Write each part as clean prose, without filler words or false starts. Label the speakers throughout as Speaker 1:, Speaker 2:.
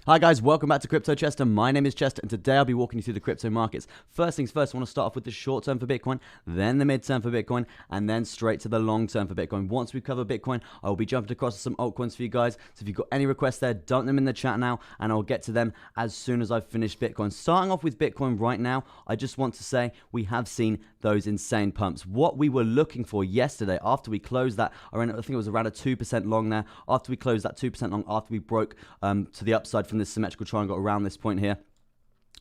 Speaker 1: Hi guys, welcome back to Crypto Chester. My name is Chester and today I'll be walking you through the crypto markets. First things first, I want to start off with the short term for Bitcoin, then the mid term for Bitcoin, and then straight to the long term for Bitcoin. Once we cover Bitcoin, I will be jumping across to some altcoins for you guys. So if you've got any requests there, dump them in the chat now and I'll get to them as soon as I've finished Bitcoin. Starting off with Bitcoin right now, I just want to say we have seen those insane pumps. What we were looking for yesterday after we closed that, I think it was around a 2% long there, after we closed that 2% long, after we broke to the upside from this symmetrical triangle around this point here.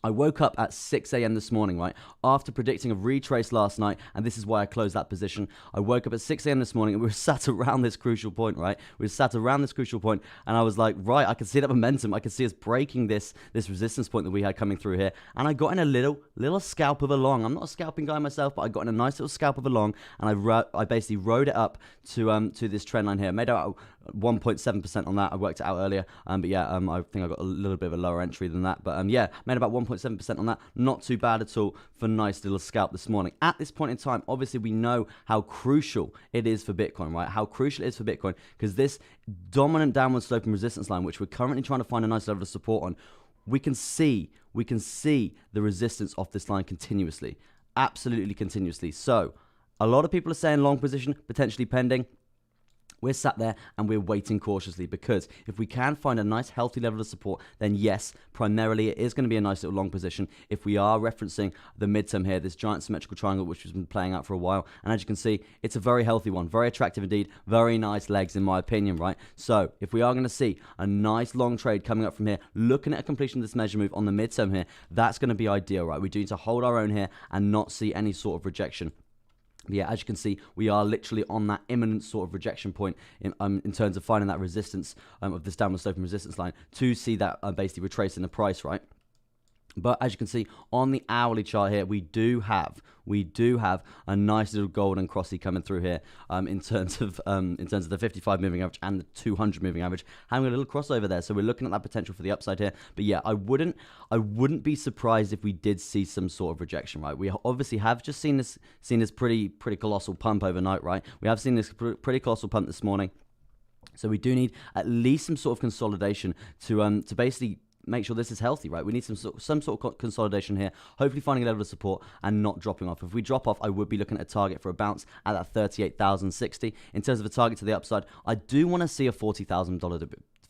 Speaker 1: I woke up at 6 a.m. this morning, right, after predicting a retrace last night, and this is why I closed that position. I woke up at 6 a.m. this morning, and we were sat around this crucial point, right? We were sat around this crucial point, and I was like, right, I can see that momentum. I can see us breaking this resistance point that we had coming through here, and I got in a little scalp of a long. I'm not a scalping guy myself, but I got in a nice little scalp of a long, and I basically rode it up to this trend line here. Made out 1.7% on that. I worked it out earlier, but yeah, I think I got a little bit of a lower entry than that, but yeah, made about 1.7% on that. Not too bad at all for a nice little scalp this morning. At this point in time, obviously we know how crucial it is for Bitcoin, right? How crucial it is for Bitcoin, because this dominant downward sloping resistance line, which we're currently trying to find a nice level of support on, we can see the resistance off this line continuously, absolutely continuously. So a lot of people are saying long position, potentially pending. We're sat there and we're waiting cautiously, because if we can find a nice healthy level of support, then yes, primarily it is going to be a nice little long position. If we are referencing the midterm here, this giant symmetrical triangle which has been playing out for a while, and as you can see, it's a very healthy one, very attractive indeed, very nice legs in my opinion, right? So if we are going to see a nice long trade coming up from here, looking at a completion of this measure move on the midterm here, that's going to be ideal, right? We do need to hold our own here and not see any sort of rejection. Yeah, as you can see, we are literally on that imminent sort of rejection point in terms of finding that resistance of this downward sloping resistance line to see that basically retracing the price, right? But as you can see on the hourly chart here, we do have a nice little golden crossy coming through here in terms of the 55 moving average and the 200 moving average, having a little crossover there. So we're looking at that potential for the upside here. But yeah, I wouldn't be surprised if we did see some sort of rejection, right? We obviously have just seen this pretty colossal pump overnight, right? We have seen this pretty colossal pump this morning. So we do need at least some sort of consolidation to basically make sure this is healthy, right? We need some sort of consolidation here, hopefully finding a level of support and not dropping off. If we drop off, I would be looking at a target for a bounce at that 38,060. In terms of a target to the upside, I do want to see a $40,000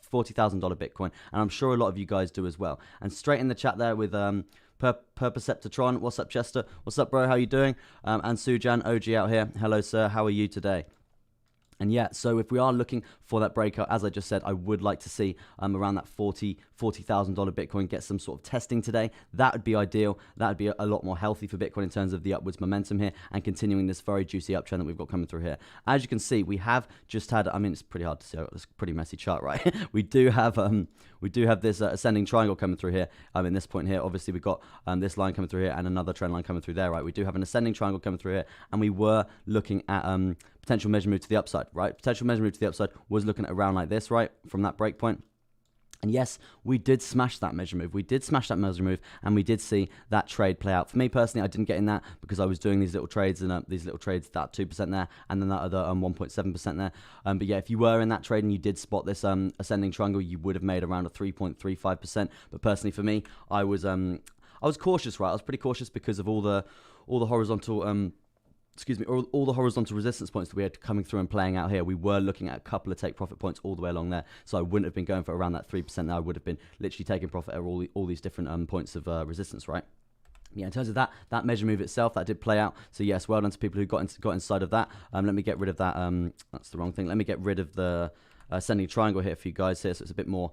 Speaker 1: Bitcoin, and I'm sure a lot of you guys do as well. And straight in the chat there with Perceptron, what's up, Chester? What's up, bro? How you doing? And Sujan OG out here. Hello, sir. How are you today? And yeah, so if we are looking for that breakout, as I just said, I would like to see around that $40,000 Bitcoin get some sort of testing today. That would be ideal. That would be a lot more healthy for Bitcoin in terms of the upwards momentum here and continuing this very juicy uptrend that we've got coming through here. As you can see, we have just had, I mean, it's pretty hard to see. It's a pretty messy chart, right? we do have this ascending triangle coming through here. In this point here, obviously we've got this line coming through here and another trend line coming through there, right? We do have an ascending triangle coming through here, and we were looking at potential measure move to the upside, right? Potential measure move to the upside was looking at around like this, right? From that break point. And yes, we did smash that measure move. We did smash that measure move, and we did see that trade play out. For me personally, I didn't get in that because I was doing these little trades, and that 2% there, and then that other 1.7% there. But yeah, if you were in that trade and you did spot this ascending triangle, you would have made around a 3.35%. But personally, for me, I was cautious, right? I was pretty cautious because of all the horizontal all the horizontal resistance points that we had coming through and playing out here. We were looking at a couple of take profit points all the way along there, so I wouldn't have been going for around that 3% there. I would have been literally taking profit at all these different points of resistance, right? Yeah, in terms of that measure move itself, that did play out. So yes, well done to people who got inside of that. Let me get rid of that. That's the wrong thing. Let me get rid of the ascending triangle here for you guys here, so it's a bit more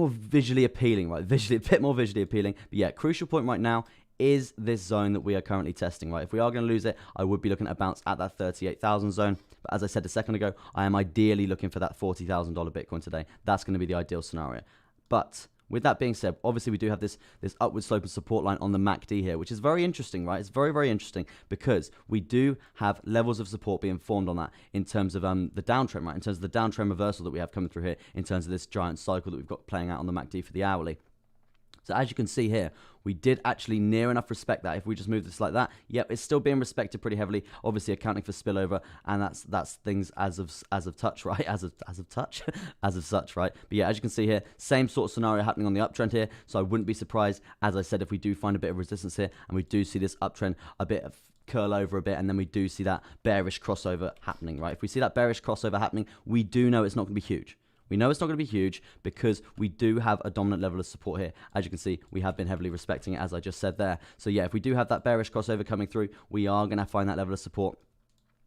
Speaker 1: visually appealing, right? A bit more visually appealing. But yeah, crucial point right now is this zone that we are currently testing, right? If we are going to lose it, I would be looking at a bounce at that 38,000 zone. But as I said a second ago, I am ideally looking for that $40,000 Bitcoin today. That's going to be the ideal scenario. But with that being said, obviously we do have this upward sloping support line on the MACD here, which is very interesting, right? It's very, very interesting because we do have levels of support being formed on that in terms of the downtrend, right? In terms of the downtrend reversal that we have coming through here, in terms of this giant cycle that we've got playing out on the MACD for the hourly. So as you can see here, we did actually near enough respect that. If we just move this like that, yep, it's still being respected pretty heavily, obviously accounting for spillover, and that's things as of touch, right? As of touch, as of such, right? But yeah, as you can see here, same sort of scenario happening on the uptrend here. So I wouldn't be surprised, as I said, if we do find a bit of resistance here, and we do see this uptrend a bit of curl over a bit, and then we do see that bearish crossover happening, right? If we see that bearish crossover happening, we do know it's not going to be huge. We know it's not going to be huge because we do have a dominant level of support here. As you can see, we have been heavily respecting it, as I just said there. So yeah, if we do have that bearish crossover coming through, we are going to find that level of support.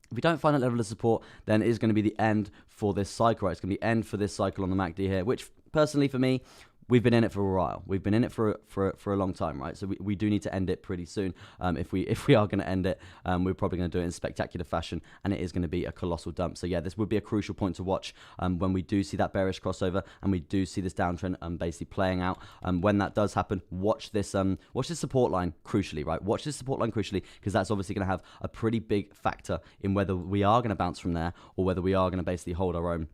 Speaker 1: If we don't find that level of support, then it is going to be the end for this cycle, right? It's going to be the end for this cycle on the MACD here, which personally for me, we've been in it for a while. We've been in it for a long time, right? So we do need to end it pretty soon. If we are going to end it, we're probably going to do it in spectacular fashion, and it is going to be a colossal dump. So yeah, this would be a crucial point to watch when we do see that bearish crossover and we do see this downtrend basically playing out. When that does happen, watch this support line crucially, right? Watch this support line crucially, because that's obviously going to have a pretty big factor in whether we are going to bounce from there or whether we are going to basically hold our own.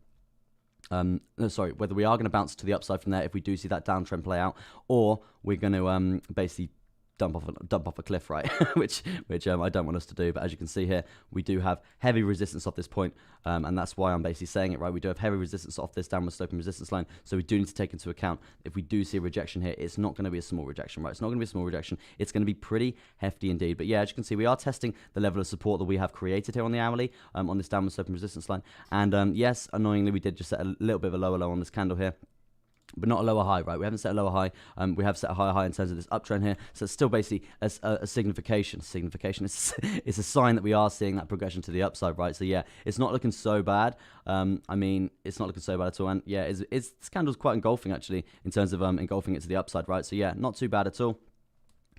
Speaker 1: Whether we are going to bounce to the upside from there if we do see that downtrend play out, or we're going to basically dump off a cliff, right? which I don't want us to do. But as you can see here, we do have heavy resistance off this point, and that's why I'm basically saying it, right? We do have heavy resistance off this downward sloping resistance line, so we do need to take into account if we do see a rejection here, it's not going to be a small rejection, right? It's not going to be a small rejection. It's going to be pretty hefty indeed. But yeah, as you can see, we are testing the level of support that we have created here on the hourly, on this downward sloping resistance line. And yes, annoyingly, we did just set a little bit of a lower low on this candle here, but not a lower high, right? We haven't set a lower high. We have set a higher high in terms of this uptrend here. So it's still basically a signification. Signification is it's a sign that we are seeing that progression to the upside, right? So yeah, it's not looking so bad. I mean, it's not looking so bad at all. And yeah, this candle's quite engulfing actually in terms of engulfing it to the upside, right? So yeah, not too bad at all.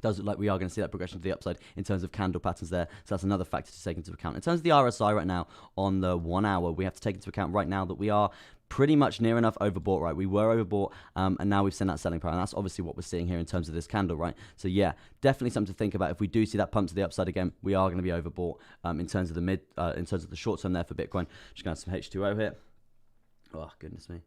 Speaker 1: Does look like we are going to see that progression to the upside in terms of candle patterns there. So that's another factor to take into account. In terms of the RSI right now on the 1 hour, we have to take into account right now that we are pretty much near enough overbought, right? We were overbought, and now we've seen that selling power, and that's obviously what we're seeing here in terms of this candle, right? So yeah, definitely something to think about. If we do see that pump to the upside again, we are going to be overbought in terms of the in terms of the short term there for Bitcoin. Just going to have some H2O here. Oh, goodness me.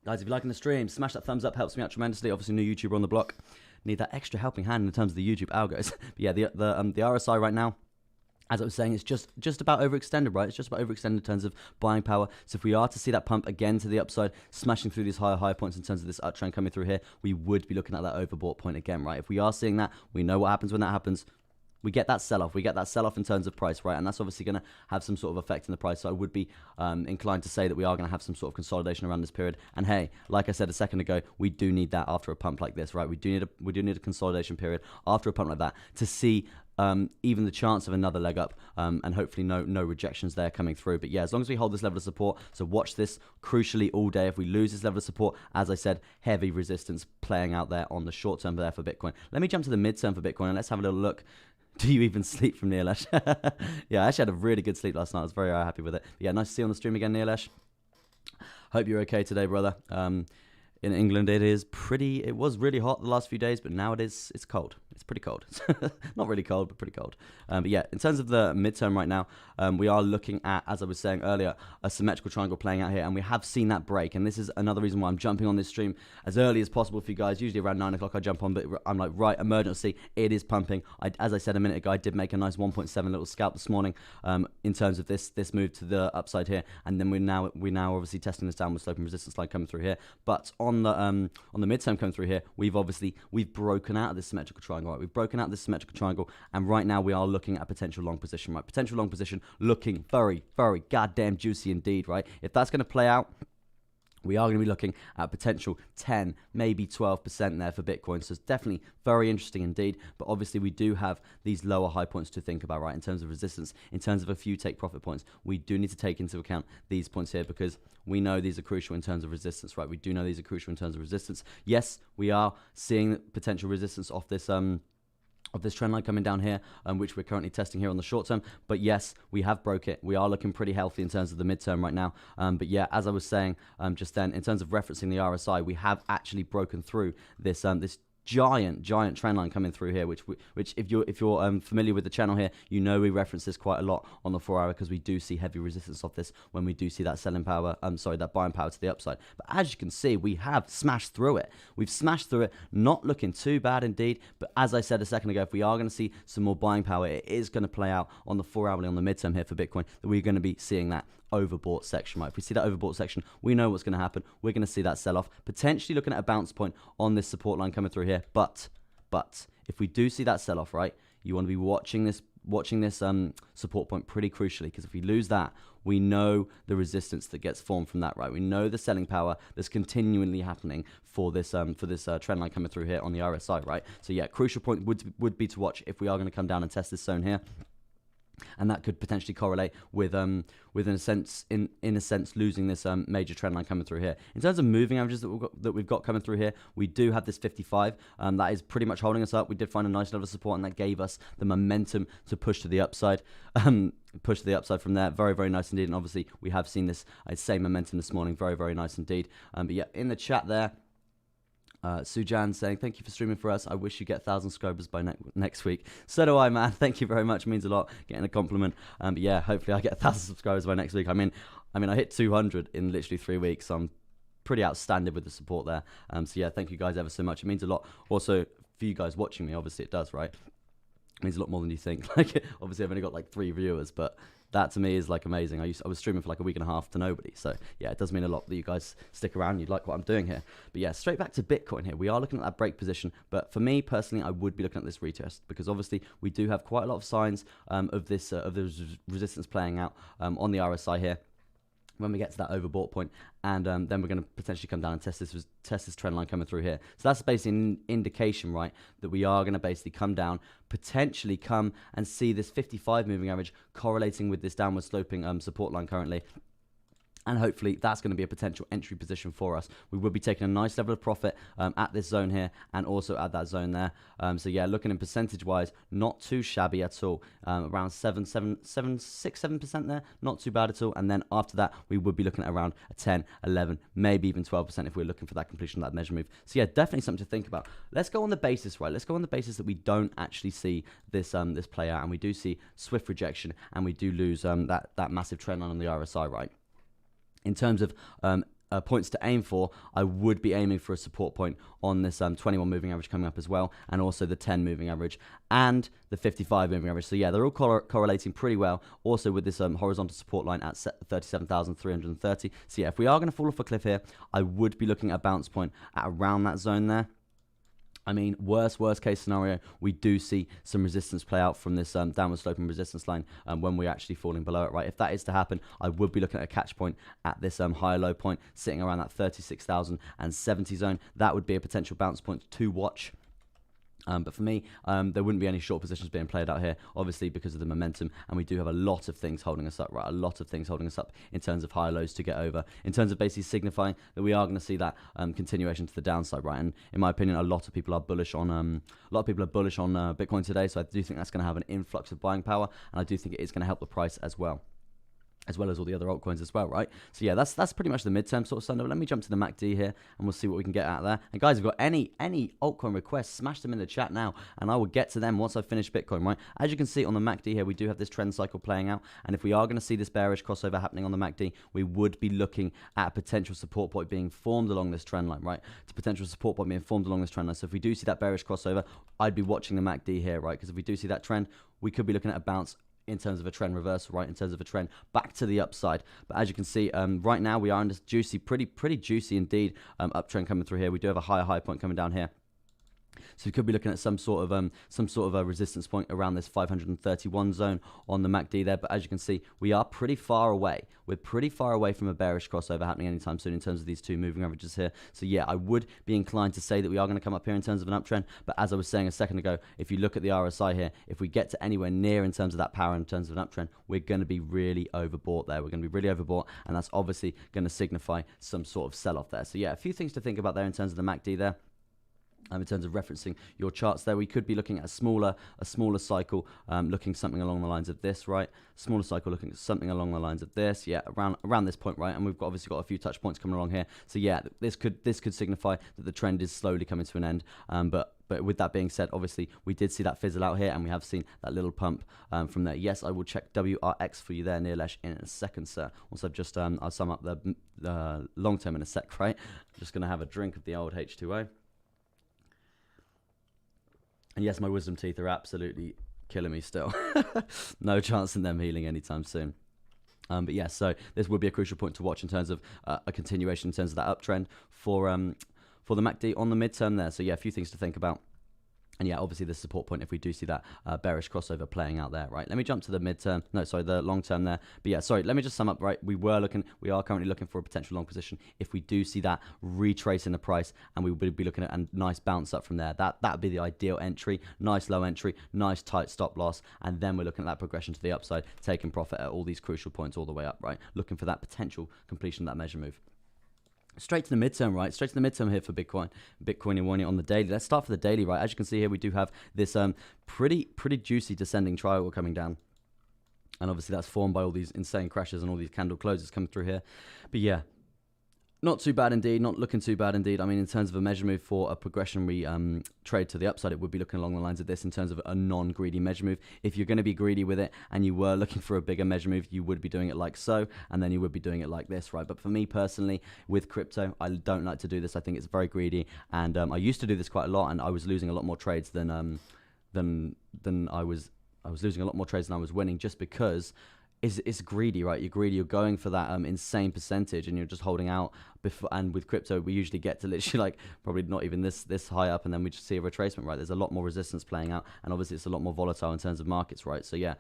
Speaker 1: Guys, if you're liking the stream, smash that thumbs up, helps me out tremendously. Obviously, new YouTuber on the block. Need that extra helping hand in terms of the YouTube algos. But yeah, the RSI right now, as I was saying, it's just about overextended, right? It's just about overextended in terms of buying power. So if we are to see that pump again to the upside, smashing through these higher points in terms of this uptrend coming through here, we would be looking at that overbought point again, right? If we are seeing that, we know what happens when that happens. We get that sell-off. We get that sell-off in terms of price, right? And that's obviously going to have some sort of effect in the price. So I would be inclined to say that we are going to have some sort of consolidation around this period. And hey, like I said a second ago, we do need that after a pump like this, right? We do need a consolidation period after a pump like that to see even the chance of another leg up, and hopefully no rejections there coming through. But yeah, as long as we hold this level of support, so watch this crucially all day. If we lose this level of support, as I said, heavy resistance playing out there on the short term there for Bitcoin. Let me jump to the mid-term for Bitcoin and let's have a little look. Do you even sleep from Neelesh? Yeah, I actually had a really good sleep last night. I was very happy with it. But yeah, nice to see you on the stream again, Neelesh. Hope you're okay today, brother. In England, it was really hot the last few days, but now it's cold. It's pretty cold. Not really cold, but pretty cold. But yeah, in terms of the midterm right now, we are looking at, as I was saying earlier, a symmetrical triangle playing out here, and we have seen that break. And this is another reason why I'm jumping on this stream as early as possible for you guys. Usually around 9 o'clock I jump on, but I'm like, right, emergency, it is pumping. As I said a minute ago, I did make a nice 1.7 little scalp this morning in terms of this move to the upside here, and then we're now obviously testing this downward sloping resistance line coming through here. But on the midterm coming through here, we've broken out of this symmetrical triangle, right? We've broken out this symmetrical triangle, and right now we are looking at a potential long position, right? Potential long position looking very, very goddamn juicy indeed, right? If that's going to play out, we are going to be looking at potential 10, maybe 12% there for Bitcoin. So it's definitely very interesting indeed. But obviously we do have these lower high points to think about, right? In terms of resistance, in terms of a few take profit points, we do need to take into account these points here because we know these are crucial in terms of resistance, right? We do know these are crucial in terms of resistance. Yes, we are seeing potential resistance off this trend line coming down here, which we're currently testing here on the short term. But yes, we have broke it. We are looking pretty healthy in terms of the midterm right now. But yeah, as I was saying just then, in terms of referencing the RSI, we have actually broken through this giant trend line coming through here, which if you're familiar with the channel here, you know we reference this quite a lot on the 4 hour, because we do see heavy resistance off this when we do see that selling power, that buying power to the upside. But as you can see, we have smashed through it. We've smashed through it, not looking too bad indeed. But as I said a second ago, if we are going to see some more buying power, it is going to play out on the 4 hourly on the midterm here for Bitcoin, that we're going to be seeing that overbought section, right? If we see that overbought section, we know what's going to happen. We're going to see that sell off, potentially looking at a bounce point on this support line coming through here. But if we do see that sell off, right, you want to be watching this support point pretty crucially, because if we lose that, we know the resistance that gets formed from that, right? We know the selling power that's continually happening for this trend line coming through here on the RSI, right? So yeah, crucial point would be to watch if we are going to come down and test this zone here. And that could potentially correlate with in a sense losing this major trend line coming through here. In terms of moving averages that we've got coming through here, we do have this 55. That is pretty much holding us up. We did find a nice level of support, and that gave us the momentum to push to the upside. Push to the upside from there. Very, very nice indeed. And obviously we have seen this same momentum this morning. Very, very nice indeed. But yeah, in the chat there, Sujan saying, thank you for streaming for us. I wish you get 1,000 subscribers by next week. So do I, man. Thank you very much. It means a lot getting a compliment. But yeah, hopefully I get 1,000 subscribers by next week. I mean, I hit 200 in literally 3 weeks. So I'm pretty outstanding with the support there. So yeah, thank you guys ever so much. It means a lot. Also, for you guys watching me, obviously it does, right? It means a lot more than you think. Like, obviously I've only got like 3 viewers, but that to me is like amazing. I was streaming for like a week and a half to nobody. So yeah, it does mean a lot that you guys stick around. You like what I'm doing here. But yeah, straight back to Bitcoin here. We are looking at that break position. But for me personally, I would be looking at this retest, because obviously we do have quite a lot of signs of the resistance playing out on the RSI here when we get to that overbought point, and then we're going to potentially come down and test this trend line coming through here. So that's basically an indication, right, that we are going to basically come down, potentially come and see this 55 moving average correlating with this downward sloping support line currently. And hopefully that's going to be a potential entry position for us. We will be taking a nice level of profit at this zone here, and also at that zone there. So yeah, looking in percentage wise, not too shabby at all. Around 7% there, not too bad at all. And then after that, we would be looking at around a 10, 11, maybe even 12% if we're looking for that completion of that measure move. So yeah, definitely something to think about. Let's go on the basis, right? Let's go on the basis that we don't actually see this this play out, and we do see swift rejection, and we do lose that massive trend line on the RSI, right? In terms of points to aim for, I would be aiming for a support point on this 21 moving average coming up as well, and also the 10 moving average and the 55 moving average. So yeah, they're all correlating pretty well. Also with this horizontal support line at 37,330. So yeah, if we are going to fall off a cliff here, I would be looking at a bounce point at around that zone there. I mean, worst case scenario, we do see some resistance play out from this downward sloping resistance line when we're actually falling below it, right? If that is to happen, I would be looking at a catch point at this higher low point sitting around that 36,070 zone. That would be a potential bounce point to watch. But for me, there wouldn't be any short positions being played out here, obviously because of the momentum, and we do have a lot of things holding us up, right? A lot of things holding us up in terms of high lows to get over, in terms of basically signifying that we are going to see that continuation to the downside, right? And in my opinion, a lot of people are bullish on Bitcoin today, so I do think that's going to have an influx of buying power, and I do think it is going to help the price as well as all the other altcoins as well, right? So yeah, that's pretty much the midterm sort of Sunday. But let me jump to the MACD here, and we'll see what we can get out there. And guys, if you've got any altcoin requests, smash them in the chat now, and I will get to them once I finish Bitcoin, right? As you can see on the MACD here, we do have this trend cycle playing out, and if we are going to see this bearish crossover happening on the MACD, we would be looking at a potential support point being formed along this trend line, right? It's a potential support point being formed along this trend line. So if we do see that bearish crossover, I'd be watching the MACD here, right? Because if we do see that trend, we could be looking at a bounce in terms of a trend reversal, right? In terms of a trend back to the upside. But as you can see, right now we are in this juicy, pretty juicy indeed uptrend coming through here. We do have a high point coming down here. So we could be looking at some sort of a resistance point around this 531 zone on the MACD there. But as you can see, we are pretty far away. We're pretty far away from a bearish crossover happening anytime soon in terms of these two moving averages here. So yeah, I would be inclined to say that we are going to come up here in terms of an uptrend. But as I was saying a second ago, if you look at the RSI here, if we get to anywhere near in terms of that power in terms of an uptrend, we're going to be really overbought there. We're going to be really overbought, and that's obviously going to signify some sort of sell-off there. So yeah, a few things to think about there in terms of the MACD there. In terms of referencing your charts there, we could be looking at a smaller cycle, looking something along the lines of this, right? Smaller cycle looking at something along the lines of this, yeah, around this point, right? And we've obviously got a few touch points coming along here. So yeah, this could signify that the trend is slowly coming to an end. But But with that being said, obviously, we did see that fizzle out here, and we have seen that little pump from there. Yes, I will check WRX for you there, Neerlesh, in a second, sir. Once I've just, I'll sum up the long term in a sec, right? I'm just going to have a drink of the old H2O. And yes, my wisdom teeth are absolutely killing me still. No chance in them healing anytime soon. But yeah, so this would be a crucial point to watch in terms of a continuation in terms of that uptrend for the MACD on the midterm there. So yeah, a few things to think about. And yeah, obviously the support point if we do see that bearish crossover playing out there, right? Let me jump to the midterm. No, sorry, the long term there. But yeah, sorry, let me just sum up, right? We are currently looking for a potential long position. If we do see that retrace in the price, and we would be looking at a nice bounce up from there, that would be the ideal entry. Nice low entry, nice tight stop loss, and then we're looking at that progression to the upside, taking profit at all these crucial points all the way up, right? Looking for that potential completion of that measure move. Straight to the midterm, right? Straight to the midterm here for Bitcoin and one on the daily. Let's start for the daily, right? As you can see here, we do have this pretty juicy descending triangle coming down. And obviously that's formed by all these insane crashes and all these candle closes coming through here. But yeah, not too bad indeed, not looking too bad indeed. I mean, in terms of a measure move for a progressionary trade to the upside, it would be looking along the lines of this in terms of a non-greedy measure move. If you're going to be greedy with it and you were looking for a bigger measure move, you would be doing it like so, and then you would be doing it like this, right? But for me personally, with crypto, I don't like to do this. I think it's very greedy, and I used to do this quite a lot, and I was losing a lot more trades than I was losing a lot more trades than I was winning, just because it's greedy, right? You're greedy. You're going for that insane percentage, and you're just holding out. And with crypto, we usually get to literally like probably not even this high up, and then we just see a retracement, right? There's a lot more resistance playing out, and obviously it's a lot more volatile in terms of markets, right? So yeah,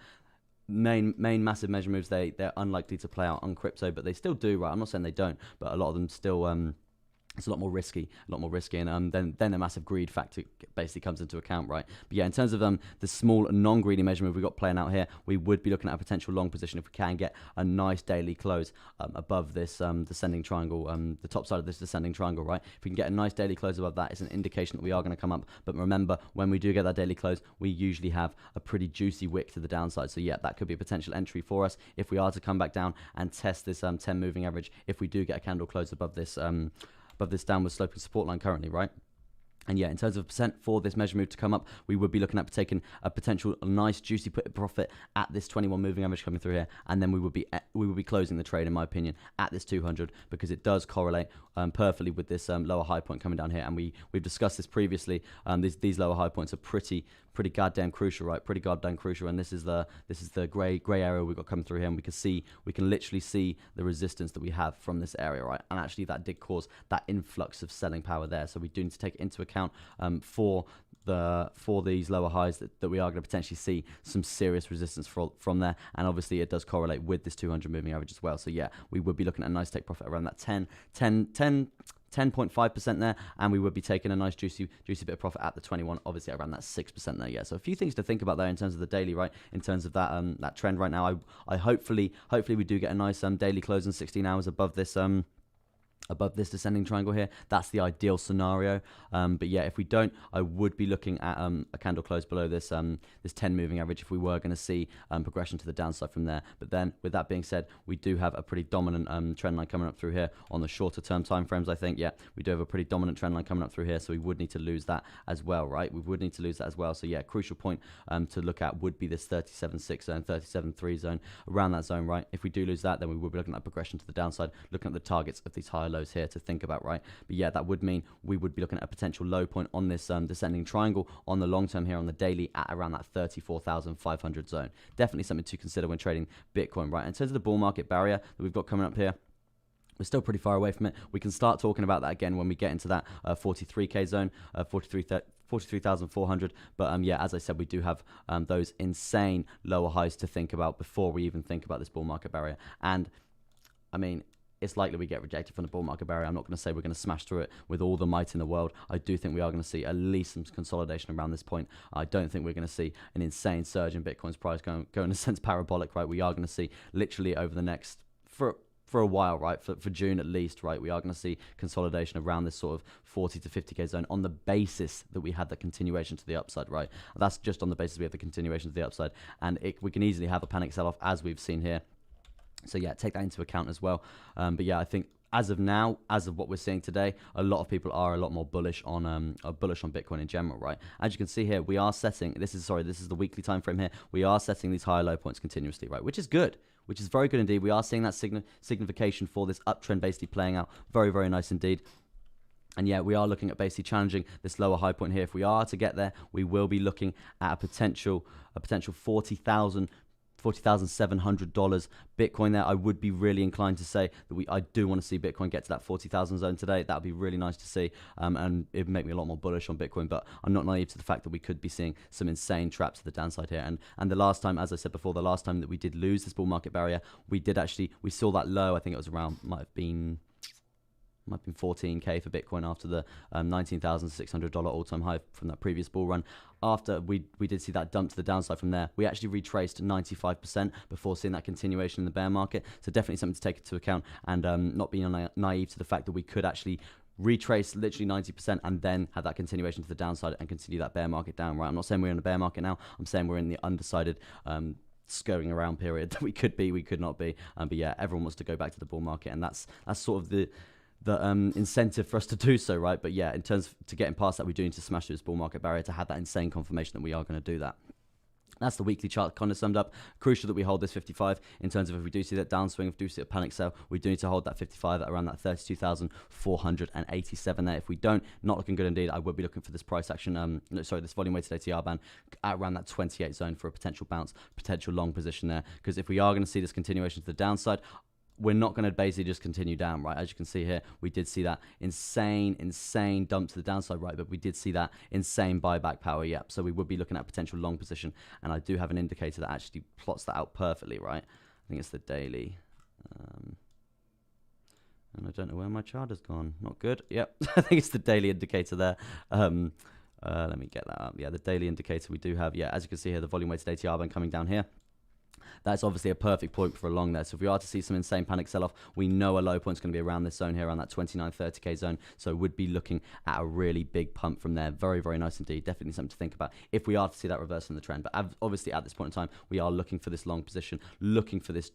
Speaker 1: main massive measure moves, they're unlikely to play out on crypto, but they still do, right? I'm not saying they don't, but a lot of them still it's a lot more risky, and then the massive greed factor basically comes into account, right? But yeah, in terms of the small non-greedy measure move we've got playing out here, we would be looking at a potential long position if we can get a nice daily close above this descending triangle, the top side of this descending triangle, right? If we can get a nice daily close above that, it's an indication that we are going to come up. But remember, when we do get that daily close, we usually have a pretty juicy wick to the downside. So yeah, that could be a potential entry for us if we are to come back down and test this 10 moving average. If we do get a candle close above this downward sloping support line currently, right? And yeah, in terms of percent for this measure move to come up, we would be looking at taking a potential nice juicy profit at this 21 moving average coming through here, and then we would be closing the trade, in my opinion, at this 200, because it does correlate perfectly with this lower high point coming down here. And we've discussed this previously. These lower high points are pretty goddamn crucial, right? Pretty goddamn crucial. And this is the grey area we've got coming through here, and we can literally see the resistance that we have from this area, right? And actually that did cause that influx of selling power there. So we do need to take it into account for these lower highs that we are going to potentially see some serious resistance from there. And obviously it does correlate with this 200 moving average as well. So yeah, we would be looking at a nice take profit around that 10.5% there, and we would be taking a nice juicy bit of profit at the 21, obviously around that 6% there. Yeah, so a few things to think about there in terms of the daily, right? In terms of that trend right now, I hopefully we do get a nice daily close in 16 hours above this descending triangle here. That's the ideal scenario. But yeah, if we don't, I would be looking at a candle close below this 10 moving average if we were going to see progression to the downside from there. But then, with that being said, we do have a pretty dominant trend line coming up through here on the shorter term time frames. I think, yeah, we do have a pretty dominant trend line coming up through here, so we would need to lose that as well, right? We would need to lose that as well. So yeah, crucial point to look at would be this 37.6 zone, 37.3 zone, around that zone, right? If we do lose that, then we will be looking at progression to the downside, looking at the targets of these higher lows here to think about, right? But yeah, that would mean we would be looking at a potential low point on this descending triangle on the long term here on the daily at around that 34,500 zone. Definitely something to consider when trading Bitcoin, right? In terms of the bull market barrier that we've got coming up here, we're still pretty far away from it. We can start talking about that again when we get into that 43k zone, 43,400. But yeah, as I said, we do have those insane lower highs to think about before we even think about this bull market barrier. And I mean, it's likely we get rejected from the bull market barrier. I'm not going to say we're going to smash through it with all the might in the world. I do think we are going to see at least some consolidation around this point. I don't think we're going to see an insane surge in Bitcoin's price going in a sense parabolic, right? We are going to see literally over the next, for a while, right, for June at least, right, we are going to see consolidation around this sort of 40 to 50k zone on the basis that we had the continuation to the upside, right? That's just on the basis we have the continuation to the upside. And we can easily have a panic sell-off as we've seen here. So yeah, take that into account as well. But yeah, I think as of now, as of what we're seeing today, a lot of people are a lot more bullish on Bitcoin in general, right? As you can see here, we are setting, this is the weekly time frame here. We are setting these higher low points continuously, right? Which is good, which is very good indeed. We are seeing that signification for this uptrend basically playing out. Very, very nice indeed. And yeah, we are looking at basically challenging this lower high point here. If we are to get there, we will be looking at a potential $40,700 Bitcoin there. I would be really inclined to say that I do want to see Bitcoin get to that 40,000 zone today. That would be really nice to see, and it would make me a lot more bullish on Bitcoin. But I'm not naive to the fact that we could be seeing some insane traps to the downside here. And the last time, as I said before, the last time that we did lose this bull market barrier, we saw that low. I think it was around, might have been 14K for Bitcoin after the $19,600 all-time high from that previous bull run. After we did see that dump to the downside from there, we actually retraced 95% before seeing that continuation in the bear market. So definitely something to take into account, and not being naive to the fact that we could actually retrace literally 90% and then have that continuation to the downside and continue that bear market down, right? I'm not saying we're in a bear market now. I'm saying we're in the undecided scurrying around period that we could be, we could not be. But yeah, everyone wants to go back to the bull market, and that's sort of the incentive for us to do so, right? But yeah, in terms to getting past that, we do need to smash through this bull market barrier to have that insane confirmation that we are going to do that. That's the weekly chart kind of summed up. Crucial that we hold this 55 in terms of if we do see that downswing, if we do see a panic sell, we do need to hold that 55 at around that 32,487 there. If we don't, not looking good indeed. I would be looking for this price action, this volume weighted ATR band at around that 28 zone for a potential bounce, potential long position there. Because if we are going to see this continuation to the downside, we're not going to basically just continue down, right? As you can see here, we did see that insane dump to the downside, right? But we did see that insane buyback power, yep. So we would be looking at a potential long position, and I do have an indicator that actually plots that out perfectly, right? I think it's the daily. And I don't know where my chart has gone. Not good. Yep, I think it's the daily indicator there. Let me get that up. Yeah, the daily indicator we do have. Yeah, as you can see here, the volume weighted ATR band coming down here. That's obviously a perfect point for a long there. So if we are to see some insane panic sell-off, we know a low point is going to be around this zone here, around that 29-30K zone. So would be looking at a really big pump from there. Very, very nice indeed. Definitely something to think about if we are to see that reverse in the trend. But obviously at this point in time, we are looking for this long position, looking for this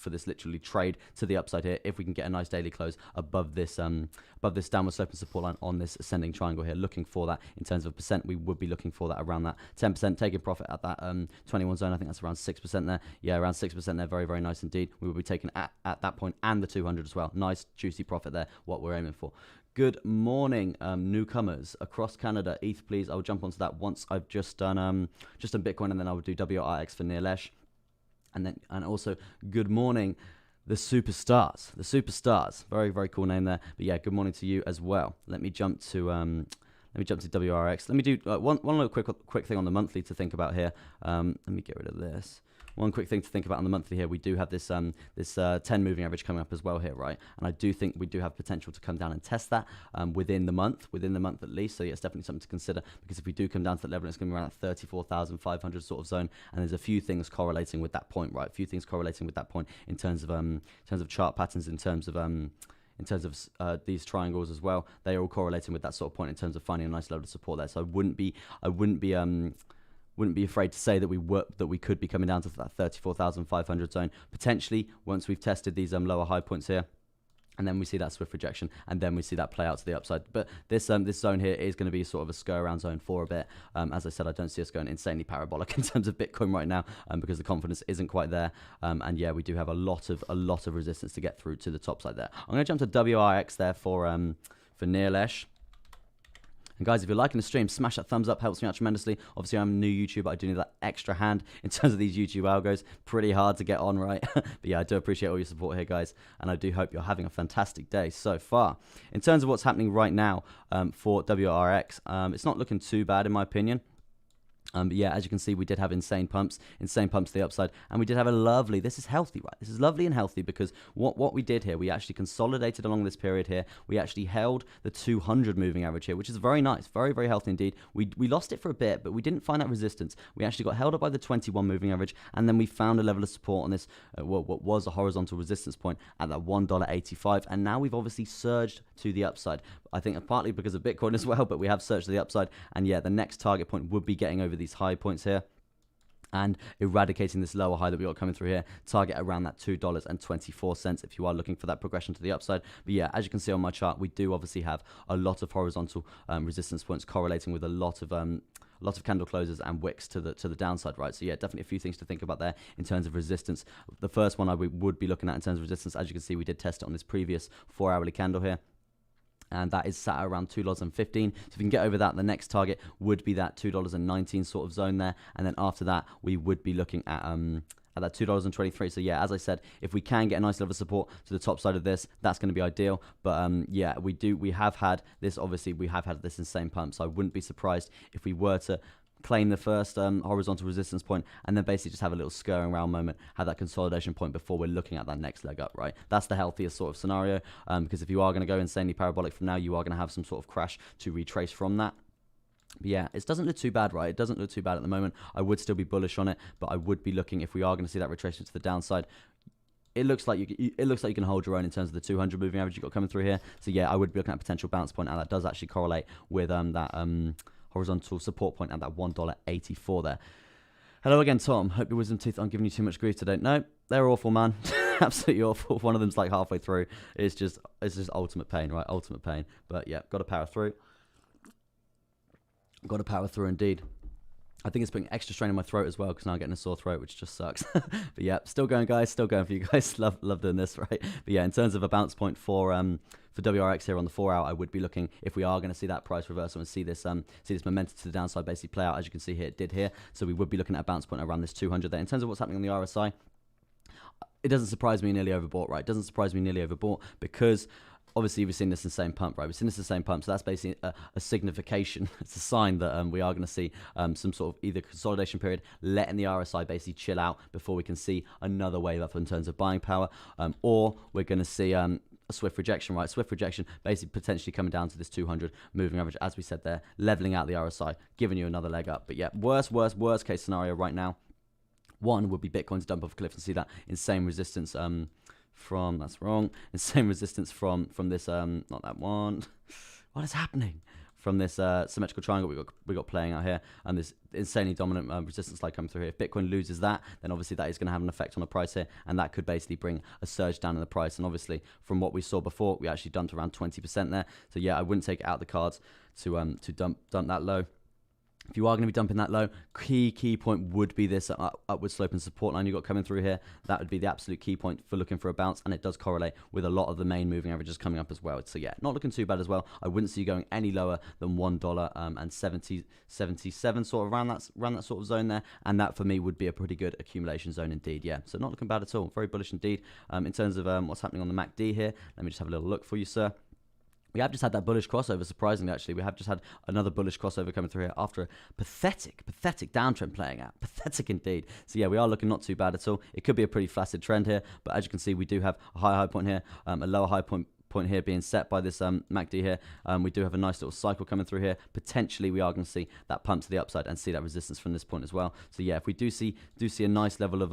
Speaker 1: this literally trade to the upside here. If we can get a nice daily close above this downward sloping support line on this ascending triangle here, looking for that in terms of percent, we would be looking for that around that 10%, taking profit at that 21 zone. I think that's around 6% there. Yeah, around 6% there. Very, very nice indeed. We will be taking at that point and the 200 as well. Nice juicy profit there, what we're aiming for. Good morning, newcomers across Canada. ETH, please. I'll jump onto that once I've just done Bitcoin, and then I will do WRX for Clearest. And also good morning, the superstars. Very, very cool name there. But yeah, good morning to you as well. Let me jump to WRX. Let me do one little quick thing on the monthly to think about here. Let me get rid of this. One quick thing to think about on the monthly here, we do have this 10 moving average coming up as well here, right? And I do think we do have potential to come down and test that within the month at least. So yeah, it's definitely something to consider, because if we do come down to that level, it's going to be around that 34,500 sort of zone. And there's a few things correlating with that point, right? A few things correlating with that point in terms of chart patterns, in terms of these triangles as well. They are all correlating with that sort of point in terms of finding a nice level of support there. So I wouldn't be afraid to say that we could be coming down to that 34,500 zone potentially once we've tested these lower high points here, and then we see that swift rejection, and then we see that play out to the upside. But this zone here is going to be sort of a scur around zone for a bit. As I said, I don't see us going insanely parabolic in terms of Bitcoin right now, because the confidence isn't quite there. And yeah, we do have a lot of resistance to get through to the top side there. I'm going to jump to WRX there for Clearest. And guys, if you're liking the stream, smash that thumbs up, helps me out tremendously. Obviously, I'm a new YouTuber. I do need that extra hand in terms of these YouTube algos. Pretty hard to get on, right? But yeah, I do appreciate all your support here, guys. And I do hope you're having a fantastic day so far. In terms of what's happening right now for WRX, it's not looking too bad in my opinion. But yeah, as you can see, we did have insane pumps to the upside, and we did have a lovely, this is healthy, right? This is lovely and healthy, because what we did here, we actually consolidated along this period here. We actually held the 200 moving average here, which is very nice, very, very healthy indeed. We lost it for a bit, but we didn't find that resistance. We actually got held up by the 21 moving average, and then we found a level of support on this, what was a horizontal resistance point at that $1.85, and now we've obviously surged to the upside. I think partly because of Bitcoin as well, but we have surged to the upside, and yeah, the next target point would be getting over these high points here. and eradicating this lower high that we got coming through here. Target around that $2.24 if you are looking for that progression to the upside. But yeah, as you can see on my chart, we do obviously have a lot of horizontal resistance points correlating with a lot of candle closes and wicks to the downside, right? So yeah, definitely a few things to think about there in terms of resistance. The first one I would be looking at in terms of resistance, as you can see, we did test it on this previous 4-hourly candle here, and that is sat around $2.15. So if you can get over that, the next target would be that $2.19 sort of zone there, and then after that we would be looking at that $2.23. So yeah, as I said, if we can get a nice level of support to the top side of this, that's going to be ideal. But yeah, we have had this, obviously we have had this insane pump, so I wouldn't be surprised if we were to claim the first horizontal resistance point and then basically just have a little scurrying around moment, have that consolidation point before we're looking at that next leg up, right? That's the healthiest sort of scenario, because if you are going to go insanely parabolic from now, you are going to have some sort of crash to retrace from that. But yeah, it doesn't look too bad, right? It doesn't look too bad at the moment. I would still be bullish on it, but I would be looking, if we are going to see that retracement to the downside, it looks like you can hold your own in terms of the 200 moving average you've got coming through here. So yeah, I would be looking at a potential bounce point, and that does actually correlate with that horizontal support point at that $1.84 there. Hello again, Tom. Hope your wisdom teeth aren't giving you too much grief today. No, they're awful, man. Absolutely awful. One of them's like halfway through. It's just ultimate pain, right? Ultimate pain. But yeah, got to power through. Got to power through indeed. I think it's putting extra strain in my throat as well, because now I'm getting a sore throat, which just sucks. But yeah, still going, guys. Still going for you guys. Love doing this, right? But yeah, in terms of a bounce point for WRX here on the 4 hour, I would be looking, if we are going to see that price reversal and see this momentum to the downside basically play out, as you can see here, it did here. So we would be looking at a bounce point around this 200 there. In terms of what's happening on the RSI, it doesn't surprise me nearly overbought, right? It doesn't surprise me nearly overbought, because obviously we've seen this insane pump, right? We've seen this insane pump, so that's basically a signification. It's a sign that we are going to see some sort of either consolidation period, letting the RSI basically chill out before we can see another wave up in terms of buying power, or we're going to see a swift rejection, right? Swift rejection basically potentially coming down to this 200 moving average, as we said there, leveling out the RSI, giving you another leg up. But yeah, worst case scenario right now, one would be Bitcoin to dump off a cliff and see that insane resistance from, that's wrong, insane resistance from this, not that one, what is happening? From this symmetrical triangle we got playing out here, and this insanely dominant resistance line coming through here. If Bitcoin loses that, then obviously that is going to have an effect on the price here, and that could basically bring a surge down in the price. And obviously, from what we saw before, we actually dumped around 20% there. So yeah, I wouldn't take it out the cards to dump that low. If you are going to be dumping that low, key point would be this upward sloping support line you got coming through here. That would be the absolute key point for looking for a bounce, and it does correlate with a lot of the main moving averages coming up as well. So yeah, not looking too bad as well. I wouldn't see you going any lower than $1.77, sort of around that sort of zone there, and that for me would be a pretty good accumulation zone indeed. Yeah, so not looking bad at all. Very bullish indeed. In terms of what's happening on the MACD here, let me just have a little look for you, sir. We have just had that bullish crossover, surprisingly, actually. We have just had another bullish crossover coming through here after a pathetic downtrend playing out. Pathetic indeed. So, yeah, we are looking not too bad at all. It could be a pretty flaccid trend here, but as you can see, we do have a high point here, a lower high point here being set by this MACD here. We do have a nice little cycle coming through here. Potentially, we are going to see that pump to the upside and see that resistance from this point as well. So, yeah, if we do see a nice level of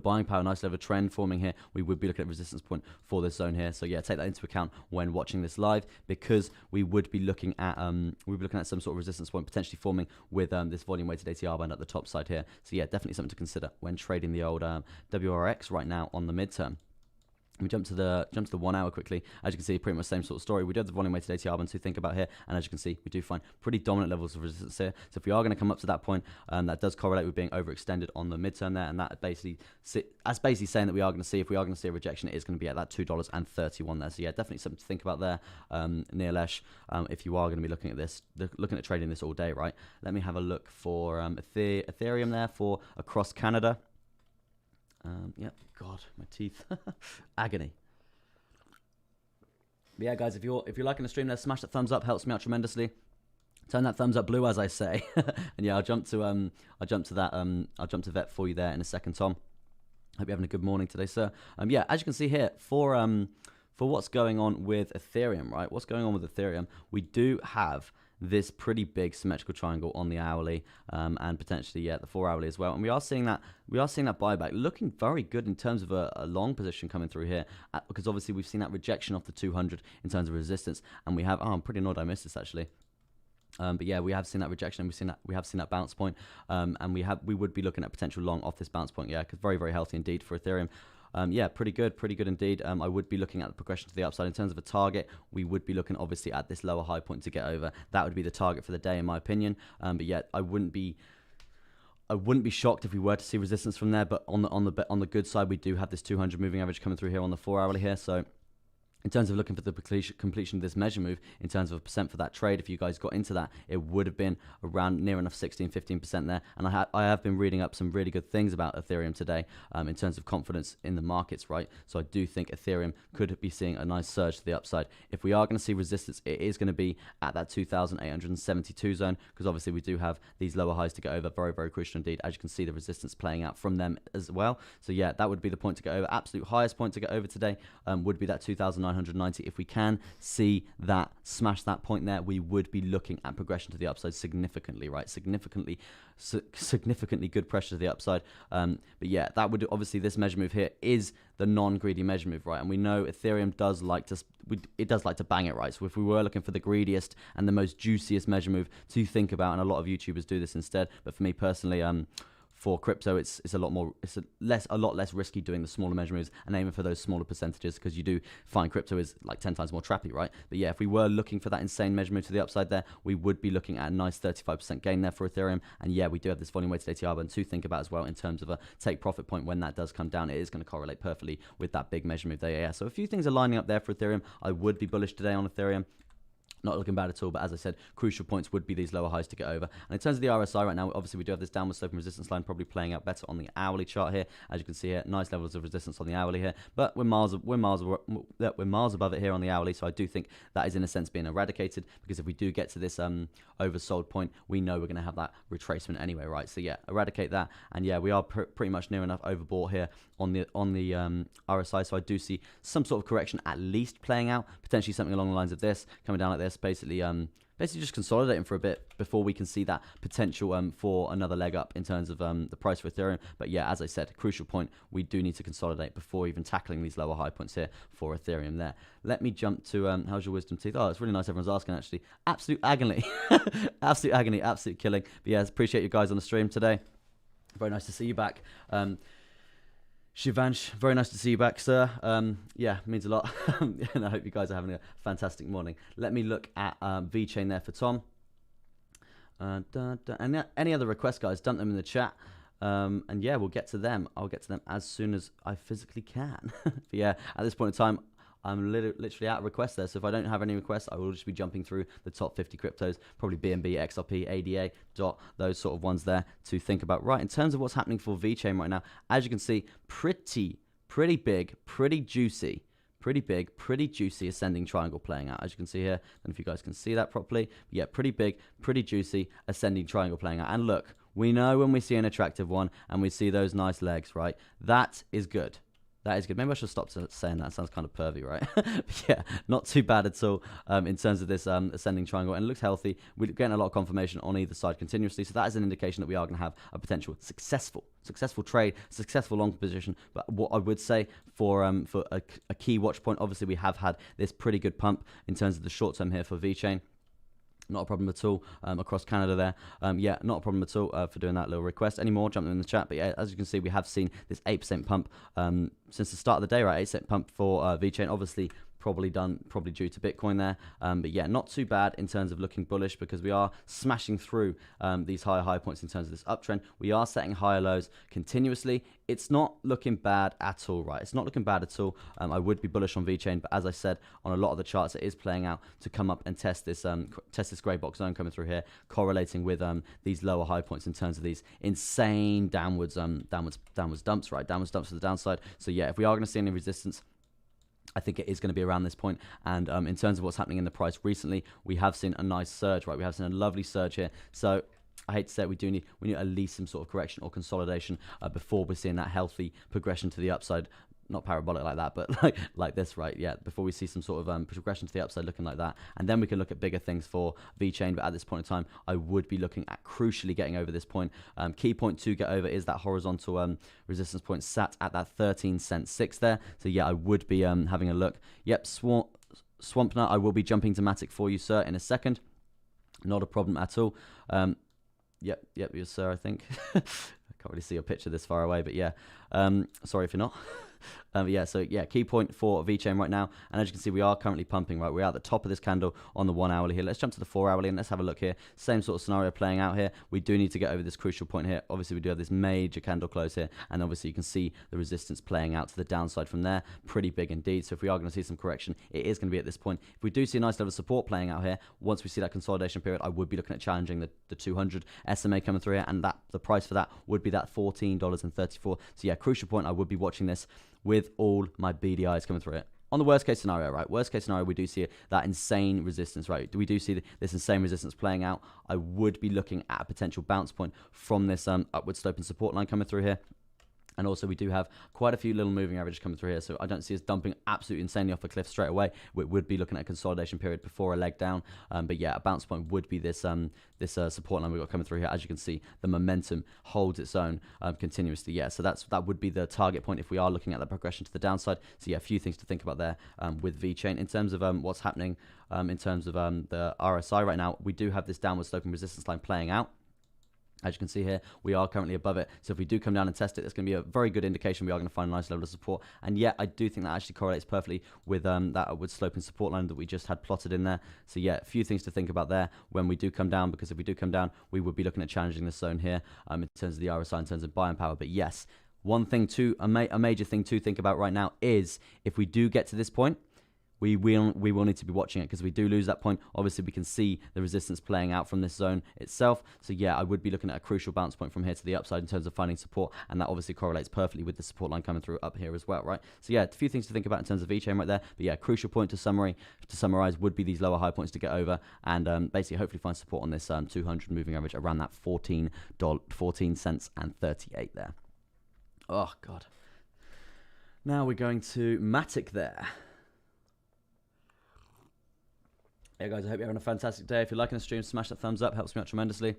Speaker 1: buying power, nice level of trend forming here, we would be looking at resistance point for this zone here. So yeah, take that into account when watching this live, because we would be looking at some sort of resistance point potentially forming with this volume weighted ATR band at the top side here. So yeah, definitely something to consider when trading the old WRX right now on the midterm. We jump to the 1 hour quickly. As you can see, pretty much same sort of story. We do have the volume weighted ATR band to think about here, and as you can see, we do find pretty dominant levels of resistance here. So if we are going to come up to that point, that does correlate with being overextended on the midterm there, and that's basically saying that we are going to see, if we are going to see a rejection, it is going to be at that $2.31 there. So yeah, definitely something to think about there, Neelesh. If you are going to be looking at this, looking at trading this all day, right? Let me have a look for Ethereum there for across Canada. Yep, God, my teeth, agony. But yeah, guys, if you're liking the stream there, smash that thumbs up, helps me out tremendously. Turn that thumbs up blue, as I say. And yeah, I'll jump to vet for you there in a second, Tom. Hope you're having a good morning today, sir. Yeah, as you can see here, for what's going on with Ethereum, right? What's going on with Ethereum? We do have this pretty big symmetrical triangle on the hourly, and potentially, yeah, the 4 hourly as well. And we are seeing that buyback looking very good in terms of a long position coming through here, because obviously we've seen that rejection off the 200 in terms of resistance, and we have, I'm pretty annoyed I missed this actually. But yeah, we have seen that rejection, and we have seen that bounce point, and we would be looking at potential long off this bounce point. Yeah, because very, very healthy indeed for Ethereum. Yeah, pretty good indeed. I would be looking at the progression to the upside. In terms of a target, we would be looking obviously at this lower high point to get over. That would be the target for the day, in my opinion. But yeah, I wouldn't be shocked if we were to see resistance from there. But on the good side, we do have this 200 moving average coming through here on the 4-hourly here. So in terms of looking for the completion of this measure move, in terms of a percent for that trade, if you guys got into that, it would have been around near enough 16-15% there. And I have been reading up some really good things about Ethereum today in terms of confidence in the markets, right? So I do think Ethereum could be seeing a nice surge to the upside. If we are going to see resistance, it is going to be at that 2,872 zone, because obviously we do have these lower highs to get over. Very, very crucial indeed. As you can see, the resistance playing out from them as well. So yeah, that would be the point to get over. Absolute highest point to get over today would be that 2,990. If we can see that, smash that point there, we would be looking at progression to the upside significantly, right? Significantly good pressure to the upside. But yeah, that would obviously, this measure move here is the non-greedy measure move, right? And we know Ethereum does like to bang it, right? So if we were looking for the greediest and the most juiciest measure move to think about, and a lot of YouTubers do this instead, but for me personally, for crypto, it's a lot less risky doing the smaller measure moves and aiming for those smaller percentages, because you do find crypto is like 10 times more trappy, right? But yeah, if we were looking for that insane measure move to the upside there, we would be looking at a nice 35% gain there for Ethereum. And yeah, we do have this volume weighted ATR button to think about as well in terms of a take profit point. When that does come down, it is going to correlate perfectly with that big measure move there. Yeah, so a few things are lining up there for Ethereum. I would be bullish today on Ethereum. Not looking bad at all, but as I said, crucial points would be these lower highs to get over. And in terms of the RSI right now, obviously we do have this downward sloping resistance line probably playing out better on the hourly chart here. As you can see here, nice levels of resistance on the hourly here, but we're miles above it here on the hourly. So I do think that is in a sense being eradicated, because if we do get to this oversold point, we know we're going to have that retracement anyway, right? So yeah, eradicate that, and yeah, we are pretty much near enough overbought here on the RSI. So I do see some sort of correction at least playing out, potentially something along the lines of this, coming down like this, basically just consolidating for a bit before we can see that potential for another leg up in terms of the price for Ethereum. But yeah, as I said, crucial point, we do need to consolidate before even tackling these lower high points here for Ethereum there. Let me jump to how's your wisdom teeth? Oh, it's really nice everyone's asking, actually. Absolute agony. Absolute agony, absolute killing. But yeah, appreciate you guys on the stream today. Very nice to see you back. Shivansh, very nice to see you back, sir. Yeah, means a lot. And I hope you guys are having a fantastic morning. Let me look at VeChain there for Tom. And any other requests, guys, dump them in the chat. And yeah, we'll get to them. I'll get to them as soon as I physically can. But yeah, at this point in time, I'm literally out of requests there. So if I don't have any requests, I will just be jumping through the top 50 cryptos, probably BNB, XRP, ADA, DOT, those sort of ones there to think about. Right, in terms of what's happening for VeChain right now, as you can see, pretty big, pretty juicy, pretty big, pretty juicy ascending triangle playing out, as you can see here. I don't know if you guys can see that properly. But yeah, pretty big, pretty juicy ascending triangle playing out. And look, we know when we see an attractive one and we see those nice legs, right? That is good. That is good. Maybe I should stop saying that. Sounds kind of pervy, right? But yeah, not too bad at all in terms of this ascending triangle. And it looks healthy. We're getting a lot of confirmation on either side continuously. So that is an indication that we are going to have a potential successful trade, successful long position. But what I would say for a key watch point, obviously we have had this pretty good pump in terms of the short term here for VeChain. Not a problem at all across Canada there. Yeah, not a problem at all for doing that little request. Any more, jump them in the chat. But yeah, as you can see, we have seen this 8% pump since the start of the day, right? 8% pump for VeChain. Obviously, probably due to Bitcoin there. But yeah, not too bad in terms of looking bullish, because we are smashing through these high points in terms of this uptrend. We are setting higher lows continuously. It's not looking bad at all, right? It's not looking bad at all. I would be bullish on VeChain, but as I said, on a lot of the charts, it is playing out to come up and test this grey box zone coming through here, correlating with these lower high points in terms of these insane downwards dumps, right? Downwards dumps to the downside. So yeah, if we are going to see any resistance, I think it is going to be around this point. And in terms of what's happening in the price recently, we have seen a nice surge, right? We have seen a lovely surge here. So I hate to say it, we need at least some sort of correction or consolidation before we're seeing that healthy progression to the upside. Not parabolic like that, but like this, right? Yeah, before we see some sort of progression to the upside looking like that. And then we can look at bigger things for VeChain. But at this point in time, I would be looking at crucially getting over this point. Key point to get over is that horizontal resistance point sat at that 13 cent 6 there. So yeah, I would be having a look. Yep, Swampner, I will be jumping to Matic for you, sir, in a second. Not a problem at all. Yep, yes, sir, I think. I can't really see your picture this far away, but yeah. Sorry if you're not. Yeah, so yeah, key point for VeChain right now, and as you can see, we are currently pumping, right? We're at the top of this candle on the 1 hourly here. Let's jump to the 4 hourly and let's have a look here. Same sort of scenario playing out here. We do need to get over this crucial point here. Obviously, we do have this major candle close here, and obviously you can see the resistance playing out to the downside from there. Pretty big indeed. So if we are going to see some correction, it is going to be at this point. If we do see a nice level of support playing out here, once we see that consolidation period, I would be looking at challenging the 200 SMA coming through here, and that the price for that would be that $14.34. So yeah, crucial point. I would be watching this with all my beady eyes coming through it. On the worst case scenario, right? Worst case scenario, we do see that insane resistance, right? We do see this insane resistance playing out. I would be looking at a potential bounce point from this upward sloping support line coming through here. And also, we do have quite a few little moving averages coming through here, so I don't see us dumping absolutely insanely off a cliff straight away. We would be looking at a consolidation period before a leg down. But yeah, a bounce point would be this support line we've got coming through here. As you can see, the momentum holds its own continuously. Yeah, so that would be the target point if we are looking at the progression to the downside. So yeah, a few things to think about there with VeChain. In terms of what's happening in terms of the RSI right now, we do have this downward sloping resistance line playing out. As you can see here, we are currently above it. So if we do come down and test it, it's going to be a very good indication we are going to find a nice level of support. And yet, I do think that actually correlates perfectly with that upward sloping support line that we just had plotted in there. So yeah, a few things to think about there when we do come down, because if we do come down, we would be looking at challenging this zone here in terms of the RSI, in terms of buying power. But yes, one thing a major thing to think about right now is if we do get to this point, we will need to be watching it, because we do lose that point. Obviously, we can see the resistance playing out from this zone itself. So yeah, I would be looking at a crucial bounce point from here to the upside in terms of finding support, and that obviously correlates perfectly with the support line coming through up here as well, right? So yeah, a few things to think about in terms of VeChain right there. But yeah, crucial point to summarize would be these lower high points to get over, and basically hopefully find support on this 200 moving average around that 14 cents and 38 there. Oh god. Now we're going to Matic there. Yeah, guys, I hope you're having a fantastic day. If you're liking the stream, smash that thumbs up. Helps me out tremendously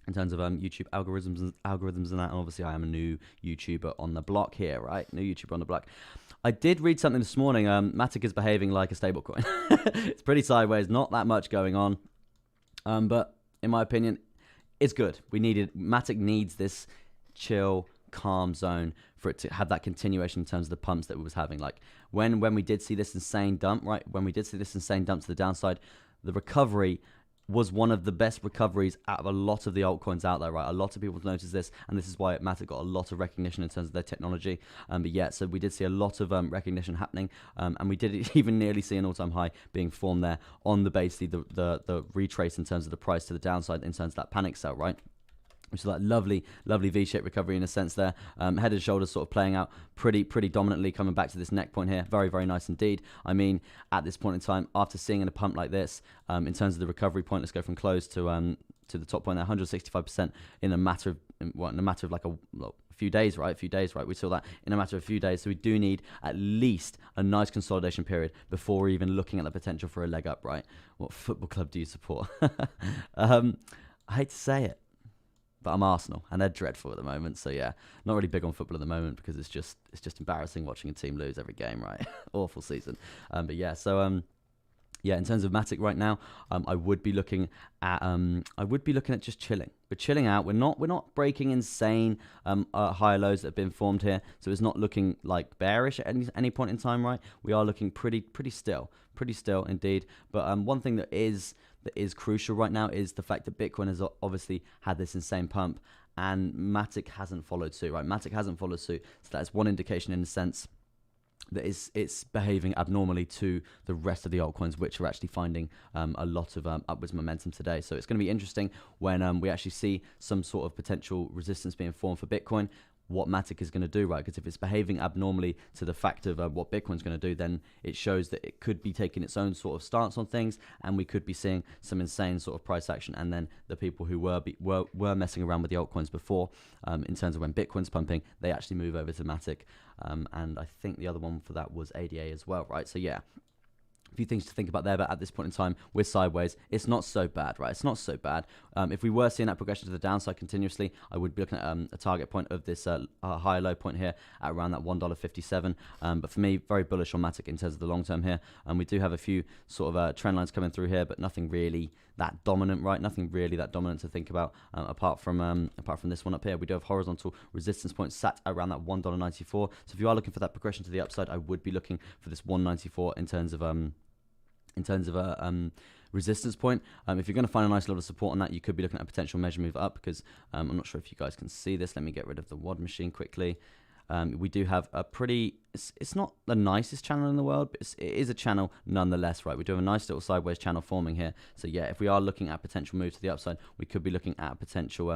Speaker 1: in terms of YouTube algorithms and that. And obviously, I am a new YouTuber on the block here, right? New YouTuber on the block. I did read something this morning. Matic is behaving like a stablecoin. It's pretty sideways. Not that much going on. But in my opinion, it's good. Matic needs this chill, calm zone for it to have that continuation in terms of the pumps that we was having. Like when we did see this insane dump, right? When we did see this insane dump to the downside, the recovery was one of the best recoveries out of a lot of the altcoins out there, right? A lot of people noticed this, and this is why Matic got a lot of recognition in terms of their technology. But yeah, so we did see a lot of recognition happening, and we did even nearly see an all-time high being formed there on the basically the retrace in terms of the price to the downside in terms of that panic sell, right? Which is that lovely V-shaped recovery in a sense there. Head and shoulders sort of playing out pretty dominantly, coming back to this neck point here. Very, very nice indeed. I mean, at this point in time, after seeing a pump like this, in terms of the recovery point, let's go from close to the top point there, 165% in a matter of like a few days, right? We saw that in a matter of a few days. So we do need at least a nice consolidation period before even looking at the potential for a leg up, right? What football club do you support? I hate to say it, but I'm Arsenal, and they're dreadful at the moment. So yeah, not really big on football at the moment, because it's just embarrassing watching a team lose every game, right? Awful season. But yeah, so yeah, in terms of Matic right now, I would be looking at just chilling. We're chilling out. We're not breaking insane higher lows that have been formed here. So it's not looking like bearish at any point in time, right? We are looking pretty still indeed. But one thing that is crucial right now is the fact that Bitcoin has obviously had this insane pump, and Matic hasn't followed suit, right? Matic hasn't followed suit, so that's one indication in a sense that it's behaving abnormally to the rest of the altcoins, which are actually finding a lot of upwards momentum today. So it's going to be interesting when we actually see some sort of potential resistance being formed for Bitcoin, what Matic is going to do, right? Because if it's behaving abnormally to the fact of what Bitcoin's going to do, then it shows that it could be taking its own sort of stance on things, and we could be seeing some insane sort of price action. And then the people who were messing around with the altcoins before, in terms of when Bitcoin's pumping, they actually move over to Matic. And I think the other one for that was ADA as well, right? So yeah, a few things to think about there, but at this point in time, we're sideways. It's not so bad, right? It's not so bad. If we were seeing that progression to the downside continuously, I would be looking at a target point of this high low point here at around that $1.57. But for me, very bullish on Matic in terms of the long term here. We do have a few sort of trend lines coming through here, but nothing really that dominant, right? Nothing really that dominant to think about apart from this one up here. We do have horizontal resistance points sat around that $1.94. So if you are looking for that progression to the upside, I would be looking for this 194 in terms of a resistance point. If you're going to find a nice level of support on that, you could be looking at a potential measure move up, because I'm not sure if you guys can see this. Let me get rid of the WOD machine quickly. We do have a pretty, it's not the nicest channel in the world, but it is a channel nonetheless, right? We do have a nice little sideways channel forming here. So yeah, if we are looking at potential move to the upside, we could be looking at a potential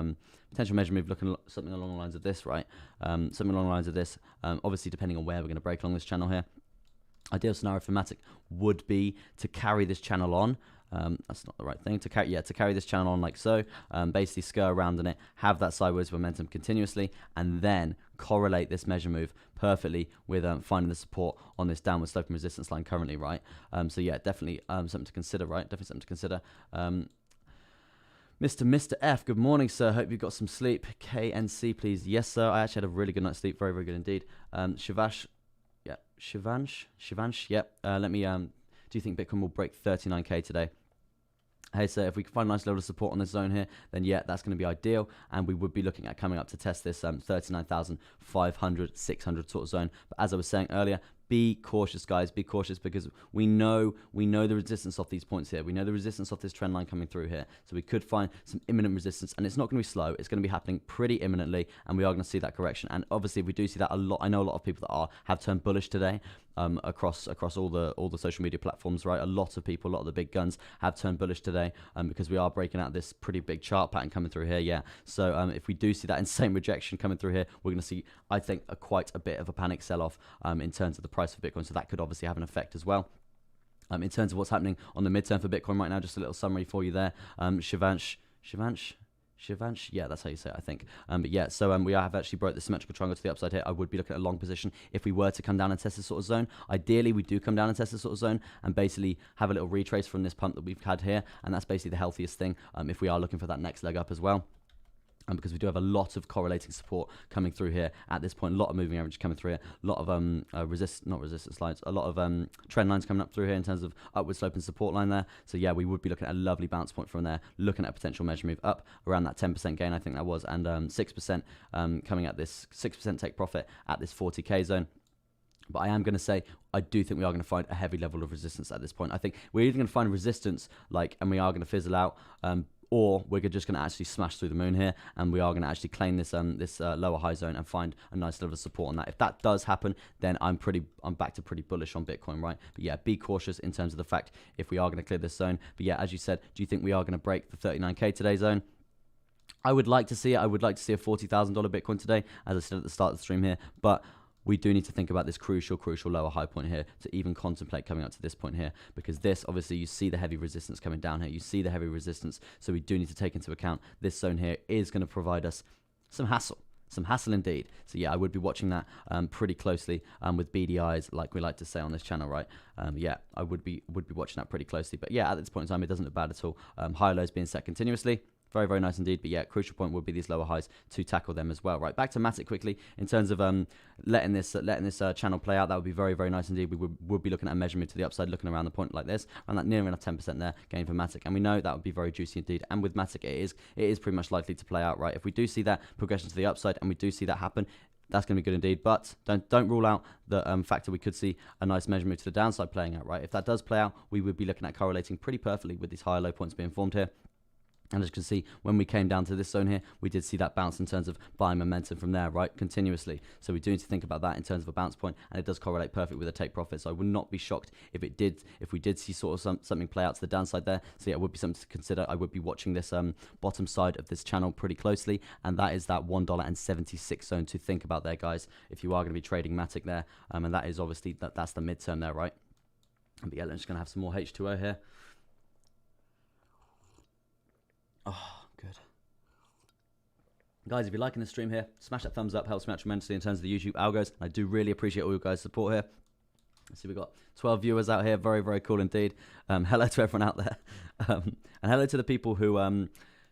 Speaker 1: measure move, looking something along the lines of this, right? Something along the lines of this, obviously depending on where we're going to break along this channel here. Ideal scenario for Matic would be to carry this channel on. That's not the right thing to carry this channel on like so, basically skirt around in it, have that sideways momentum continuously, and then correlate this measure move perfectly with finding the support on this downward sloping resistance line currently, right? So yeah, definitely something to consider, right? Definitely something to consider. Mr. F, good morning, sir. Hope you got some sleep. KNC, please. Yes, sir. I actually had a really good night's sleep. Very, very good indeed. Shivansh, yep. Let me, do you think Bitcoin will break 39K today? Hey, so if we can find a nice level of support on this zone here, then yeah, that's going to be ideal. And we would be looking at coming up to test this 39,500, 600 sort of zone. But as I was saying earlier, be cautious, guys. Be cautious, because we know the resistance of these points here. We know the resistance of this trend line coming through here. So we could find some imminent resistance, and it's not going to be slow. It's going to be happening pretty imminently, and we are going to see that correction. And obviously, if we do see that a lot, I know a lot of people that have turned bullish today. Across all the social media platforms, right? A lot of people, a lot of the big guns have turned bullish today, because we are breaking out this pretty big chart pattern coming through here, yeah. So if we do see that insane rejection coming through here, we're going to see, I think, quite a bit of a panic sell-off in terms of the price of Bitcoin. So that could obviously have an effect as well. In terms of what's happening on the midterm for Bitcoin right now, just a little summary for you there. Shivansh, yeah, that's how you say it, I think. But yeah, so we have actually broke the symmetrical triangle to the upside here. I would be looking at a long position if we were to come down and test this sort of zone. Ideally, we do come down and test this sort of zone and basically have a little retrace from this pump that we've had here, and that's basically the healthiest thing if we are looking for that next leg up as well. Because we do have a lot of correlating support coming through here at this point, a lot of moving average coming through here, a lot of a lot of trend lines coming up through here in terms of upward sloping support line there. So yeah, we would be looking at a lovely bounce point from there, looking at a potential measure move up around that 10% gain, I think that was, and 6% coming at this 6% take profit at this 40k zone. But I am going to say, I do think we are going to find a heavy level of resistance at this point. I think we're either going to find resistance, and we are going to fizzle out, or we're just going to actually smash through the moon here, and we are going to actually claim this lower high zone and find a nice level of support on that. If that does happen, then I'm back to pretty bullish on Bitcoin, right? But yeah, be cautious in terms of the fact if we are going to clear this zone. But yeah, as you said, do you think we are going to break the 39k today zone? I would like to see it. I would like to see a $40,000 Bitcoin today, as I said at the start of the stream here, but we do need to think about this crucial lower high point here to even contemplate coming up to this point here, because this, obviously, you see the heavy resistance coming down here. You see the heavy resistance, so we do need to take into account this zone here is going to provide us some hassle. Some hassle indeed. So yeah, I would be watching that pretty closely with beady eyes, like we like to say on this channel, right? Yeah, I would be watching that pretty closely. But yeah, at this point in time, it doesn't look bad at all. High lows being set continuously. Very, very nice indeed. But yeah, crucial point would be these lower highs to tackle them as well. Right, back to Matic quickly in terms of letting this channel play out. That would be very, very nice indeed. We would be looking at a measurement to the upside, looking around the point like this, around that near enough 10% there gain for Matic, and we know that would be very juicy indeed. And with Matic, it is pretty much likely to play out, right? If we do see that progression to the upside, and we do see that happen, that's going to be good indeed. But don't rule out the fact that we could see a nice measurement to the downside playing out, right? If that does play out, we would be looking at correlating pretty perfectly with these higher low points being formed here. And as you can see, when we came down to this zone here, we did see that bounce in terms of buying momentum from there, right, continuously. So we do need to think about that in terms of a bounce point, and it does correlate perfectly with a take profit. So I would not be shocked if we did see sort of something play out to the downside there. So yeah, it would be something to consider. I would be watching this bottom side of this channel pretty closely, and that is that $1.76 zone to think about there, guys, if you are going to be trading Matic there. And that is obviously that's the midterm there, right? But yeah, I'm just going to have some more H2O here. Oh, good. Guys, if you're liking the stream here, smash that thumbs up. Helps me out tremendously in terms of the YouTube algos. I do really appreciate all you guys' support here. Let's see, we've got 12 viewers out here. Very, very cool indeed. Hello to everyone out there. And hello to the people who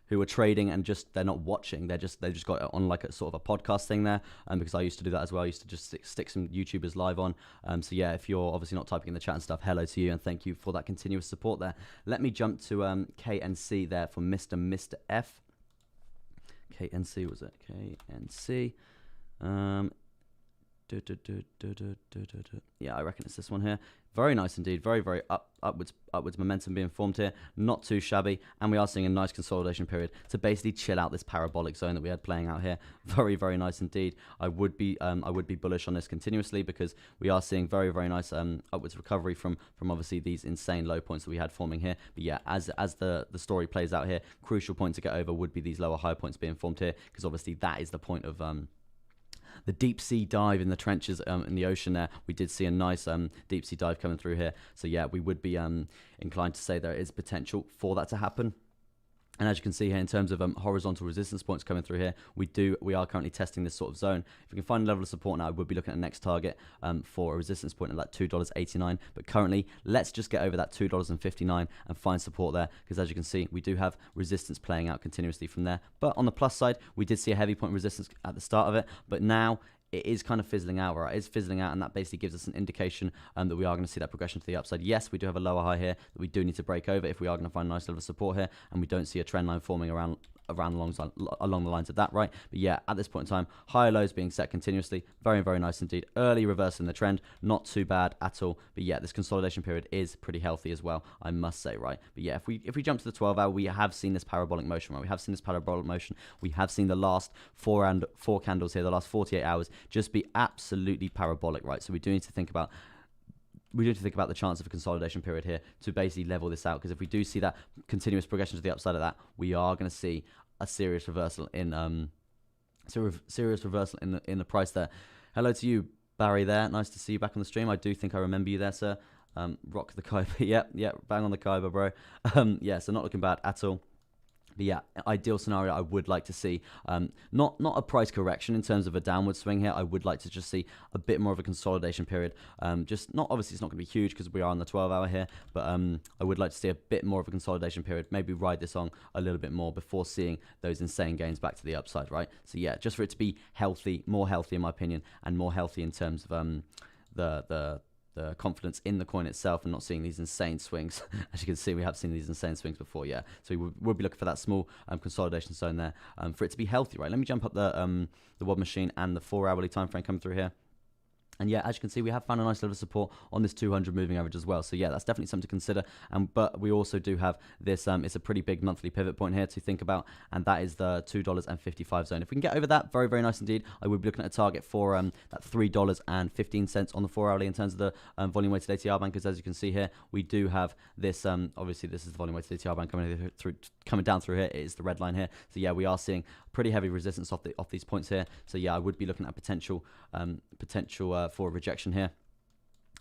Speaker 1: who are trading and just they're not watching. They just got it on like a sort of a podcast thing there. Because I used to do that as well. I used to just stick some YouTubers live on. So yeah, if you're obviously not typing in the chat and stuff, hello to you and thank you for that continuous support there. Let me jump to KNC there for Mr. F. KNC was it? KNC. Yeah, I reckon it's this one here. Very nice indeed. Very upwards momentum being formed here. Not too shabby, and we are seeing a nice consolidation period to basically chill out this parabolic zone that we had playing out here. Very nice indeed. I would be bullish on this continuously because we are seeing very nice upwards recovery from obviously these insane low points that we had forming here. But yeah, as the story plays out here, crucial point to get over would be these lower high points being formed here, because obviously that is the point of the deep sea dive in the trenches in the ocean there. We did see a nice deep sea dive coming through here. So yeah, we would be inclined to say there is potential for that to happen. And as you can see here, in terms of horizontal resistance points coming through here, we are currently testing this sort of zone. If we can find a level of support now, I would be looking at the next target for a resistance point at like $2.89. But currently, let's just get over that $2.59 and find support there, because as you can see, we do have resistance playing out continuously from there. But on the plus side, we did see a heavy point resistance at the start of it, but now it is kind of fizzling out, right? It's fizzling out, and that basically gives us an indication that we are going to see that progression to the upside. Yes, we do have a lower high here that we do need to break over if we are going to find a nice level of support here, and we don't see a trend line forming along the lines of that, right? But yeah, at this point in time, higher lows being set continuously. Very nice indeed. Early reversal in the trend, not too bad at all. But yeah, this consolidation period is pretty healthy as well, I must say, right? But yeah, if we jump to the 12 hour, we have seen this parabolic motion, right? We have seen this parabolic motion. We have seen the last four candles here, the last 48 hours, just be absolutely parabolic, right? So we do need to think about the chance of a consolidation period here to basically level this out, because if we do see that continuous progression to the upside of that, we are going to see a serious reversal in the price there. Hello to you, Barry there. Nice to see you back on the stream. I do think I remember you there, sir. Rock the Kyber. Yep, bang on the Kyber, bro. Yeah, so not looking bad at all. But yeah, ideal scenario, I would like to see not a price correction in terms of a downward swing here. I would like to just see a bit more of a consolidation period. Obviously it's not going to be huge because we are on the 12 hour here, but I would like to see a bit more of a consolidation period. Maybe ride this on a little bit more before seeing those insane gains back to the upside, right? So yeah, just for it to be healthy, more healthy in my opinion, and more healthy in terms of the confidence in the coin itself, and not seeing these insane swings. As you can see, we have seen these insane swings before, yeah. So we would be looking for that small consolidation zone there for it to be healthy, right? Let me jump up the WOD machine and the 4 hourly time frame coming through here. And yeah, as you can see, we have found a nice level of support on this 200 moving average as well. So yeah, that's definitely something to consider. But we also do have this, it's a pretty big monthly pivot point here to think about, and that is the $2.55 zone. If we can get over that, very nice indeed. I would be looking at a target for that $3.15 on the 4 hourly in terms of the volume weighted ATR band, because as you can see here, we do have this, obviously this is the volume weighted ATR band coming down through here. It is the red line here. So yeah, we are seeing pretty heavy resistance off these points here. So yeah, I would be looking at potential for a rejection here,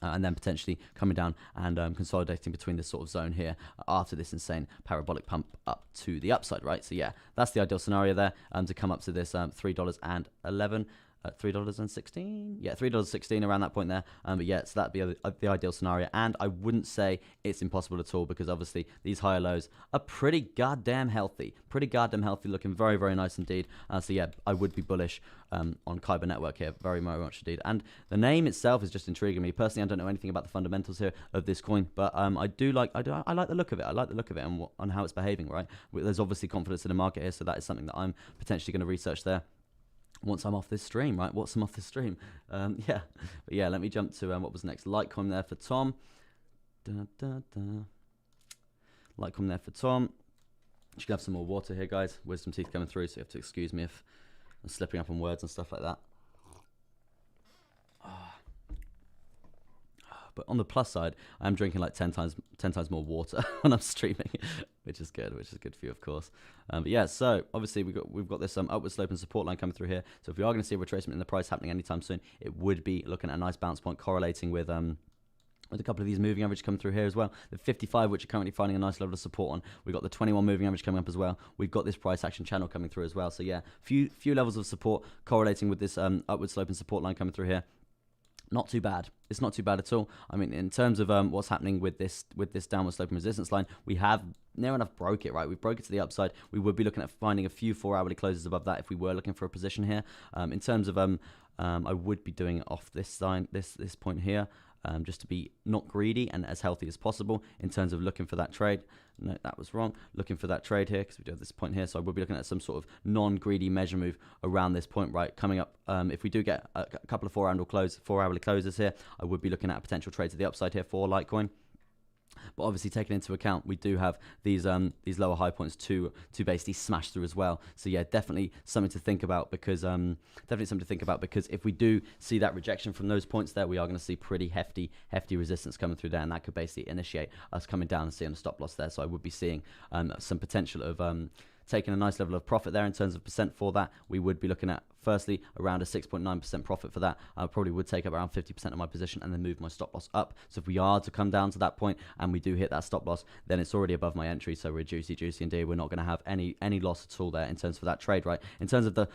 Speaker 1: and then potentially coming down and consolidating between this sort of zone here after this insane parabolic pump up to the upside, right? So yeah, that's the ideal scenario there, to come up to this $3.11. $3.16, yeah, $3.16 around that point there. But yeah, so that'd be the ideal scenario, and I wouldn't say it's impossible at all, because obviously these higher lows are pretty goddamn healthy, looking very nice indeed. So yeah, I would be bullish on Kyber Network here, very much indeed. And the name itself is just intriguing me personally. I don't know anything about the fundamentals here of this coin, but I like the look of it. I like the look of it and how it's behaving, right? There's obviously confidence in the market here, so that is something that I'm potentially going to research there once I'm off this stream, right? Yeah. But yeah, let me jump to what was next. Litecoin there for Tom. Litecoin there for Tom. Should have some more water here, guys. Wisdom teeth coming through, so you have to excuse me if I'm slipping up on words and stuff like that. But on the plus side, I'm drinking like 10 times more water when I'm streaming, which is good for you, of course. But yeah, so obviously we've got this upward slope and support line coming through here. So if we are going to see a retracement in the price happening anytime soon, it would be looking at a nice bounce point correlating with a couple of these moving averages coming through here as well. The 55, which are currently finding a nice level of support on. We've got the 21 moving average coming up as well. We've got this price action channel coming through as well. So yeah, few levels of support correlating with this upward slope and support line coming through here. not too bad. It's not too bad at all. I mean, in terms of what's happening with this downward sloping resistance line, we have near enough broke it, right? We broke it to the upside. We would be looking at finding a few 4-hourly closes above that if we were looking for a position here. In terms of I would be doing it off this line, this point here, just to be not greedy and as healthy as possible in terms of looking for that trade. No, that was wrong. Looking for that trade here because we do have this point here. So I will be looking at some sort of non-greedy measure move around this point, right? Coming up, if we do get a couple of 4-hourly closes here, I would be looking at a potential trade to the upside here for Litecoin. But obviously, taking into account, we do have these lower high points to basically smash through as well. So yeah, definitely something to think about because if we do see that rejection from those points there, we are going to see pretty hefty resistance coming through there, and that could basically initiate us coming down and seeing a stop loss there. So I would be seeing some potential of taking a nice level of profit there in terms of percent for that. We would be looking at, firstly, around a 6.9% profit for that. I probably would take up around 50% of my position and then move my stop loss up. So if we are to come down to that point and we do hit that stop loss, then it's already above my entry. So we're juicy indeed. We're not going to have any loss at all there in terms of that trade, right? In terms of the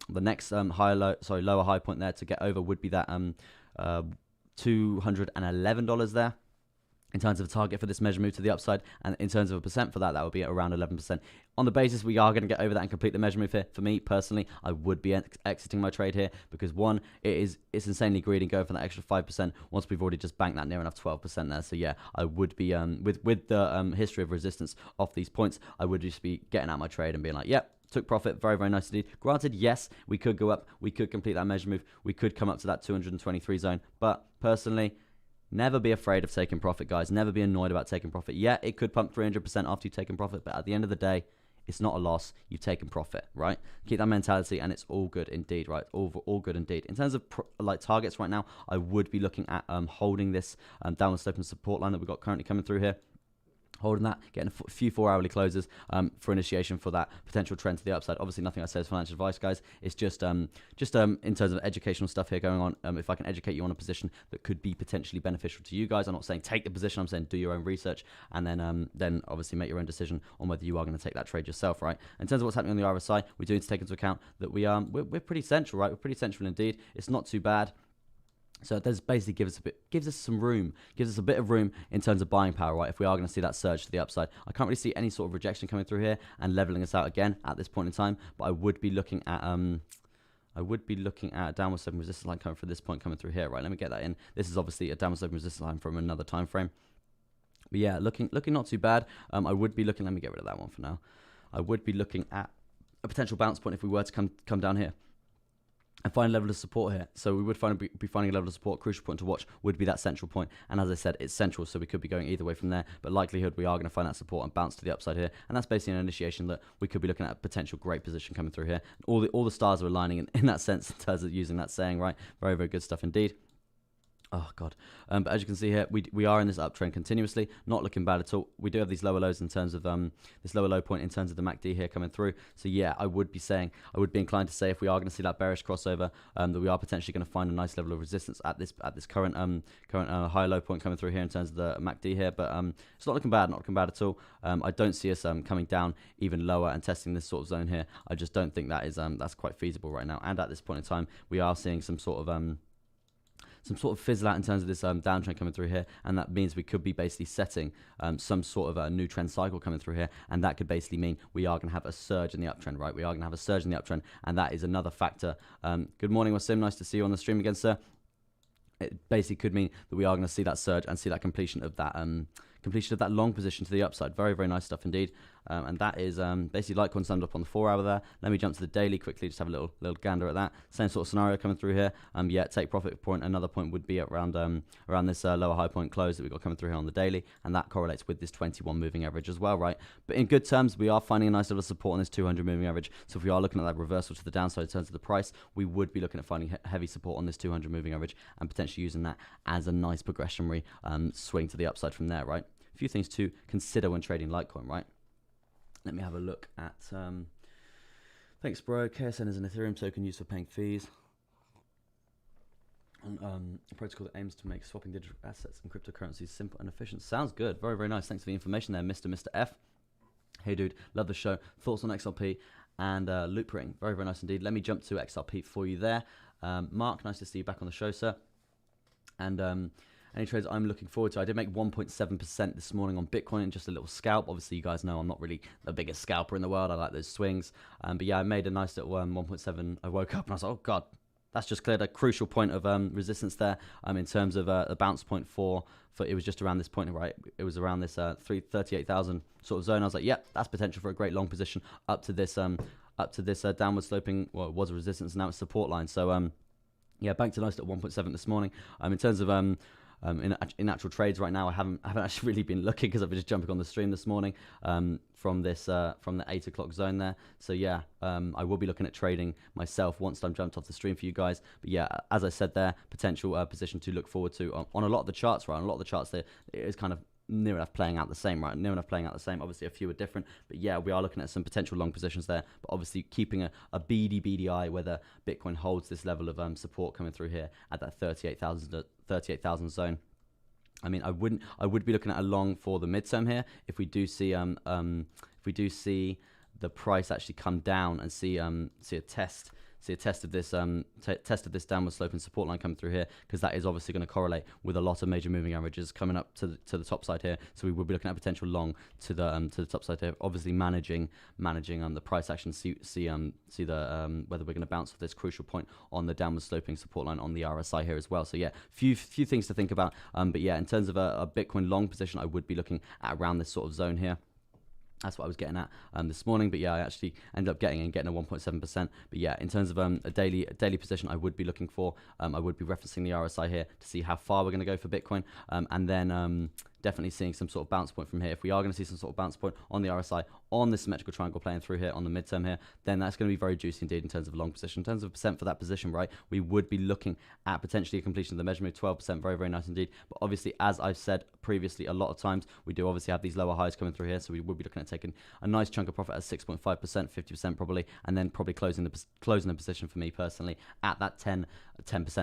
Speaker 1: next lower high point there to get over would be that $211 there. In terms of a target for this measure move to the upside, and in terms of a percent for that, that would be at around 11%. On the basis we are going to get over that and complete the measure move here, for me personally, I would be exiting my trade here because one, it's insanely greedy going for that extra 5% once we've already just banked that near enough 12% there. So yeah, I would be with the history of resistance off these points, I would just be getting out my trade and being like, yep. Took profit, very, very nice indeed. Granted, yes, we could go up, we could complete that measure move, we could come up to that 223 zone, but personally, never be afraid of taking profit, guys. Never be annoyed about taking profit. Yeah, it could pump 300% after you've taken profit, but at the end of the day, it's not a loss. You've taken profit, right? Keep that mentality, and it's all good indeed, right? All good indeed. In terms of targets right now, I would be looking at holding this downward sloping support line that we've got currently coming through here. Holding that, getting a few 4-hourly closes for initiation for that potential trend to the upside. Obviously, nothing I say is financial advice, guys. It's just in terms of educational stuff here going on. If I can educate you on a position that could be potentially beneficial to you guys, I'm not saying take the position. I'm saying do your own research and then obviously make your own decision on whether you are going to take that trade yourself, right? In terms of what's happening on the RSI, we do need to take into account that we're pretty central, right? We're pretty central indeed. It's not too bad. So it does basically gives us some room, gives us a bit of room in terms of buying power, right? If we are going to see that surge to the upside, I can't really see any sort of rejection coming through here and leveling us out again at this point in time. But I would be looking at a downward sloping resistance line coming from this point coming through here, right? Let me get that in. This is obviously a downward sloping resistance line from another time frame. But yeah, looking not too bad. I would be looking. Let me get rid of that one for now. I would be looking at a potential bounce point if we were to come down here and find a level of support here. So we would be finding a level of support. Crucial point to watch would be that central point. And as I said, it's central, so we could be going either way from there. But likelihood, we are going to find that support and bounce to the upside here. And that's basically an initiation that we could be looking at a potential great position coming through here. All the stars are aligning in that sense, in terms of using that saying, right? Very, very good stuff indeed. Oh, God. But as you can see here, we are in this uptrend continuously, not looking bad at all. We do have these lower lows in terms of this lower low point in terms of the MACD here coming through. So, yeah, I would be inclined to say if we are going to see that bearish crossover, that we are potentially going to find a nice level of resistance at this current high low point coming through here in terms of the MACD here. But it's not looking bad at all. I don't see us coming down even lower and testing this sort of zone here. I just don't think that is that's quite feasible right now. And at this point in time, we are seeing some sort of fizzle out in terms of this downtrend coming through here, and that means we could be basically setting some sort of a new trend cycle coming through here, and that could basically mean we are going to have a surge in the uptrend, right? We are going to have a surge in the uptrend, and that is another factor. Good morning, Wasim. Nice to see you on the stream again, sir. It basically could mean that we are going to see that surge and see that completion of that long position to the upside. Very, very nice stuff indeed. And that is basically Litecoin summed up on the 4 hour there. Let me jump to the daily quickly, just have a little gander at that. Same sort of scenario coming through here. Yeah, take profit point. Another point would be around this lower high point close that we've got coming through here on the daily, and that correlates with this 21 moving average as well, right? But in good terms, we are finding a nice level of support on this 200 moving average. So if we are looking at that reversal to the downside in terms of the price, we would be looking at finding heavy support on this 200 moving average and potentially using that as a nice progressionary swing to the upside from there, right? A few things to consider when trading Litecoin, right? Let me have a look at, thanks bro, KSN is an Ethereum token used for paying fees. A protocol that aims to make swapping digital assets and cryptocurrencies simple and efficient. Sounds good, very, very nice. Thanks for the information there, Mr. F. Hey dude, love the show. Thoughts on XRP and Loop Ring, very, very nice indeed. Let me jump to XRP for you there. Mark, nice to see you back on the show, sir. And any trades I'm looking forward to. I did make 1.7% this morning on Bitcoin, just a little scalp. Obviously, you guys know I'm not really the biggest scalper in the world. I like those swings. But yeah, I made a nice little 1.7. I woke up and I was like, oh God, that's just cleared a crucial point of resistance there in terms of a bounce point for it was just around this point, right? It was around this 38,000 sort of zone. I was like, yeah, that's potential for a great long position up to this downward sloping, well, it was a resistance, now it's support line. So yeah, banked a nice at 1.7 this morning. In terms of in actual trades right now, I haven't actually really been looking because I've been just jumping on the stream this morning from the 8 o'clock zone there. So yeah, I will be looking at trading myself once I'm jumped off the stream for you guys. But yeah, as I said there, potential position to look forward to on a lot of the charts, right? On a lot of the charts there, it is kind of near enough playing out the same, right? Near enough playing out the same. Obviously, a few are different, but yeah, we are looking at some potential long positions there. But obviously, keeping a beady eye whether Bitcoin holds this level of support coming through here at that 38,000 zone. I mean, I would be looking at a long for the midterm here if we do see the price actually come down and see a test of this downward sloping support line coming through here, because that is obviously going to correlate with a lot of major moving averages coming up to the top side here. So we will be looking at potential long to the top side here, obviously managing the price action, see the whether we're going to bounce off this crucial point on the downward sloping support line on the RSI here as well. So yeah, few things to think about. But yeah, in terms of a Bitcoin long position, I would be looking at around this sort of zone here. That's what I was getting at this morning, but yeah, I actually ended up getting a 1.7%. But yeah, in terms of a daily position, I would be looking for, I would be referencing the RSI here to see how far we're going to go for Bitcoin, and then definitely seeing some sort of bounce point from here. If we are going to see some sort of bounce point on the RSI, on the symmetrical triangle playing through here on the midterm here, then that's going to be very juicy indeed in terms of a long position. In terms of percent for that position, right, we would be looking at potentially a completion of the measurement, 12%, very, very nice indeed. But obviously, as I've said previously a lot of times, we do obviously have these lower highs coming through here, so we would be looking at taking a nice chunk of profit at 6.5%, 50% probably, and then probably closing the position for me personally at that 10%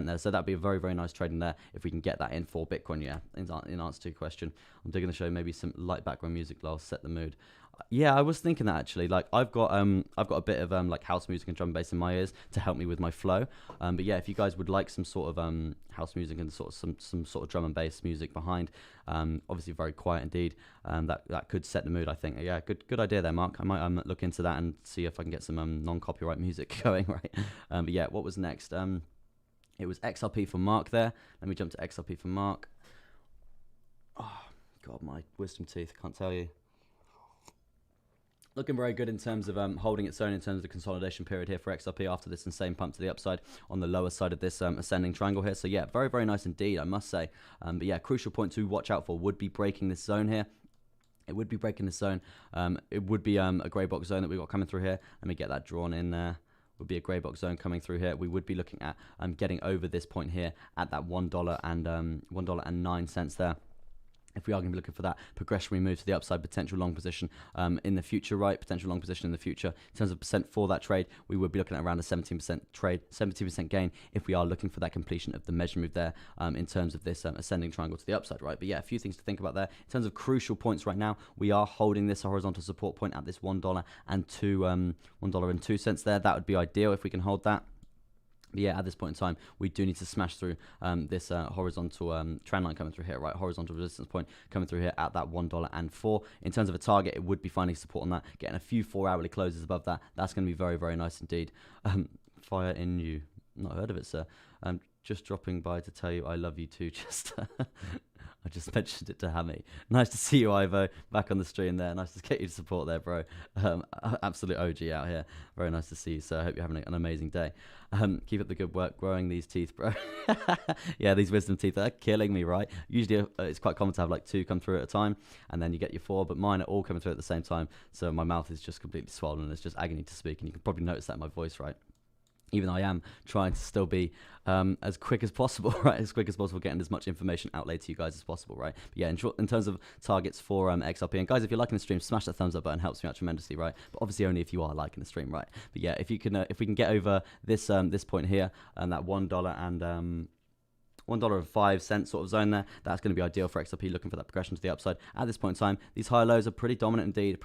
Speaker 1: there. So that'd be a very, very nice trading there if we can get that in for Bitcoin. Yeah, in answer to your question, I'm digging the show. Maybe some light background music, I'll set the mood. Yeah, I was thinking that actually. Like I've got a bit of like house music and drum and bass in my ears to help me with my flow. But yeah, if you guys would like some sort of house music and sort of some sort of drum and bass music behind, obviously very quiet indeed. That could set the mood, I think. Yeah, good idea there, Mark. I might look into that and see if I can get some non-copyright music going, right? But yeah, what was next? It was XRP for Mark there. Let me jump to XRP for Mark. Oh God, my wisdom teeth, I can't tell you. Looking very good in terms of holding its own in terms of the consolidation period here for XRP after this insane pump to the upside on the lower side of this ascending triangle here. So yeah, very, very nice indeed, I must say. But yeah, crucial point to watch out for would be breaking this zone here. It would be breaking this zone. It would be a grey box zone that we've got coming through here. Let me get that drawn in there. Would be a grey box zone coming through here. We would be looking at getting over this point here at that $1 and $1.09 there. If we are going to be looking for that progressionary move to the upside, potential long position in the future, right? Potential long position in the future. In terms of percent for that trade, we would be looking at around a 17% trade, 17% gain if we are looking for that completion of the measure move there in terms of this ascending triangle to the upside, right? But yeah, a few things to think about there. In terms of crucial points right now, we are holding this horizontal support point at this $1.02 there. That would be ideal if we can hold that. Yeah, at this point in time, we do need to smash through this horizontal trend line coming through here, right? Horizontal resistance point coming through here at that $1.04. In terms of a target, it would be finding support on that, getting a few 4-hourly closes above that. That's going to be very, very nice indeed. Fire in you. Not heard of it, sir. Just dropping by to tell you I love you too, Chester. I just mentioned it to Hammy. Nice to see you, Ivo, back on the stream there. Nice to get you to support there, bro. Absolute OG out here. Very nice to see you, so I hope you're having an amazing day. Keep up the good work growing these teeth, bro. Yeah, these wisdom teeth are killing me, right? Usually it's quite common to have like 2 come through at a time, and then you get your 4, but mine are all coming through at the same time, so my mouth is just completely swollen, and it's just agony to speak, and you can probably notice that in my voice, right? Even though I am trying to still be as quick as possible, right? As quick as possible, getting as much information outlaid to you guys as possible, right? But yeah, in terms of targets for XRP, and guys, if you're liking the stream, smash that thumbs up button, helps me out tremendously, right? But obviously only if you are liking the stream, right? But yeah, if we can get over this this point here, and that $1 and $1.05 sort of zone there. That's going to be ideal for XRP looking for that progression to the upside. At this point in time, these high lows are pretty dominant indeed.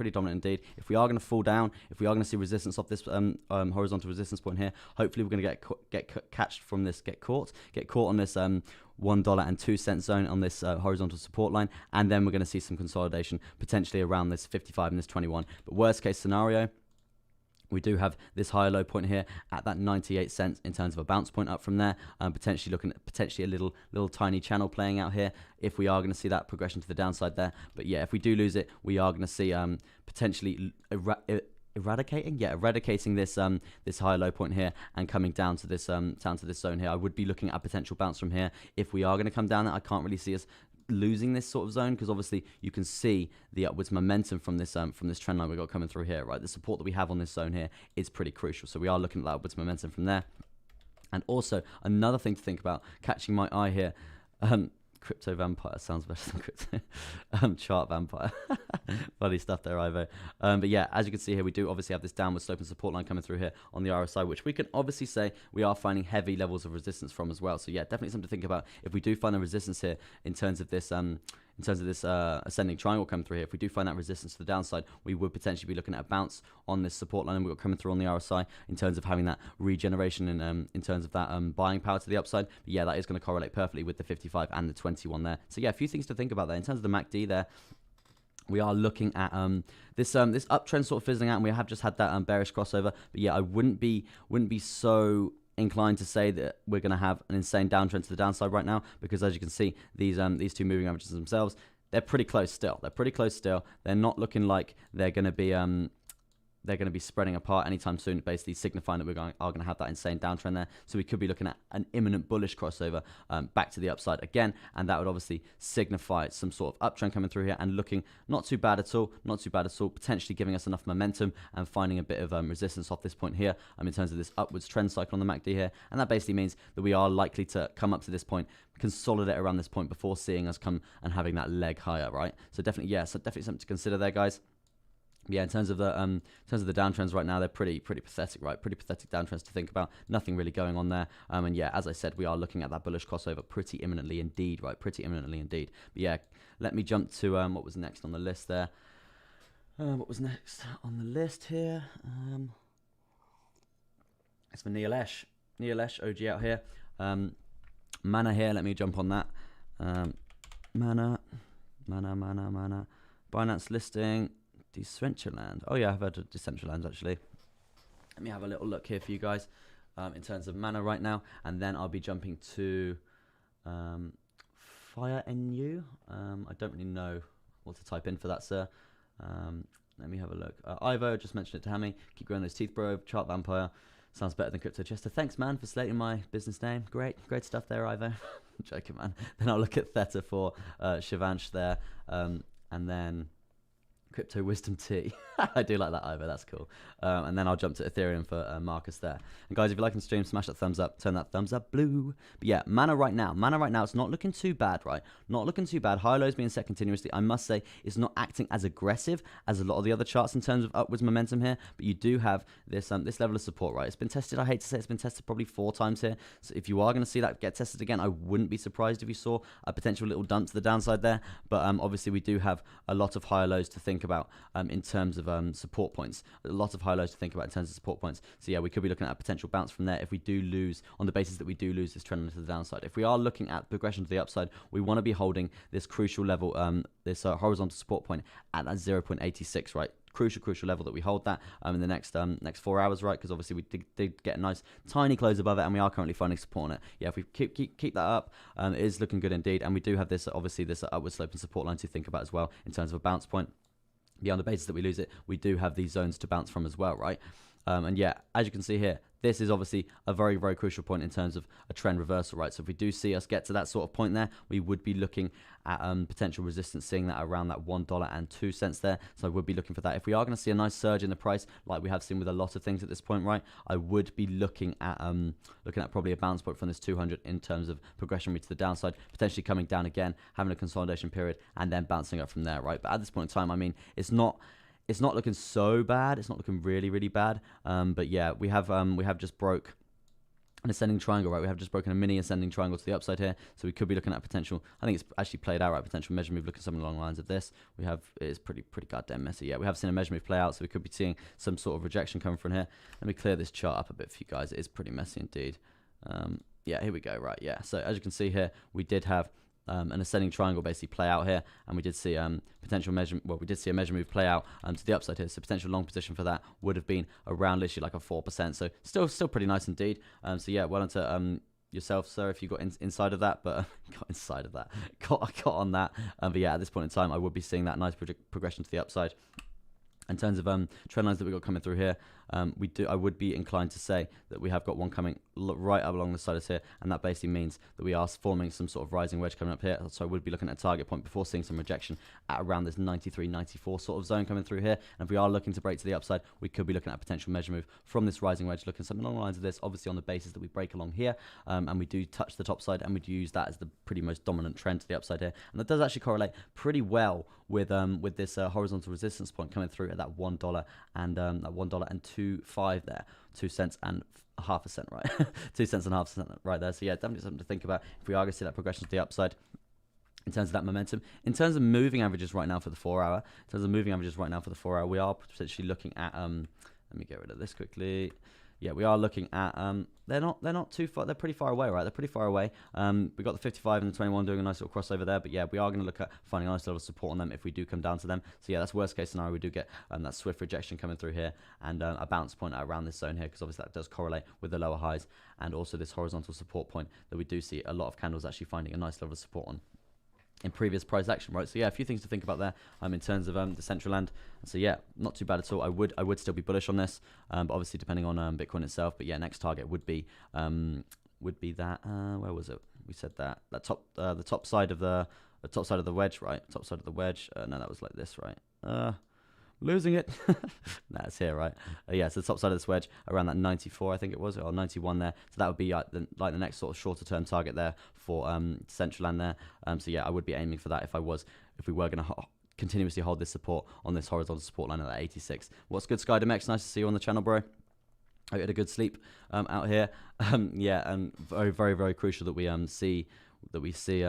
Speaker 1: If we are going to fall down, if we are going to see resistance off this horizontal resistance point here, hopefully we're going to get catched from this, get caught on this $1.02 zone on this horizontal support line, and then we're going to see some consolidation potentially around this 55 and this 21. But worst case scenario, we do have this high low point here at that 98 cents in terms of a bounce point up from there, potentially looking at potentially a little tiny channel playing out here if we are going to see that progression to the downside there. But yeah, if we do lose it, we are going to see potentially eradicating this this high low point here and coming down to this zone here. I would be looking at a potential bounce from here if we are going to come down. That I can't really see us losing this sort of zone, because obviously you can see the upwards momentum from this trend line we got coming through here, right? The support that we have on this zone here is pretty crucial, so we are looking at that upwards momentum from there. And also another thing to think about, catching my eye here, crypto vampire sounds better than crypto chart vampire. Funny stuff there, Ivo. But yeah, as you can see here, we do obviously have this downward slope and support line coming through here on the RSI, which we can obviously say we are finding heavy levels of resistance from as well. So yeah, definitely something to think about. If we do find the resistance here in terms of this ascending triangle coming through here, if we do find that resistance to the downside, we would potentially be looking at a bounce on this support line we've got coming through on the RSI in terms of having that regeneration and in terms of that buying power to the upside. But yeah, that is going to correlate perfectly with the 55 and the 21 there. So yeah, a few things to think about there. In terms of the MACD there, we are looking at this uptrend sort of fizzling out, and we have just had that bearish crossover. But yeah, I wouldn't be so inclined to say that we're going to have an insane downtrend to the downside right now, because as you can see, these two moving averages themselves, they're pretty close still. They're not looking like they're going to be spreading apart anytime soon, basically signifying that we are going to have that insane downtrend there. So we could be looking at an imminent bullish crossover back to the upside again, and that would obviously signify some sort of uptrend coming through here and looking not too bad at all, potentially giving us enough momentum and finding a bit of resistance off this point here in terms of this upwards trend cycle on the MACD here. And that basically means that we are likely to come up to this point, consolidate around this point before seeing us come and having that leg higher, right? So definitely something to consider there, guys. Yeah, in terms of the downtrends right now, they're pretty pathetic, right? Pretty pathetic downtrends to think about. Nothing really going on there. And yeah, as I said, we are looking at that bullish crossover pretty imminently indeed, right? Pretty imminently indeed. But yeah, let me jump to what was next on the list there. What was next on the list here? It's for Neil Esch, OG out here. Mana here. Let me jump on that. Mana. Binance listing. Decentraland. Oh yeah, I've heard of Decentraland actually. Let me have a little look here for you guys in terms of Mana right now, and then I'll be jumping to Fire NU. I don't really know what to type in for that, sir. Let me have a look. Ivo, just mentioned it to Hammy. Keep growing those teeth, bro. Chart Vampire. Sounds better than Crypto Chester. Thanks, man, for slating my business name. Great stuff there, Ivo. I'm joking, man. Then I'll look at Theta for Shivansh there, and then Crypto Wisdom T. I do like that, Ivo. That's cool. And then I'll jump to Ethereum for Marcus there. And guys, if you're liking the stream, smash that thumbs up. Turn that thumbs up blue. But yeah, Mana right now, it's not looking too bad, right? Not looking too bad. High lows being set continuously. I must say, it's not acting as aggressive as a lot of the other charts in terms of upwards momentum here. But you do have this this level of support, right? It's been tested. I hate to say it's been tested probably 4 times here. So if you are going to see that get tested again, I wouldn't be surprised if you saw a potential little dump to the downside there. But obviously, we do have a lot of higher lows to think about in terms of support points. A lot of high lows to think about in terms of support points. So yeah, we could be looking at a potential bounce from there if we do lose, on the basis that we do lose this trend to the downside. If we are looking at progression to the upside, we want to be holding this crucial level, this horizontal support point at that 0.86, right? Crucial level that we hold that in the next 4 hours, right? Because obviously we did get a nice tiny close above it, and we are currently finding support on it. Yeah, if we keep that up, it is looking good indeed. And we do have this obviously this upward sloping support line to think about as well in terms of a bounce point. Yeah, on the basis that we lose it, we do have these zones to bounce from as well, right? And yeah, as you can see here, this is obviously a very crucial point in terms of a trend reversal, right? So if we do see us get to that sort of point there, we would be looking at potential resistance, seeing that around that $1.02 there. So I would be looking for that. If we are going to see a nice surge in the price, like we have seen with a lot of things at this point, right, I would be looking at probably a bounce point from this 200 in terms of progression to the downside, potentially coming down again, having a consolidation period, and then bouncing up from there, right? But at this point in time, I mean, it's not looking so bad. It's not looking really bad. But yeah, we have just broke an ascending triangle, right? We have just broken a mini ascending triangle to the upside here, so we could be looking at potential. I think it's actually played out, right? Potential measure move, looking something along the lines of this. We have, it's pretty goddamn messy. Yeah, we have seen a measure move play out, so we could be seeing some sort of rejection coming from here. Let me clear this chart up a bit for you guys. It is pretty messy indeed. Yeah, here we go. Right, yeah. So as you can see here, we did have an ascending triangle basically play out here, and we did see potential measure. Well, we did see a measure move play out to the upside here. So potential long position for that would have been around literally like a 4%. So still pretty nice indeed. So yeah, well into yourself, sir, if you got inside of that, but got inside of that, got on that. But yeah, at this point in time, I would be seeing that nice progression to the upside. In terms of trend lines that we got coming through here, I would be inclined to say that we have got one coming right up along the side of here, and that basically means that we are forming some sort of rising wedge coming up here. So I would be looking at a target point before seeing some rejection at around this 93, 94 sort of zone coming through here. And if we are looking to break to the upside, we could be looking at a potential measure move from this rising wedge, looking something along the lines of this, obviously on the basis that we break along here, and we do touch the top side, and we'd use that as the pretty most dominant trend to the upside here. And that does actually correlate pretty well with this horizontal resistance point coming through at that $1 and that $1.25 there, 2 cents and half a cent, right? 2 cents and half a cent right there. So yeah, definitely something to think about if we are going to see that progression to the upside. In terms of that momentum, in terms of moving averages right now for the 4 hour, we are potentially looking at let me get rid of this quickly. Yeah, we are looking at they're not too far. They're pretty far away, right? They're pretty far away. We got the 55 and the 21 doing a nice little crossover there, but yeah, we are going to look at finding a nice level of support on them if we do come down to them. So yeah, that's worst case scenario. We do get that swift rejection coming through here, and a bounce point around this zone here, because obviously that does correlate with the lower highs, and also this horizontal support point that we do see a lot of candles actually finding a nice level of support on in previous price action, right? So yeah, a few things to think about there in terms of the central land. So yeah, not too bad at all. I would still be bullish on this, but obviously depending on Bitcoin itself. But yeah, next target would be that where was it? We said that the top side of the wedge, right? Top side of the wedge. No, that was like this, right? Losing it. Nah, it's here, right? Yeah, so the top side of this wedge around that 94, I think it was, or 91 there. So that would be like the next sort of shorter term target there for central land there. So yeah, I would be aiming for that if we were going to continuously hold this support on this horizontal support line at that 86. What's good, Skydemex? Nice to see you on the channel, bro. I had a good sleep out here. Yeah, and very, very, very crucial that we see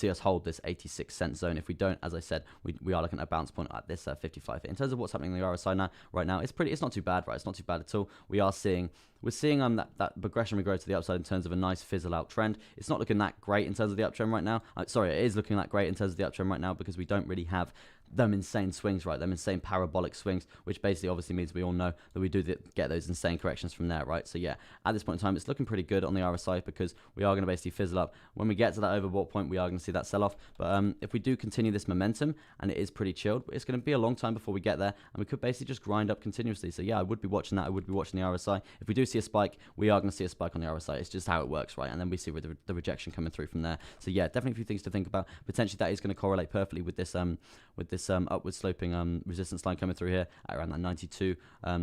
Speaker 1: us hold this 86 cent zone. If we don't, as I said, we are looking at a bounce point at this 55. In terms of what's happening in the RSI right now, it's not too bad, right? It's not too bad at all. We're seeing that progression we grow to the upside in terms of a nice fizzle out trend. It's not looking that great in terms of the uptrend right now. Sorry, it is looking that great in terms of the uptrend right now, because we don't really have them insane swings, right? Them insane parabolic swings, which basically obviously means we all know that we do get those insane corrections from there, right? So yeah, at this point in time, it's looking pretty good on the RSI, because we are going to basically fizzle up. When we get to that overbought point, we are going to see that sell off. But if we do continue this momentum, and it is pretty chilled, it's going to be a long time before we get there, and we could basically just grind up continuously. So yeah, I would be watching that. I would be watching the RSI. If we do see a spike, we are going to see a spike on the RSI. It's just how it works, right? And then we see with the rejection coming through from there. So yeah, definitely a few things to think about. Potentially that is going to correlate perfectly with this upward sloping resistance line coming through here at around that 92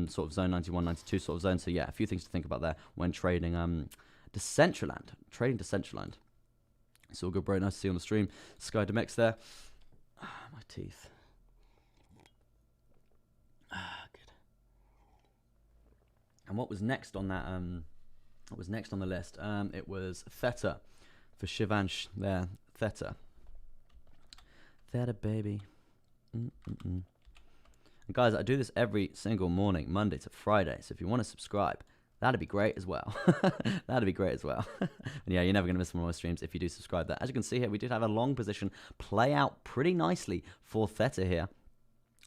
Speaker 1: sort of zone, 91, 92 sort of zone. So yeah, a few things to think about there when trading Decentraland. Trading Decentraland. It's all good, bro. Nice to see you on the stream. Skydemex there. My teeth. Good. And what was next on that? What was next on the list? It was Theta for Shivansh there. Theta, baby. And guys, I do this every single morning, Monday to Friday. So if you want to subscribe, that'd be great as well. That'd be great as well. And yeah, you're never going to miss one of my streams if you do subscribe there. As you can see here, we did have a long position play out pretty nicely for Theta here.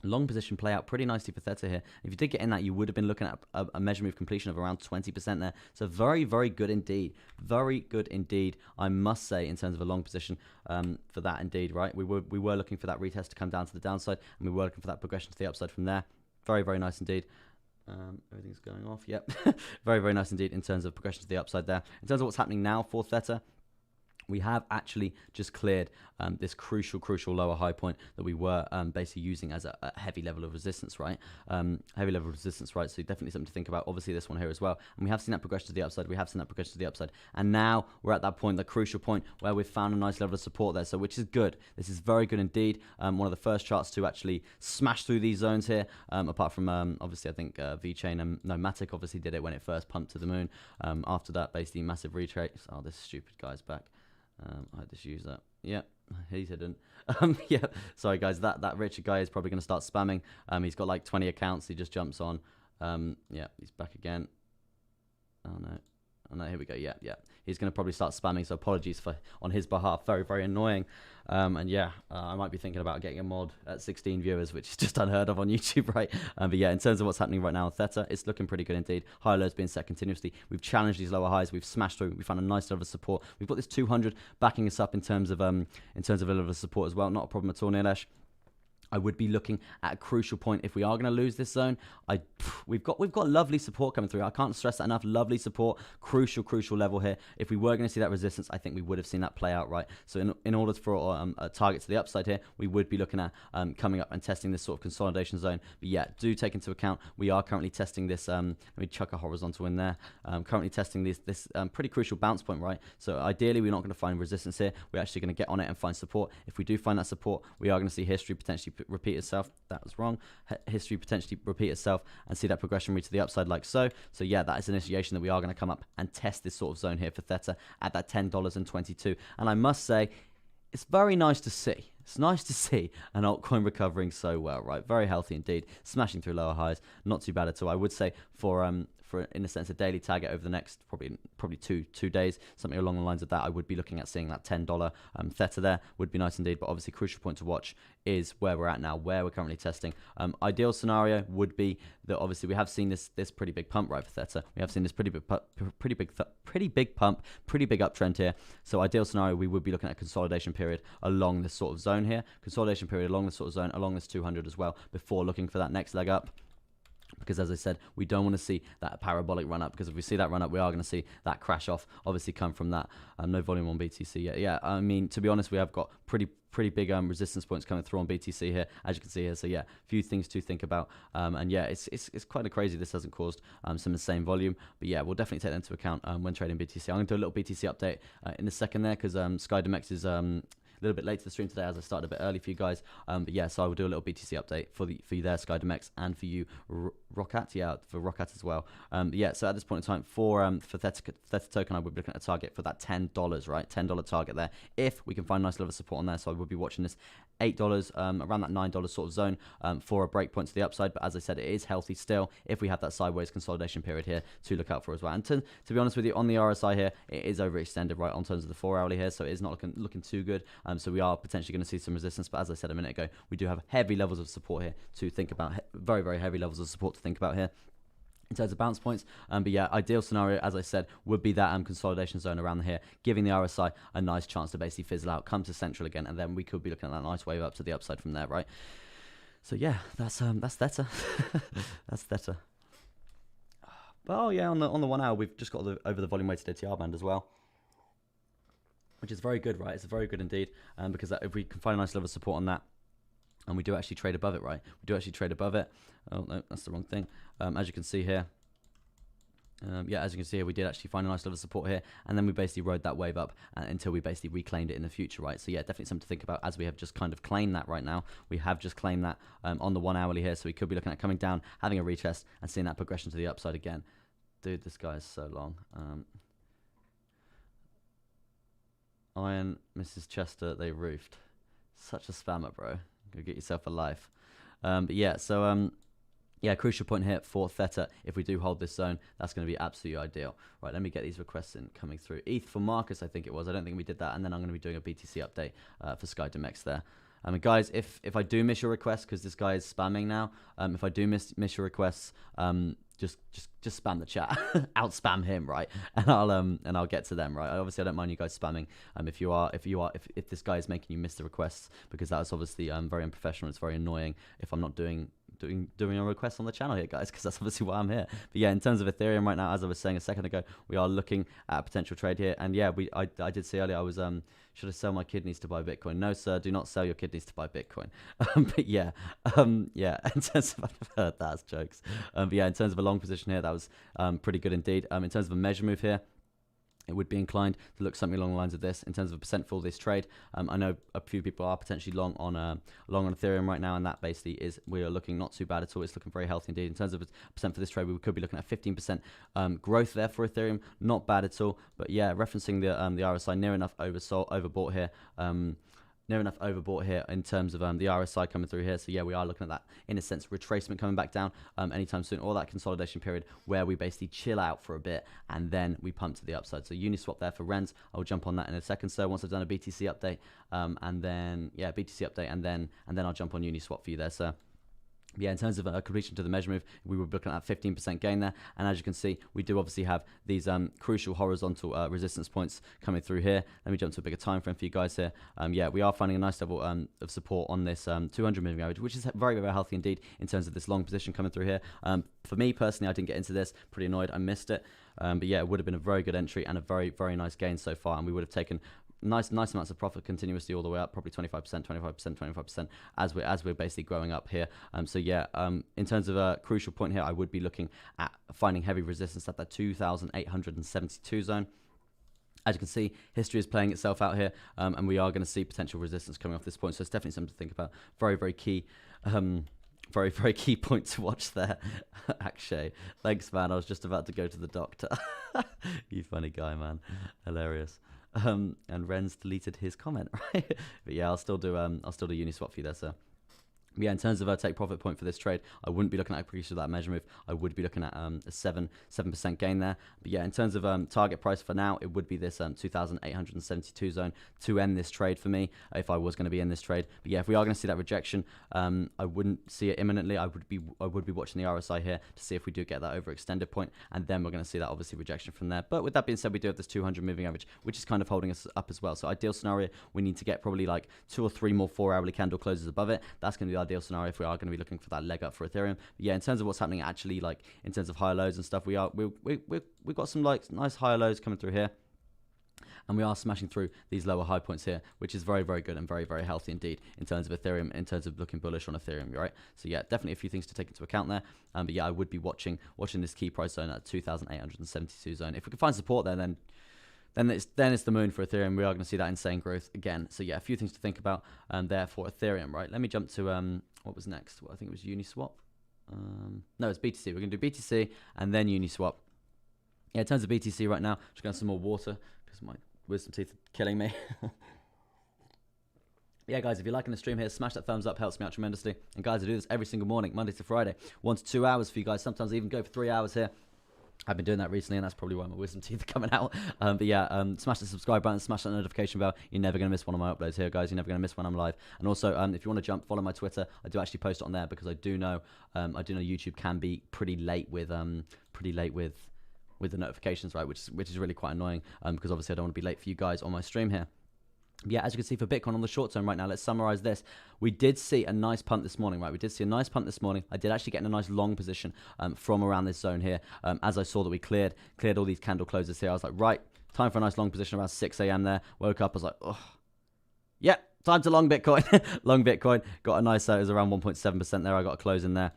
Speaker 1: Long position play out pretty nicely for Theta here. If you did get in that, you would have been looking at a measure move completion of around 20% there. So very, very good indeed. Very good indeed, I must say, in terms of a long position for that indeed, right? We were looking for that retest to come down to the downside, and we were looking for that progression to the upside from there. Very, very nice indeed. Everything's going off, yep. Very, very nice indeed in terms of progression to the upside there. In terms of what's happening now for Theta, we have actually just cleared this crucial lower high point that we were basically using as a heavy level of resistance, right? Heavy level of resistance, right? So definitely something to think about. Obviously this one here as well. And we have seen that progression to the upside. We have seen that progression to the upside. And now we're at that point, the crucial point where we've found a nice level of support there. So which is good. This is very good indeed. One of the first charts to actually smash through these zones here. Apart from obviously I think VeChain and no, Matic obviously did it when it first pumped to the moon. After that, basically massive retrace. Oh, this stupid guy's back. I just use that. Yeah, he's hidden. Yeah, sorry guys, that Richard guy is probably going to start spamming. He's got like 20 accounts. He just jumps on. Yeah, he's back again. Oh no, here we go. Yeah, he's going to probably start spamming. So apologies for on his behalf. Very annoying. And yeah, I might be thinking about getting a mod at 16 viewers, which is just unheard of on YouTube, right? But yeah, in terms of what's happening right now on Theta, it's looking pretty good indeed. High lows being set continuously. We've challenged these lower highs. We've smashed through. We found a nice level of support. We've got this 200 backing us up in terms of a level of support as well. Not a problem at all, Nilesh. I would be looking at a crucial point if we are going to lose this zone. We've got lovely support coming through. I can't stress that enough. Lovely support, crucial level here. If we were going to see that resistance, I think we would have seen that play out, right? So in order for a target to the upside here, we would be looking at coming up and testing this sort of consolidation zone. But yeah, do take into account we are currently testing this. Let me chuck a horizontal in there. Currently testing this pretty crucial bounce point, right? So ideally, we're not going to find resistance here. We're actually going to get on it and find support. If we do find that support, we are going to see history potentially repeat itself. That was wrong. History potentially repeat itself and see that progression reach to the upside like so. So yeah, that is an initiation that we are going to come up and test this sort of zone here for Theta at that $10.22. And I must say, it's very nice to see. It's nice to see an altcoin recovering so well, right? Very healthy indeed, smashing through lower highs. Not too bad at all. I would say for in a sense a daily target over the next probably two days, something along the lines of that. I would be looking at seeing that $10 Theta there would be nice indeed. But obviously, crucial point to watch is where we're at now, where we're currently testing. Ideal scenario would be that obviously we have seen this pretty big pump right for Theta. We have seen this pretty big pump, pretty big uptrend here. So ideal scenario, we would be looking at a consolidation period along this sort of zone here, consolidation period along this sort of zone, along this 200 as well, before looking for that next leg up. Because as I said, we don't want to see that parabolic run up, because if we see that run up, we are going to see that crash off obviously come from that. No volume on BTC yet. Yeah, I mean, to be honest, we have got pretty big resistance points coming through on BTC here, as you can see here. So yeah, a few things to think about. And yeah, it's kind of crazy this hasn't caused some insane volume. But yeah, we'll definitely take that into account when trading BTC. I'm going to do a little BTC update in a second there, because SkyDMX is a little bit late to the stream today, as I started a bit early for you guys. But yeah, so I will do a little BTC update for you there, SkyDMX, and for you, Rockat. Yeah, for Rockat as well. But yeah, so at this point in time, for Theta token, I would be looking at a target for that $10, right? $10 target there. If we can find a nice level of support on there, so I would be watching this $8, around that $9 sort of zone for a breakpoint to the upside. But as I said, it is healthy still if we have that sideways consolidation period here to look out for as well. And to be honest with you, on the RSI here, it is overextended right on terms of the 4 hourly here, so it is not looking too good. So we are potentially going to see some resistance. But as I said a minute ago, we do have heavy levels of support here to think about. Very heavy levels of support to think about here in terms of bounce points. But yeah, ideal scenario, as I said, would be that consolidation zone around here, giving the RSI a nice chance to basically fizzle out, come to central again, and then we could be looking at that nice wave up to the upside from there, right? So yeah, that's Theta. That's Theta. But oh yeah, on the 1 hour, we've just got over the volume weighted ATR band as well, which is very good, right? It's very good indeed, because if we can find a nice level of support on that, and we do actually trade above it, right? We do actually trade above it. Oh, no, that's the wrong thing. As you can see here, yeah, as you can see here, we did actually find a nice level of support here, and then we basically rode that wave up until we basically reclaimed it in the future, right? So yeah, definitely something to think about, as we have just kind of claimed that right now. We have just claimed that on the 1 hourly here, so we could be looking at coming down, having a retest, and seeing that progression to the upside again. Dude, this guy is so long. Iron, Mrs. Chester, they roofed. Such a spammer, bro. Go get yourself a life. But yeah, so yeah, crucial point here for Theta. If we do hold this zone, that's going to be absolutely ideal. Right, let me get these requests in coming through. ETH for Marcus, I think it was. I don't think we did that. And then I'm going to be doing a BTC update for SkyDMX there. Guys, if I do miss your request, because this guy is spamming now, if I do miss your requests, just spam the chat, out spam him, right? And I'll get to them, right? Obviously, I don't mind you guys spamming. If this guy is making you miss the requests, because that is obviously very unprofessional. It's very annoying if I'm not doing doing a request on the channel here, guys, because that's obviously why I'm here. But yeah, in terms of Ethereum right now, as I was saying a second ago, we are looking at a potential trade here. And yeah, I did see earlier, I was should I sell my kidneys to buy Bitcoin? No, sir, do not sell your kidneys to buy Bitcoin. But yeah, yeah, in terms of, I've heard that as jokes. But yeah, in terms of a long position here, that was pretty good indeed. In terms of a measure move here, it would be inclined to look something along the lines of this in terms of a percent for this trade. I know a few people are potentially long on Ethereum right now, and that basically is, we are looking not too bad at all. It's looking very healthy indeed. In terms of a percent for this trade, we could be looking at 15% growth there for Ethereum. Not bad at all. But yeah, referencing the RSI, near enough overbought here. Near enough overbought here in terms of the RSI coming through here. So yeah, we are looking at that, in a sense, retracement coming back down anytime soon, or that consolidation period where we basically chill out for a bit and then we pump to the upside. So Uniswap there for Rens. I'll jump on that in a second, so once I've done a BTC update, and then yeah, BTC update, and then I'll jump on Uniswap for you there. So yeah, in terms of completion to the measure move, we were looking at 15% gain there. And as you can see, we do obviously have these crucial horizontal resistance points coming through here. Let me jump to a bigger time frame for you guys here. Yeah, we are finding a nice level of support on this 200 moving average, which is very, very healthy indeed in terms of this long position coming through here. For me personally, I didn't get into this. Pretty annoyed. I missed it. But yeah, it would have been a very good entry and a very, very nice gain so far. And we would have taken nice amounts of profit continuously all the way up, probably 25%, as we're basically growing up here. So yeah, in terms of a crucial point here, I would be looking at finding heavy resistance at that 2,872 zone. As you can see, history is playing itself out here, and we are going to see potential resistance coming off this point. So it's definitely something to think about. Very, very key. Very, very key point to watch there. Akshay, thanks, man. I was just about to go to the doctor. You funny guy, man. Hilarious. And Ren's deleted his comment, right? But yeah, I'll still do Uniswap for you there, sir. Yeah, in terms of a take profit point for this trade, I wouldn't be looking at a piece of that measure move. I would be looking at a 7% gain there. But yeah, in terms of target price for now, it would be this 2,872 zone to end this trade for me, if I was going to be in this trade. But yeah, if we are going to see that rejection, I wouldn't see it imminently. I would be watching the RSI here to see if we do get that overextended point, and then we're going to see that obviously rejection from there. But with that being said, we do have this 200 moving average, which is kind of holding us up as well. So ideal scenario, we need to get probably like 2 or 3 more 4-hourly candle closes above it. That's going to be the ideal scenario if we are going to be looking for that leg up for Ethereum. But yeah, in terms of what's happening actually, like in terms of higher lows and stuff, we've got some like nice higher lows coming through here, and we are smashing through these lower high points here, which is very, very good and very, very healthy indeed in terms of Ethereum, in terms of looking bullish on Ethereum, right? So yeah, definitely a few things to take into account there. But yeah, I would be watching this key price zone at 2,872 zone. If we can find support there, then it's the moon for Ethereum. We are going to see that insane growth again. So yeah, a few things to think about there for Ethereum, right? Let me jump to what was next? Well, I think it was Uniswap. No, it's BTC. We're going to do BTC and then Uniswap. Yeah, in terms of BTC right now, just going to have some more water because my wisdom teeth are killing me. Yeah, guys, if you're liking the stream here, smash that thumbs up, helps me out tremendously. And guys, I do this every single morning, Monday to Friday, 1 to 2 hours for you guys. Sometimes I even go for 3 hours here. I've been doing that recently, and that's probably why my wisdom teeth are coming out. But yeah, smash the subscribe button, smash that notification bell. You're never going to miss one of my uploads here, guys. You're never going to miss when I'm live. And also, if you want to jump, follow my Twitter. I do actually post it on there because I do know YouTube can be pretty late with the notifications, right? Which is really quite annoying because obviously I don't want to be late for you guys on my stream here. Yeah, as you can see for Bitcoin on the short term right now, let's summarize this. We did see a nice pump this morning, right? We did see a nice pump this morning. I did actually get in a nice long position from around this zone here. As I saw that we cleared all these candle closes here, I was like, right, time for a nice long position around 6 a.m. there. Woke up, I was like, oh, yeah, time to long Bitcoin. Long Bitcoin. Got a nice, it was around 1.7% there. I got a close in there.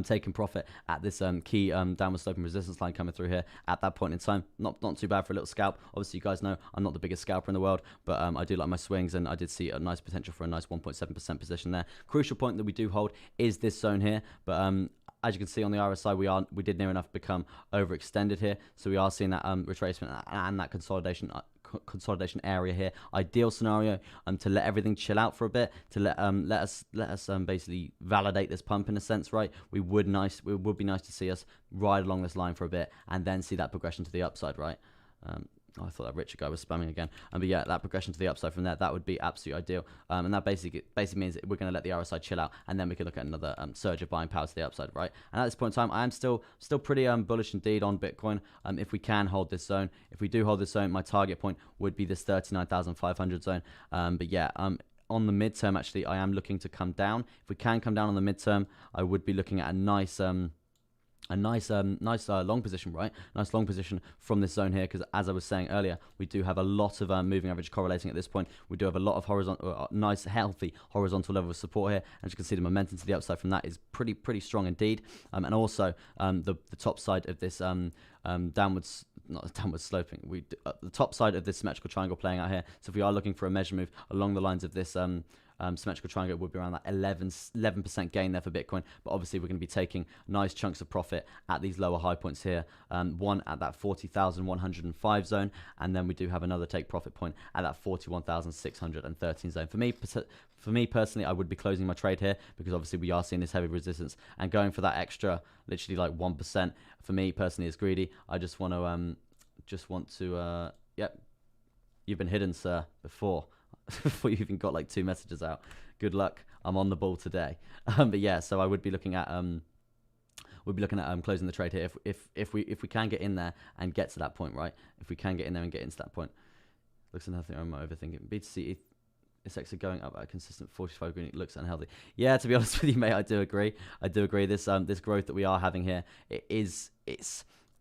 Speaker 1: Taking profit at this key downward sloping resistance line coming through here at that point in time. Not too bad for a little scalp. Obviously, you guys know I'm not the biggest scalper in the world, but I do like my swings, and I did see a nice potential for a nice 1.7% position there. Crucial point that we do hold is this zone here, but as you can see on the RSI, we did near enough become overextended here, so we are seeing that retracement and that consolidation area here. Ideal scenario to let everything chill out for a bit, to let us basically validate this pump in a sense, right? It would be nice to see us ride along this line for a bit and then see that progression to the upside, right? Oh, I thought that Richard guy was spamming again. But yeah, that progression to the upside from there, that would be absolutely ideal. And that basically means that we're going to let the RSI chill out, and then we can look at another surge of buying power to the upside, right? And at this point in time, I am still pretty bullish indeed on Bitcoin. If we can hold this zone, if we do hold this zone, my target point would be this 39,500 zone. But yeah, on the midterm, actually, I am looking to come down. If we can come down on the midterm, I would be looking at a nice long position, right? Nice long position from this zone here, because as I was saying earlier, we do have a lot of moving average correlating at this point. We do have a lot of horizontal, nice, healthy horizontal level of support here. And as you can see, the momentum to the upside from that is pretty strong indeed. And also the top side of this downwards, not downward sloping, the top side of this symmetrical triangle playing out here. So if we are looking for a measure move along the lines of this symmetrical triangle, would be around that 11% gain there for Bitcoin. But obviously we're going to be taking nice chunks of profit at these lower high points here. One at that 40,105 zone, and then we do have another take profit point at that 41,613 zone. For me personally, I would be closing my trade here, because obviously we are seeing this heavy resistance, and going for that extra, literally like 1%, for me personally is greedy. I just want to yep, you've been hidden, sir, before you even got like 2 messages out. Good luck. I'm on the ball today. But yeah, so I would be looking at closing the trade here if we can get in there and get to that point, right? If we can get in there and get into that point. Looks unhealthy. I'm overthinking. BTC it's actually going up at a consistent 45 green. It looks unhealthy. Yeah, to be honest with you, mate, I do agree. This growth that we are having here, it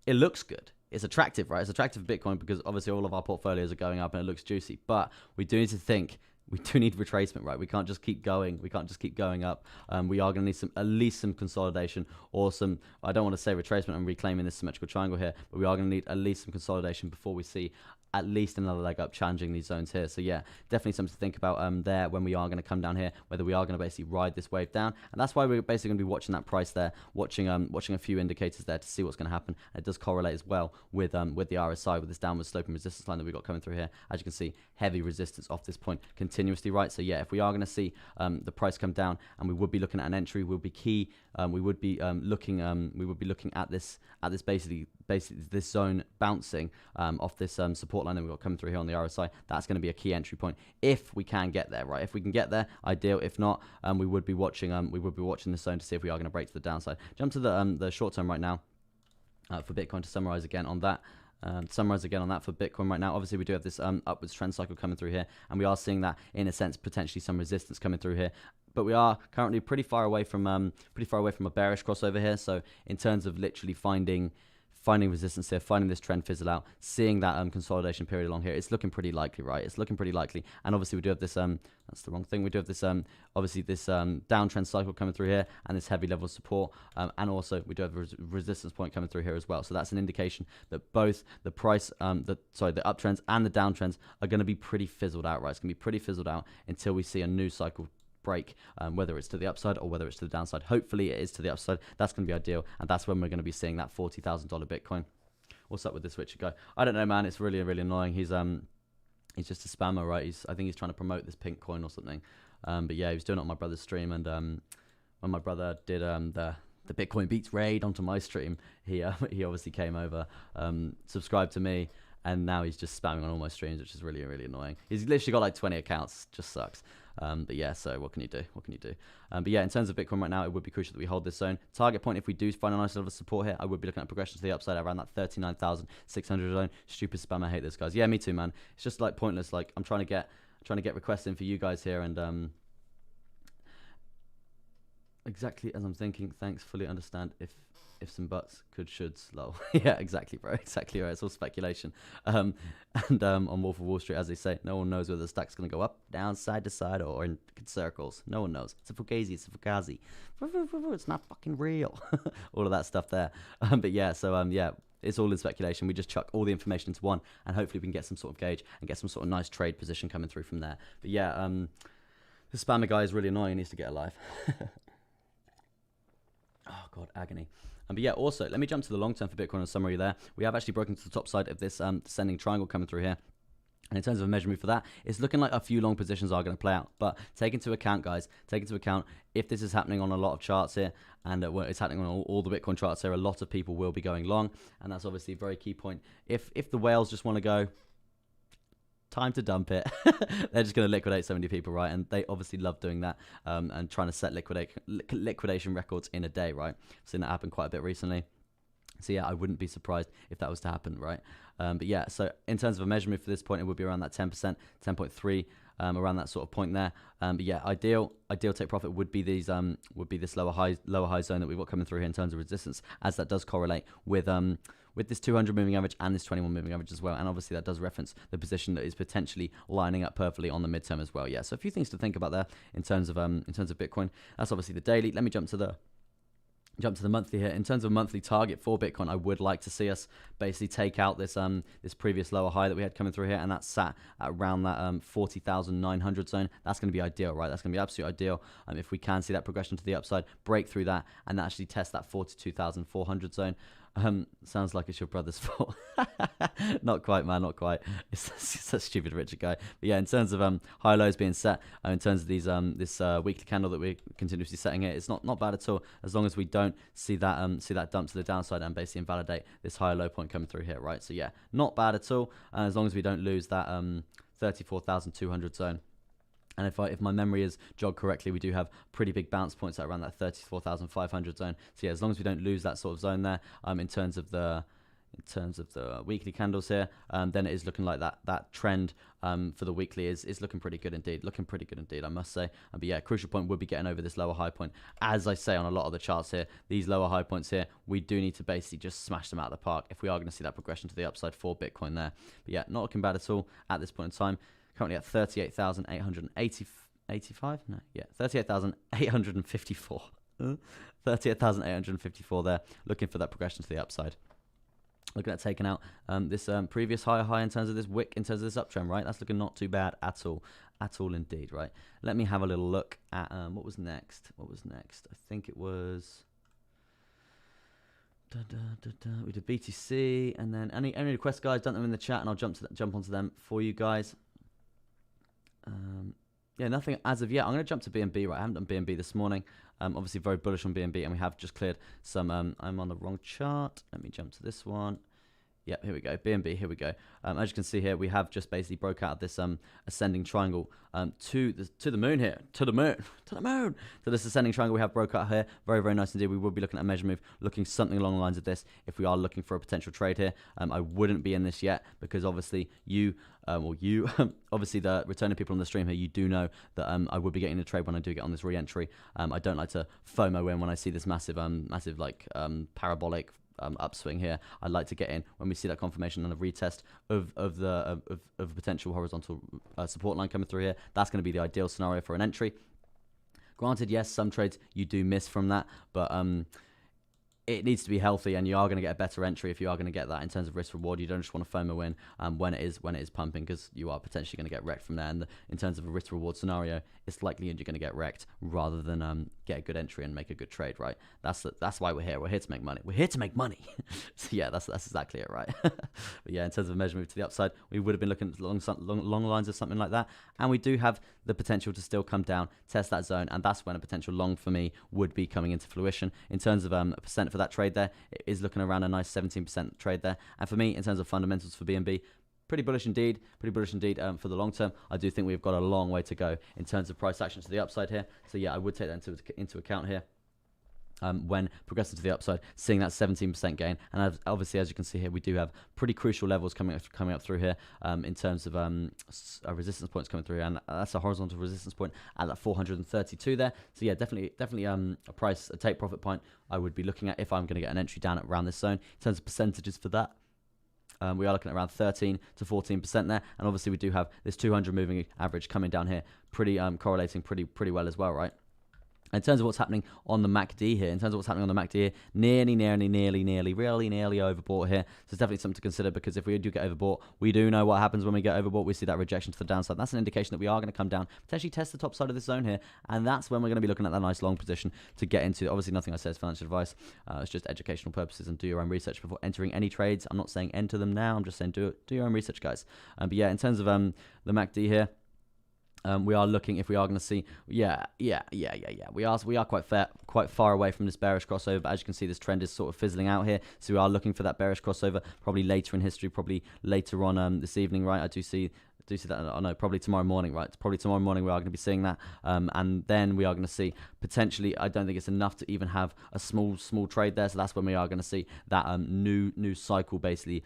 Speaker 1: looks good. It's attractive, right? It's attractive for Bitcoin, because obviously all of our portfolios are going up and it looks juicy. But we do need to think, we do need retracement, right? We can't just keep going. We can't just keep going up. We are going to need at least some consolidation, or some, I don't want to say retracement and reclaiming this symmetrical triangle here, but we are going to need at least some consolidation before we see at least another leg up challenging these zones here. So yeah, definitely something to think about there when we are going to come down here, whether we are going to basically ride this wave down. And that's why we're basically going to be watching that price there, watching a few indicators there to see what's going to happen. And it does correlate as well with the RSI, with this downward sloping resistance line that we've got coming through here. As you can see, heavy resistance off this point continuously, right? So yeah, if we are going to see the price come down, and we would be looking at an entry, will be key. We would be looking at this basically this zone bouncing off this support line that we've got coming through here on the RSI. That's going to be a key entry point if we can get there, right? If we can get there, ideal. If not, we would be watching the zone to see if we are going to break to the downside. Jump to the short term right now for Bitcoin to summarize again on that. For Bitcoin right now. Obviously, we do have this upwards trend cycle coming through here, and we are seeing that, in a sense, potentially some resistance coming through here. But we are currently pretty far away from a bearish crossover here. So in terms of literally finding resistance here, finding this trend fizzle out, seeing that consolidation period along here, it's looking pretty likely, right? It's looking pretty likely. And obviously we do have this that's the wrong thing. We do have this obviously this downtrend cycle coming through here, and this heavy level of support, and also we do have a resistance point coming through here as well. So that's an indication that both the price the uptrends and the downtrends are going to be pretty fizzled out, right? It's going to be pretty fizzled out until we see a new cycle break, whether it's to the upside or whether it's to the downside. Hopefully it is to the upside. That's going to be ideal, and that's when we're going to be seeing that $40,000 Bitcoin. What's up with this Switcher guy? I don't know, man. It's really annoying. He's just a spammer, right? I think he's trying to promote this pink coin or something. But yeah, he was doing it on my brother's stream, and when my brother did the Bitcoin Beats raid onto my stream, he obviously came over, subscribed to me, and now he's just spamming on all my streams, which is really annoying. He's literally got like 20 accounts. Just sucks. But yeah, so what can you do? But yeah, in terms of Bitcoin right now, it would be crucial that we hold this zone. Target point, if we do find a nice level of support here, I would be looking at progression to the upside around that 39,600 zone. Stupid spam. I hate this, guys. Yeah, me too, man. It's just like pointless. Like I'm trying to get requests in for you guys here, and exactly as I'm thinking. Thanks. Fully understand if some buts, could, shoulds, lol. Yeah, exactly, bro. Exactly right. It's all speculation. And on Wolf of Wall Street, as they say, no one knows whether the stack's going to go up, down, side to side, or in circles. No one knows. It's a fugazi. It's a fugazi. It's not fucking real. All of that stuff there. But yeah, so yeah, it's all in speculation. We just chuck all the information into one, and hopefully we can get some sort of gauge and get some sort of nice trade position coming through from there. But yeah, the spammer guy is really annoying. He needs to get a life. Oh god, agony. But yeah, also let me jump to the long term for Bitcoin and summary there. We have actually broken to the top side of this descending triangle coming through here. And in terms of a measure move for that, it's looking like a few long positions are going to play out. But take into account, guys, if this is happening on a lot of charts here, and it's happening on all the Bitcoin charts here, a lot of people will be going long. And that's obviously a very key point. If the whales just want to go, time to dump it. They're just going to liquidate so many people, right? And they obviously love doing that, and trying to set liquidation records in a day, right? I've seen that happen quite a bit recently. So yeah, I wouldn't be surprised if that was to happen, right? But yeah, so in terms of a measure move for this point, it would be around that 10%, 10.3, around that sort of point there. But yeah, ideal take profit would be these would be this lower high zone that we've got coming through here in terms of resistance, as that does correlate with this 200 moving average and this 21 moving average as well. And obviously that does reference the position that is potentially lining up perfectly on the midterm as well. Yeah, so a few things to think about there in terms of Bitcoin. That's obviously the daily. Let me jump to the monthly here. In terms of monthly target for Bitcoin, I would like to see us basically take out this this previous lower high that we had coming through here, and that's sat at around that 40,900 zone. That's going to be ideal, right? That's going to be absolutely ideal. If we can see that progression to the upside, break through that, and actually test that 42,400 zone. Sounds like it's your brother's fault. Not quite, man, not quite. It's such a stupid Richard guy. But yeah, in terms of high lows being set, in terms of these this weekly candle that we're continuously setting here, it's not bad at all, as long as we don't see that dump to the downside and basically invalidate this higher low point coming through here, right? So yeah, not bad at all, as long as we don't lose that 34,200 zone. And if my memory is jogged correctly, we do have pretty big bounce points at around that 34,500 zone. So yeah, as long as we don't lose that sort of zone there, in terms of the weekly candles here, then it is looking like that trend for the weekly is looking pretty good indeed. I must say. But yeah, crucial point would be getting over this lower high point. As I say on a lot of the charts here, these lower high points here, we do need to basically just smash them out of the park if we are going to see that progression to the upside for Bitcoin there. But yeah, not looking bad at all at this point in time. Currently at 38,885. No, yeah, 38,854. 38,854 there. Looking for that progression to the upside. Looking at taking out this previous high in terms of this wick, in terms of this uptrend, right? That's looking not too bad at all indeed, right? Let me have a little look at what was next. I think it was. We did BTC, and then any requests, guys, dump them in the chat, and I'll jump onto them for you guys. Yeah, nothing as of yet. I'm going to jump to BNB, right? I haven't done BNB this morning. Obviously very bullish on BNB, and we have just cleared some. I'm on the wrong chart. Let me jump to this one. Yep, here we go. BNB, here we go. As you can see here, we have just basically broke out this ascending triangle to the moon here. To the moon. So this ascending triangle we have broke out here. Very, very nice indeed. We will be looking at a measure move, looking something along the lines of this if we are looking for a potential trade here. I wouldn't be in this yet because obviously obviously the returning people on the stream here, you do know that I will be getting the trade when I do get on this re-entry. I don't like to FOMO in when I see this massive parabolic upswing here. I'd like to get in when we see that confirmation and a retest of a potential horizontal support line coming through here. That's going to be the ideal scenario for an entry. Granted, yes, some trades you do miss from that, but it needs to be healthy, and you are going to get a better entry if you are going to get that in terms of risk reward. You don't just want to FOMO in when it is pumping, because you are potentially going to get wrecked from there. And in terms of a risk reward scenario, it's likely you're going to get wrecked rather than get a good entry and make a good trade, right? That's why we're here. We're here to make money. So yeah, that's exactly it, right? But yeah, in terms of a measure move to the upside, we would have been looking at long lines of something like that, and we do have the potential to still come down, test that zone, and that's when a potential long for me would be coming into fruition. In terms of a percent for that trade there, it is looking around a nice 17% trade there. And for me, in terms of fundamentals for BNB, pretty bullish indeed for the long term. I do think we've got a long way to go in terms of price action to the upside here. So yeah, I would take that into account here. When progressing to the upside, seeing that 17% gain, and obviously, as you can see here, we do have pretty crucial levels coming up through here in terms of resistance points coming through, and that's a horizontal resistance point at that 432 there. So yeah, definitely a take profit point I would be looking at if I'm going to get an entry down at around this zone. In terms of percentages for that, we are looking at around 13 to 14% there, and obviously we do have this 200 moving average coming down here, pretty correlating pretty well as well, right? In terms of what's happening on the MACD here, nearly overbought here. So it's definitely something to consider, because if we do get overbought, we do know what happens when we get overbought. We see that rejection to the downside. That's an indication that we are going to come down, potentially test the top side of this zone here, and that's when we're going to be looking at that nice long position to get into. Obviously, nothing I say is financial advice. It's just educational purposes, and do your own research before entering any trades. I'm not saying enter them now. I'm just saying do your own research, guys. But yeah, in terms of the MACD here, we are looking, if we are going to see, we are quite far away from this bearish crossover. But as you can see, this trend is sort of fizzling out here, so we are looking for that bearish crossover probably later in history, probably later on this evening, right? I do see do see that. I know, probably tomorrow morning, right? Probably tomorrow morning we are going to be seeing that, and then we are going to see potentially. I don't think it's enough to even have a small trade there, so that's when we are going to see that new cycle basically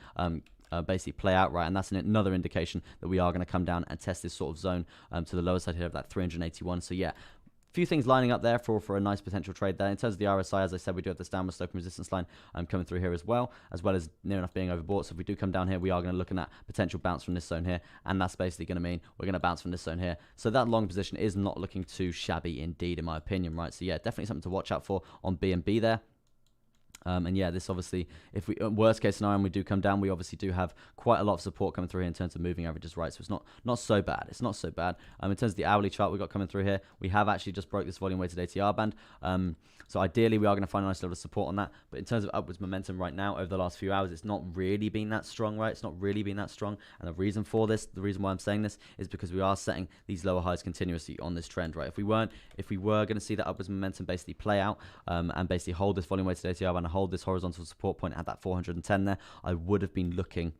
Speaker 1: play out, right? And that's another indication that we are going to come down and test this sort of zone to the lower side here of that 381. So yeah, few things lining up there for a nice potential trade there. In terms of the RSI, as I said, we do have this downward sloping resistance line coming through here as well as near enough being overbought. So if we do come down here, we are going to look at potential bounce from this zone here, and that's basically going to mean we're going to bounce from this zone here. So that long position is not looking too shabby indeed, in my opinion, right? So yeah, definitely something to watch out for on BNB there. And yeah, this obviously, if we worst case scenario and we do come down, we obviously do have quite a lot of support coming through here in terms of moving averages, right? So it's not so bad. It's not so bad. In terms of the hourly chart we got coming through here, we have actually just broke this volume weighted ATR band. So ideally, we are going to find a nice level of support on that. But in terms of upwards momentum right now, over the last few hours, it's not really been that strong, right? It's not really been that strong. And the reason for this, the reason why I'm saying this, is because we are setting these lower highs continuously on this trend, right? If we were going to see that upwards momentum basically play out and basically hold this volume weighted ATR band and hold this horizontal support point at that 410 there, I would have been looking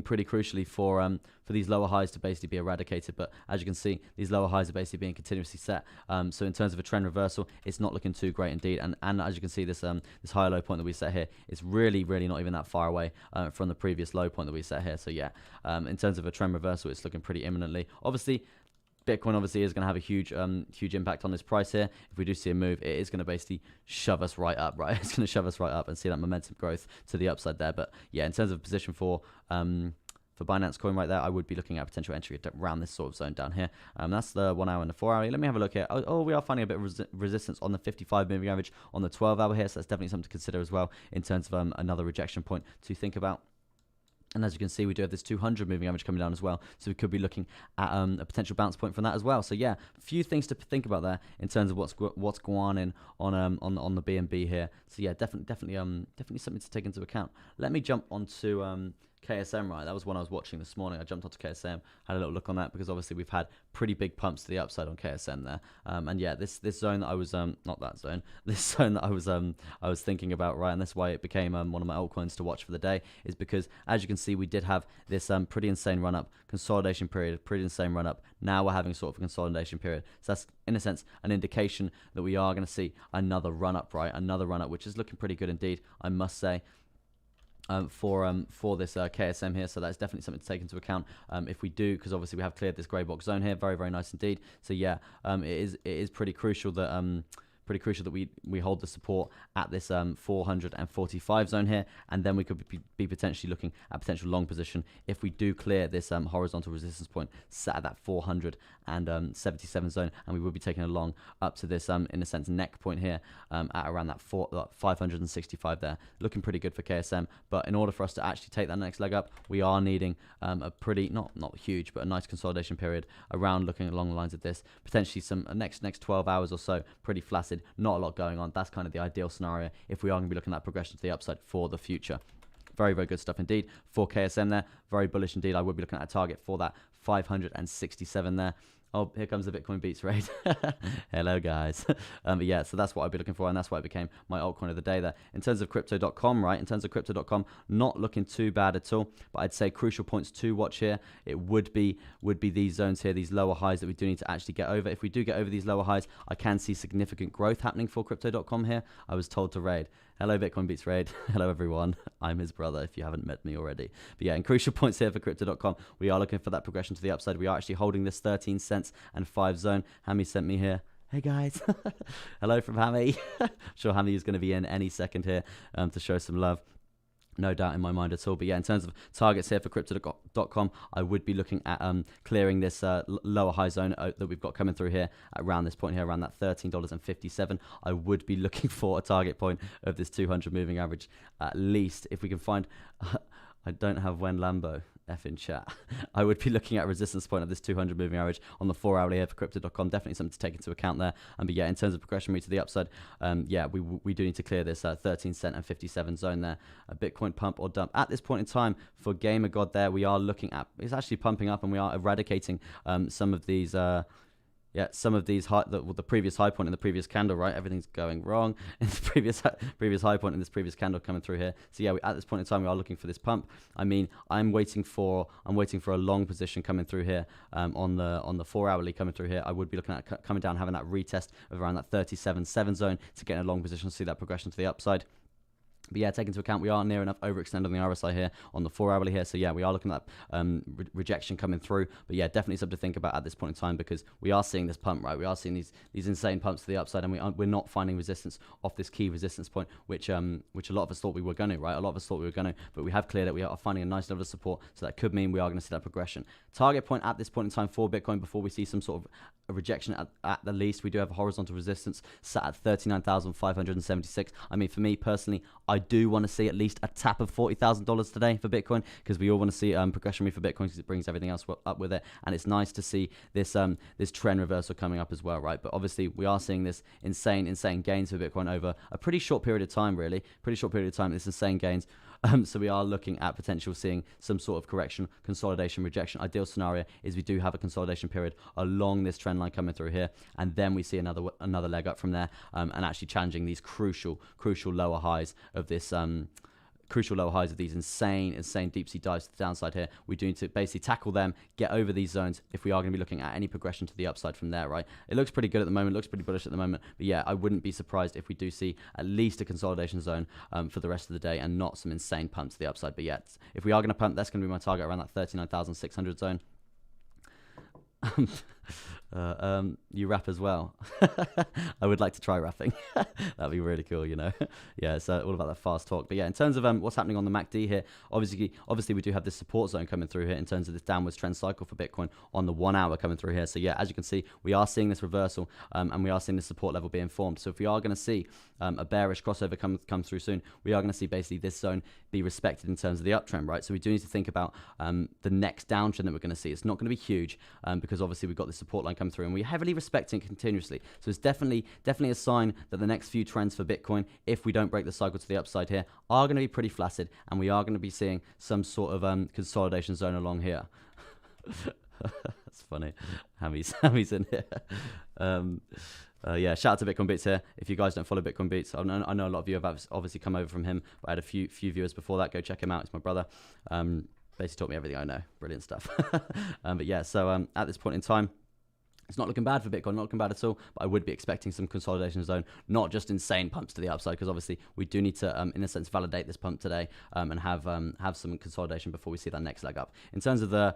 Speaker 1: pretty crucially for these lower highs to basically be eradicated. But as you can see, these lower highs are basically being continuously set. So in terms of a trend reversal, it's not looking too great indeed. And as you can see, this higher low point that we set here is really not even that far away from the previous low point that we set here. So yeah, in terms of a trend reversal, it's looking pretty imminently. Obviously, Bitcoin obviously is going to have a huge impact on this price here. If we do see a move, it is going to basically shove us right up, right? It's going to shove us right up and see that momentum growth to the upside there. But yeah, in terms of position for Binance Coin right there, I would be looking at potential entry around this sort of zone down here. That's the 1 hour and the 4 hour. Let me have a look here. Oh, we are finding a bit of resistance on the 55 moving average on the 12 hour here. So that's definitely something to consider as well in terms of another rejection point to think about. And as you can see, we do have this 200 moving average coming down as well. So we could be looking at a potential bounce point from that as well. So yeah, a few things to think about there in terms of what's going on the BNB here. So yeah, definitely something to take into account. Let me jump onto KSM, right? That was one I was watching this morning. I jumped onto KSM, had a little look on that because obviously we've had pretty big pumps to the upside on KSM there. And yeah, this zone that I was not that zone, this zone that I was thinking about, right? And that's why it became one of my altcoins to watch for the day, is because as you can see, we did have this pretty insane run up, consolidation period, pretty insane run up. Now we're having sort of a consolidation period. So that's in a sense an indication that we are going to see another run up, right? Another run up, which is looking pretty good indeed, I must say. For this KSM here, so that's definitely something to take into account if we do, because obviously we have cleared this grey box zone here, very nice indeed. So yeah, it is pretty crucial that we hold the support at this 445 zone here, and then we could be potentially looking at potential long position if we do clear this horizontal resistance point set at that 477 zone, and we will be taking a long up to this in a sense neck point here at around that 565 there. Looking pretty good for KSM, but in order for us to actually take that next leg up, we are needing a pretty not huge but a nice consolidation period around, looking along the lines of this, potentially some next 12 hours or so pretty flaccid, not a lot going on. That's kind of the ideal scenario if we are going to be looking at progression to the upside for the future. Very good stuff indeed for KSM there. Very bullish indeed. I would be looking at a target for that 567 there. Oh, here comes the Bitcoin Beats raid. Hello, guys. But yeah, so that's what I'd be looking for, and that's why it became my altcoin of the day there. In terms of crypto.com, right? In terms of crypto.com, not looking too bad at all, but I'd say crucial points to watch here. It would be these zones here, these lower highs that we do need to actually get over. If we do get over these lower highs, I can see significant growth happening for crypto.com here. I was told to raid. Hello, Bitcoin Beats Raid. Hello, everyone. I'm his brother, if you haven't met me already. But yeah, in crucial points here for crypto.com, we are looking for that progression to the upside. We are actually holding this 13 cents and 5 zone. Hammy sent me here. Hey, guys. Hello from Hammy. I'm sure Hammy is going to be in any second here to show some love. No doubt in my mind at all. But yeah, in terms of targets here for crypto.com, I would be looking at clearing this lower high zone that we've got coming through here around this point here, around that $13.57. I would be looking for a target point of this 200 moving average at least. If we can find... I don't have when Lambo F in chat. I would be looking at a resistance point of this 200 moving average on the 4 hourly here for crypto.com. Definitely something to take into account there. But yeah, in terms of progression route to the upside, yeah, we do need to clear this 13 cent and 57 zone there. A Bitcoin pump or dump at this point in time for Gamer God there. We are looking at, it's actually pumping up, and we are eradicating some of these yeah, some of these the previous high point in the previous candle, right? Everything's going wrong in the previous high point in this previous candle coming through here. So yeah, at this point in time, we are looking for this pump. I mean, I'm waiting for a long position coming through here on the 4 hourly coming through here. I would be looking at coming down, having that retest of around that 37.7 zone to get in a long position, see that progression to the upside. But yeah, take into account we are near enough overextend on the RSI here on the 4 hourly here. So yeah, we are looking at rejection coming through. But yeah, definitely something to think about at this point in time, because we are seeing this pump, right? We are seeing these insane pumps to the upside, and we're not finding resistance off this key resistance point, which a lot of us thought we were going to, right? A lot of us thought we were going to, but we have cleared it. We are finding a nice level of support, so that could mean we are going to see that progression. Target point at this point in time for Bitcoin before we see some sort of a rejection at the least. We do have a horizontal resistance sat at 39,576. I mean, for me personally, I do want to see at least a tap of $40,000 today for Bitcoin, because we all want to see progression for Bitcoin, because it brings everything else up with it, and it's nice to see this this trend reversal coming up as well, right? But obviously we are seeing this insane gains for Bitcoin over a pretty short period of time, really, this insane gains. So we are looking at potential seeing some sort of correction, consolidation, rejection. Ideal scenario is we do have a consolidation period along this trend line coming through here, and then we see another leg up from there, and actually challenging these crucial lower highs of this these insane deep sea dives to the downside here. We do need to basically tackle them, get over these zones if we are going to be looking at any progression to the upside from there, right? It looks pretty good at the moment, looks pretty bullish at the moment, but yeah, I wouldn't be surprised if we do see at least a consolidation zone for the rest of the day, and not some insane pumps to the upside. But yeah, if we are going to pump, that's going to be my target around that 39,600 zone. You rap as well. I would like to try rapping. That'd be really cool, you know. Yeah, it's all about that fast talk. But yeah, in terms of what's happening on the MACD here, obviously we do have this support zone coming through here in terms of this downwards trend cycle for Bitcoin on the 1 hour coming through here. So yeah, as you can see, we are seeing this reversal, and we are seeing the support level being formed. So if we are going to see a bearish crossover come through soon, we are going to see basically this zone be respected in terms of the uptrend, right? So we do need to think about the next downtrend that we're going to see. It's not going to be huge, because obviously we've got the support line come through, and we're heavily respecting continuously. So it's definitely a sign that the next few trends for Bitcoin, if we don't break the cycle to the upside here, are going to be pretty flaccid, and we are going to be seeing some sort of consolidation zone along here. That's funny. Hammy's in here. Yeah, shout out to Bitcoin Beats here. If you guys don't follow Bitcoin Beats, I know a lot of you have obviously come over from him, but I had a few viewers before that. Go check him out. It's my brother. Basically taught me everything I know. Brilliant stuff. But yeah, so at this point in time, it's not looking bad for Bitcoin, not looking bad at all, but I would be expecting some consolidation zone, not just insane pumps to the upside, because obviously we do need to, in a sense, validate this pump today, and have some consolidation before we see that next leg up. In terms of the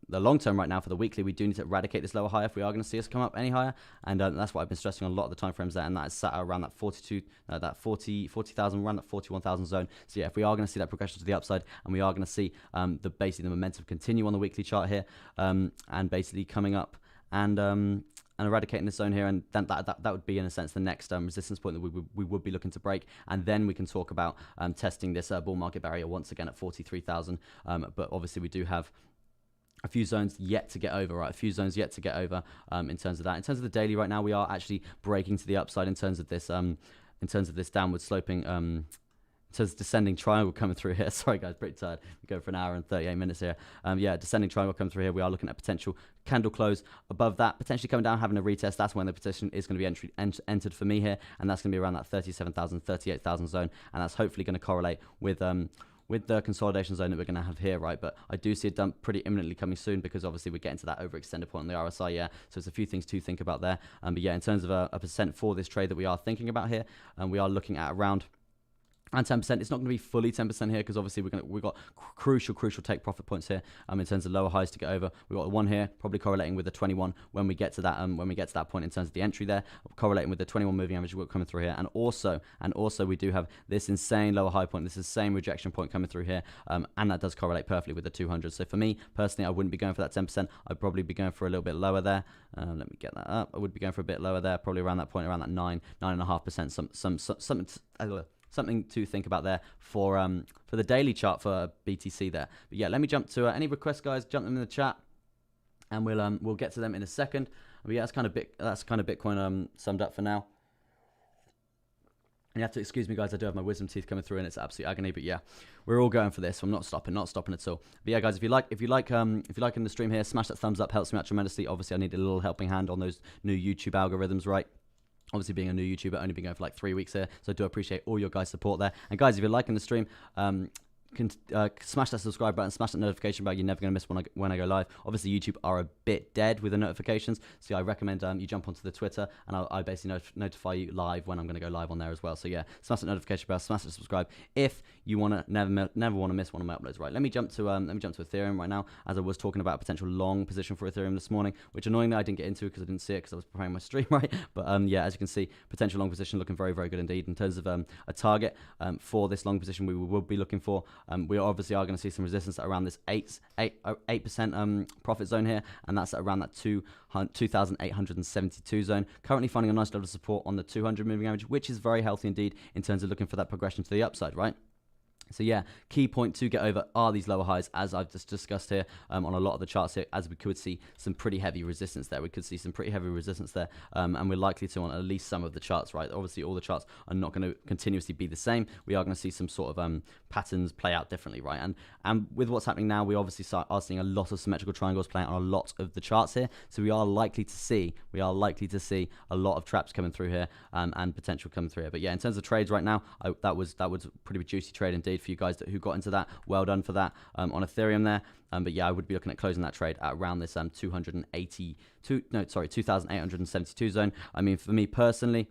Speaker 1: long term right now for the weekly, we do need to eradicate this lower high if we are going to see us come up any higher, and that's what I've been stressing on a lot of the time frames there, and that is sat around that 40,000, around that 41,000 zone. So yeah, if we are going to see that progression to the upside, and we are going to see basically the momentum continue on the weekly chart here, and basically coming up and eradicating this zone here, and then that would be in a sense the next resistance point that we would be looking to break, and then we can talk about testing this bull market barrier once again at 43,000. But obviously we do have a few zones yet to get over, right? In terms of that. In terms of the daily right now, we are actually breaking to the upside in terms of this downward sloping says descending triangle coming through here. Sorry guys, pretty tired. We go for an hour and 38 minutes here. Yeah, descending triangle coming through here. We are looking at potential candle close above that, potentially coming down, having a retest. That's when the position is going to be entered for me here, and that's going to be around that 37,000, 38,000 zone, and that's hopefully going to correlate with the consolidation zone that we're going to have here, right? But I do see a dump pretty imminently coming soon, because obviously we're getting to that overextended point on the RSI, yeah. So it's a few things to think about there. But yeah, in terms of a percent for this trade that we are thinking about here, we are looking at around 10%. It's not going to be fully 10% here, because obviously we've got crucial take profit points here in terms of lower highs to get over. We've got the one here probably correlating with the 21 when we get to that point in terms of the entry there, correlating with the 21 moving average coming through here, and also we do have this insane lower high point, this is the same rejection point coming through here, and that does correlate perfectly with the 200. So for me personally, I wouldn't be going for that 10%. I'd probably be going for a little bit lower there. Let me get that up. I would be going for a bit lower there, probably around that point, around that 9.5%. Something to think about there for the daily chart for BTC there. But yeah, let me jump to any requests, guys. Jump them in the chat, and we'll get to them in a second. But yeah, that's kind of Bitcoin summed up for now. And you have to excuse me, guys. I do have my wisdom teeth coming through, and it's absolute agony. But yeah, we're all going for this. So I'm not stopping at all. But yeah, guys, if you like in the stream here, smash that thumbs up. Helps me out tremendously. Obviously, I need a little helping hand on those new YouTube algorithms, right? Obviously, being a new YouTuber, only been going for like 3 weeks here, so I do appreciate all your guys' support there. And guys, if you're liking the stream, smash that subscribe button, smash that notification bell. You're never going to miss when I go live. Obviously, YouTube are a bit dead with the notifications, so yeah, I recommend you jump onto the Twitter, and I basically notify you live when I'm going to go live on there as well. So yeah, smash that notification bell, smash that subscribe if you want to never want to miss one of my uploads. Right, let me jump to Ethereum right now, as I was talking about a potential long position for Ethereum this morning, which annoyingly I didn't get into because I didn't see it because I was preparing my stream, right? But yeah, as you can see, potential long position looking very, very good indeed. In terms of a target for this long position, we will be looking for. We obviously are going to see some resistance at around this 8% profit zone here, and that's at around that 2,872 zone. Currently finding a nice level of support on the 200 moving average, which is very healthy indeed in terms of looking for that progression to the upside, right? So yeah, key point to get over are these lower highs, as I've just discussed here on a lot of the charts here, as we could see some pretty heavy resistance there. And we're likely to on at least some of the charts, right? Obviously, all the charts are not going to continuously be the same. We are going to see some sort of patterns play out differently, right? And with what's happening now, we obviously are seeing a lot of symmetrical triangles playing out on a lot of the charts here. So we are likely to see a lot of traps coming through here and potential coming through here. But yeah, in terms of trades right now, that was a pretty juicy trade indeed for you guys who got into that. Well done for that on Ethereum there. But yeah, I would be looking at closing that trade at around this 2,872 zone. I mean, for me personally,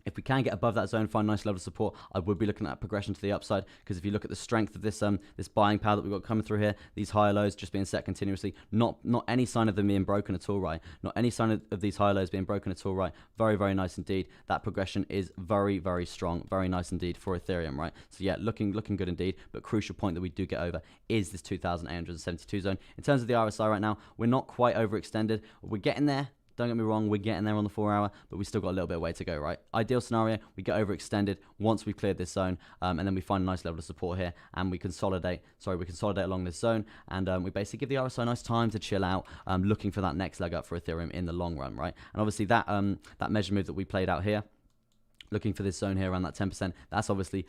Speaker 1: if we can get above that zone, find a nice level of support, I would be looking at progression to the upside, because if you look at the strength of this this buying power that we've got coming through here, these higher lows just being set continuously, not any sign of them being broken at all, right? Not any sign of these high lows being broken at all, right? Very, very nice indeed. That progression is very, very strong, very nice indeed for Ethereum, right? So yeah, looking good indeed, but crucial point that we do get over is this 2,872 zone. In terms of the RSI right now, we're not quite overextended. We're getting there. Don't get me wrong, we're getting there on the 4 hour, but we still got a little bit of way to go, right? Ideal scenario, we get overextended once we've cleared this zone, and then we find a nice level of support here, and we consolidate along this zone, and we basically give the RSI a nice time to chill out, looking for that next leg up for Ethereum in the long run, right? And obviously that measure move that we played out here, looking for this zone here around that 10%, that's obviously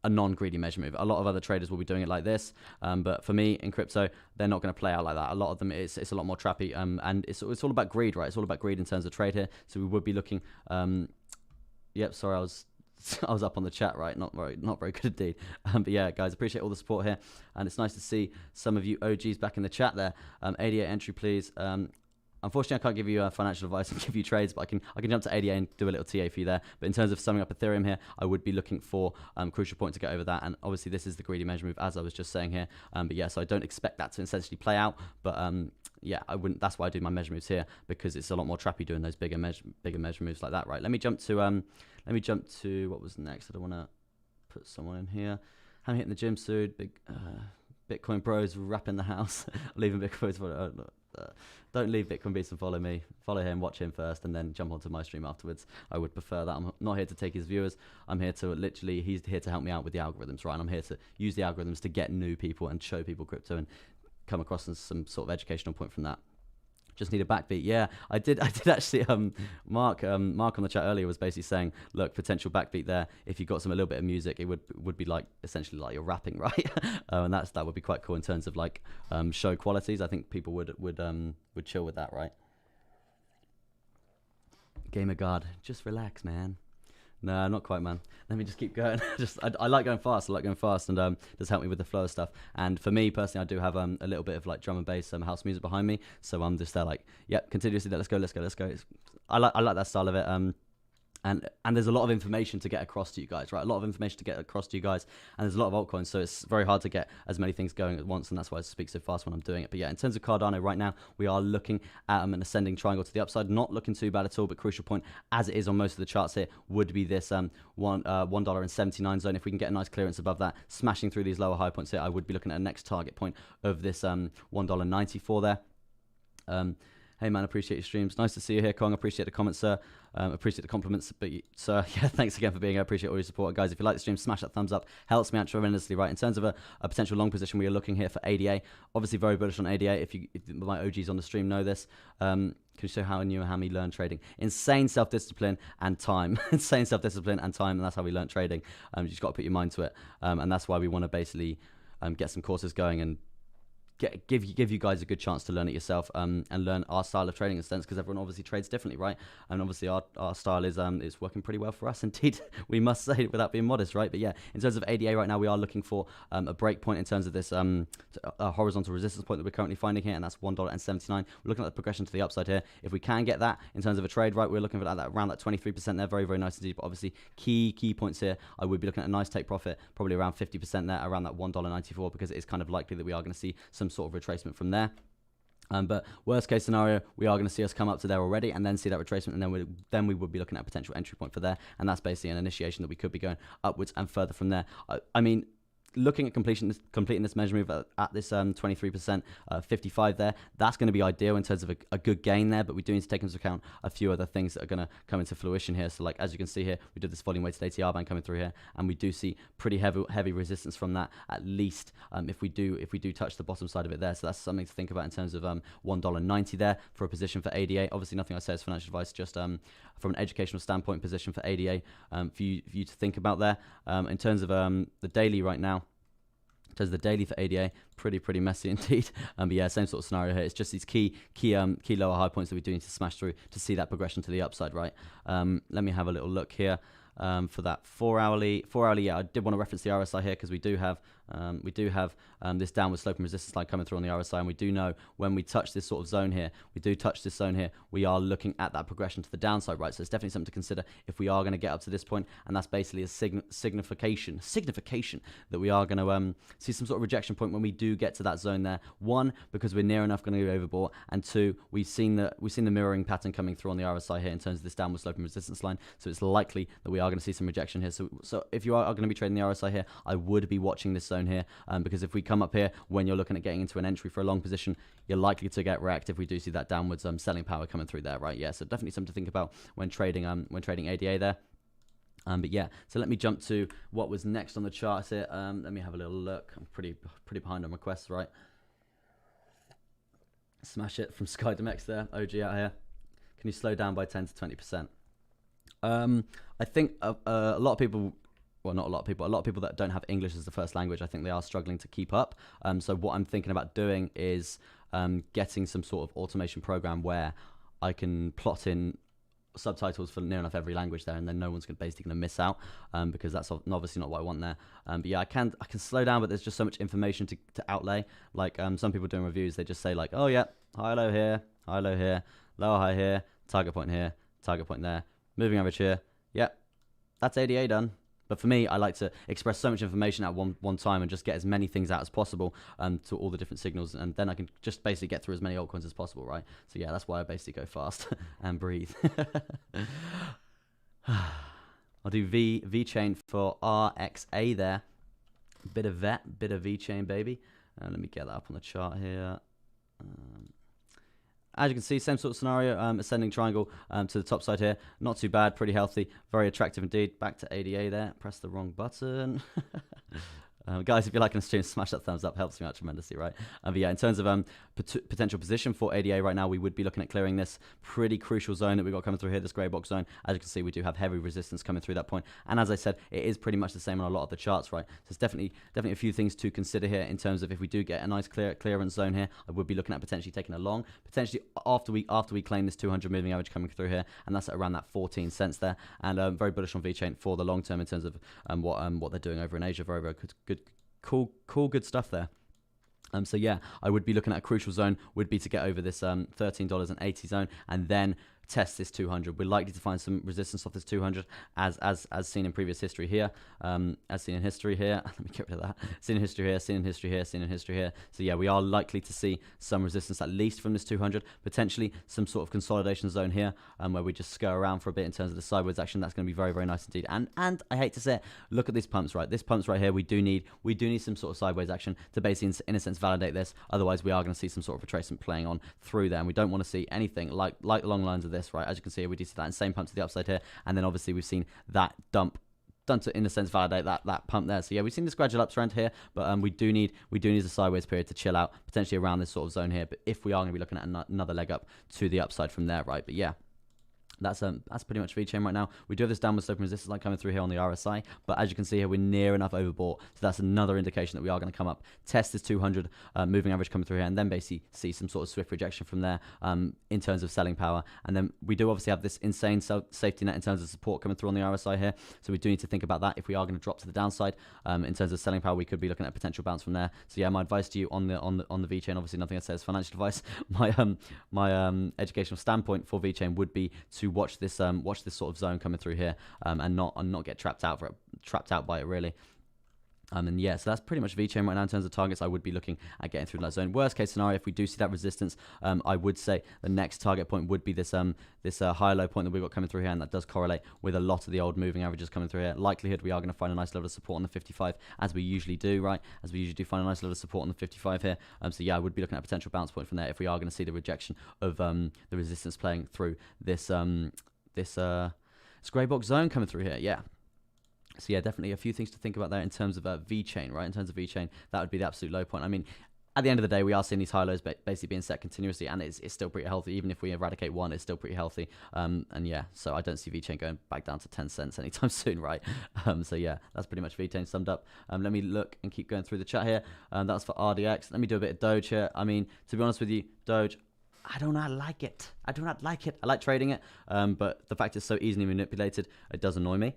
Speaker 1: a non-greedy measure move. A lot of other traders will be doing it like this, but for me in crypto, they're not going to play out like that. A lot of them, it's a lot more trappy, and it's all about greed, right? It's all about greed in terms of trade here. So we would be looking. Yep, sorry, I was up on the chat, right? Not very good indeed. But yeah, guys, appreciate all the support here, and it's nice to see some of you OGs back in the chat there. 88 entry, please. Unfortunately, I can't give you financial advice and give you trades, but I can jump to 88 and do a little TA for you there. But in terms of summing up Ethereum here, I would be looking for crucial point to get over that. And obviously, this is the greedy measure move, as I was just saying here. But yeah, so I don't expect that to essentially play out. But yeah, I wouldn't. That's why I do my measure moves here, because it's a lot more trappy doing those bigger measure moves like that, right? Let me jump to what was next. I don't want to put someone in here. I'm hitting the gym soon. Big Bitcoin bros wrapping the house, leaving Bitcoin for. Don't leave Bitcoin Beast and follow me. Follow him, watch him first, and then jump onto my stream afterwards. I would prefer that. I'm not here to take his viewers. I'm here to he's here to help me out with the algorithms, right? And I'm here to use the algorithms to get new people and show people crypto and come across some sort of educational point from that. Just need a backbeat. Yeah, I did actually. Mark on the chat earlier was basically saying, look, potential backbeat there. If you got a little bit of music, it would be like essentially like you're rapping, right? And that would be quite cool in terms of like show qualities. I think people would chill with that, right? Gamer guard, just relax, man. No, not quite, man. Let me just keep going. I like going fast. And does help me with the flow of stuff. And for me personally, I do have a little bit of like drum and bass, house music behind me. So I'm just there like, yep, continuously. Let's go. I like that style of it. And there's a lot of information to get across to you guys, right? A lot of information to get across to you guys, and there's a lot of altcoins, so it's very hard to get as many things going at once, and that's why I speak so fast when I'm doing it. But yeah, in terms of Cardano right now, we are looking at an ascending triangle to the upside, not looking too bad at all, but crucial point, as it is on most of the charts here, would be this $1.79 zone. If we can get a nice clearance above that, smashing through these lower high points here, I would be looking at a next target point of this $1.94 there. Hey man, appreciate your streams. Nice to see you here, Kong. Appreciate the comments, sir. Appreciate the compliments, but sir, yeah, thanks again for being here. I appreciate all your support, guys. If you like the stream, smash that thumbs up. Helps me out tremendously, right? In terms of a potential long position, we are looking here for ADA. Obviously, very bullish on ADA. If my OGs on the stream know this, can you show how you and Hammy learn trading? Insane self-discipline and time. Insane self-discipline and time, and that's how we learn trading. You just got to put your mind to it, and that's why we want to basically get some courses going and give you guys a good chance to learn it yourself, and learn our style of trading in a sense, because everyone obviously trades differently, right? And obviously our style is working pretty well for us indeed. We must say it without being modest, right? But yeah, in terms of ADA right now, we are looking for a break point in terms of this horizontal resistance point that we're currently finding here, and that's $1.79. We're looking at the progression to the upside here. If we can get that in terms of a trade, right, we're looking for that around that 23% there. Very, very nice indeed. But obviously key points here, I would be looking at a nice take profit, probably around 50% there, around that $1.94, because it is kind of likely that we are going to see some sort of retracement from there. But worst case scenario, we are going to see us come up to there already and then see that retracement, and then we would be looking at a potential entry point for there, and that's basically an initiation that we could be going upwards and further from there. I mean, looking at completing this measure move at this 23%, 55 there, that's going to be ideal in terms of a good gain there, but we do need to take into account a few other things that are going to come into fruition here. So like, as you can see here, we did this volume weighted ATR band coming through here, and we do see pretty heavy resistance from that, at least if we do touch the bottom side of it there. So that's something to think about in terms of $1.90 there for a position for ADA. Obviously nothing I say is financial advice, just from an educational standpoint, position for ADA for you to think about there. In terms of the daily right now, in terms of the daily for ADA, pretty messy indeed. But yeah, same sort of scenario here. It's just these key lower high points that we do need to smash through to see that progression to the upside, right? Let me have a little look here. For that 4 hourly, yeah, I did want to reference the RSI here, because we do have this downward sloping resistance line coming through on the RSI, and we do know when we touch this sort of zone here, we are looking at that progression to the downside, right? So it's definitely something to consider if we are going to get up to this point, and that's basically a signification that we are going to see some sort of rejection point when we do get to that zone there. One, because we're near enough going to go overbought, and two, we've seen the mirroring pattern coming through on the RSI here in terms of this downward sloping resistance line, so it's likely that we are going to see some rejection here. So if you are going to be trading the RSI here, I would be watching this zone here, because if we come up here when you're looking at getting into an entry for a long position, you're likely to get wrecked if we do see that downwards selling power coming through there, right? Yeah, so definitely something to think about when trading ADA there. But yeah, so let me jump to what was next on the charts here. Let me have a little look. I'm pretty behind on requests, right? Smash it from Sky Demex there, OG out here. Can you slow down by 10 to 20%? I think a lot of people, well, not a lot of people that don't have English as the first language, I think they are struggling to keep up. So what I'm thinking about doing is getting some sort of automation program where I can plot in subtitles for near enough every language there, and then no one's basically going to miss out, because that's obviously not what I want there. But yeah, I can slow down, but there's just so much information to outlay. Like some people doing reviews, they just say like, oh yeah, high low here, lower high here, target point here, target point there, moving average here. Yep, that's ADA done. But for me, I like to express so much information at one time and just get as many things out as possible to all the different signals, and then I can just basically get through as many altcoins as possible, right? So yeah, that's why I basically go fast and breathe. I'll do V chain for RXA there. Bit of V chain, baby. Let me get that up on the chart here. As you can see, same sort of scenario, ascending triangle to the top side here. Not too bad, pretty healthy, very attractive indeed. Back to ADA there. Press the wrong button. Guys, if you're liking the stream, smash that thumbs up. Helps me out tremendously, right? But yeah, in terms of potential position for ADA right now, we would be looking at clearing this pretty crucial zone that we've got coming through here, this grey box zone. As you can see, we do have heavy resistance coming through that point. And as I said, it is pretty much the same on a lot of the charts, right? So it's definitely a few things to consider here in terms of if we do get a nice clearance zone here, I would be looking at potentially taking a long, potentially after we claim this 200 moving average coming through here, and that's at around that 14 cents there. And very bullish on VChain for the long term in terms of what they're doing over in Asia. Very good. Cool, good stuff there. So yeah, I would be looking at a crucial zone would be to get over this $13.80 zone, and then test this 200. We're likely to find some resistance off this 200 as seen in previous history here, as seen in history here. Let me get rid of that. Seen in history here, seen in history here, seen in history here. So yeah, we are likely to see some resistance at least from this 200, potentially some sort of consolidation zone here, where we just scurry around for a bit in terms of the sideways action. That's going to be very, very nice indeed. And I hate to say it, look at these pumps, right? This pumps right here, we do need some sort of sideways action to basically, in a sense, validate this. Otherwise, we are going to see some sort of retracement playing on through there, and we don't want to see anything like long lines of this, right? As you can see, we do see that and same pump to the upside here, and then obviously we've seen that dump done to, in a sense, validate that pump there. So yeah, we've seen this gradual uptrend here, but we do need a sideways period to chill out, potentially around this sort of zone here. But if we are going to be looking at another leg up to the upside from there, right? But yeah, that's pretty much V-chain right now. We do have this downward sloping resistance line coming through here on the RSI, but as you can see here, we're near enough overbought. So that's another indication that we are going to come up, test this 200 moving average coming through here, and then basically see some sort of swift rejection from there in terms of selling power. And then we do obviously have this insane safety net in terms of support coming through on the RSI here. So we do need to think about that. If we are going to drop to the downside in terms of selling power, we could be looking at a potential bounce from there. So yeah, my advice to you on the V-chain, obviously nothing I say is financial advice. My educational standpoint for V-chain would be to watch this sort of zone coming through here, and not get trapped out by it really. And yeah, so that's pretty much V-chain right now in terms of targets. I would be looking at getting through that zone. Worst case scenario, if we do see that resistance, I would say the next target point would be this high low point that we've got coming through here, and that does correlate with a lot of the old moving averages coming through here. Likelihood we are going to find a nice level of support on the 55, as we usually do, right? As we usually do find a nice level of support on the 55 here. So yeah, I would be looking at a potential bounce point from there if we are going to see the rejection of the resistance playing through this grey box zone coming through here. Yeah. So yeah, definitely a few things to think about there in terms of V-chain, right? In terms of V-chain, that would be the absolute low point. I mean, at the end of the day, we are seeing these high lows basically being set continuously, and it's still pretty healthy. Even if we eradicate one, it's still pretty healthy. And yeah, so I don't see V-chain going back down to 10 cents anytime soon, right? So yeah, that's pretty much V-chain summed up. Let me look and keep going through the chat here. That's for RDX. Let me do a bit of Doge here. I mean, to be honest with you, Doge, I do not like it. I do not like it. I like trading it, but the fact it's so easily manipulated, it does annoy me.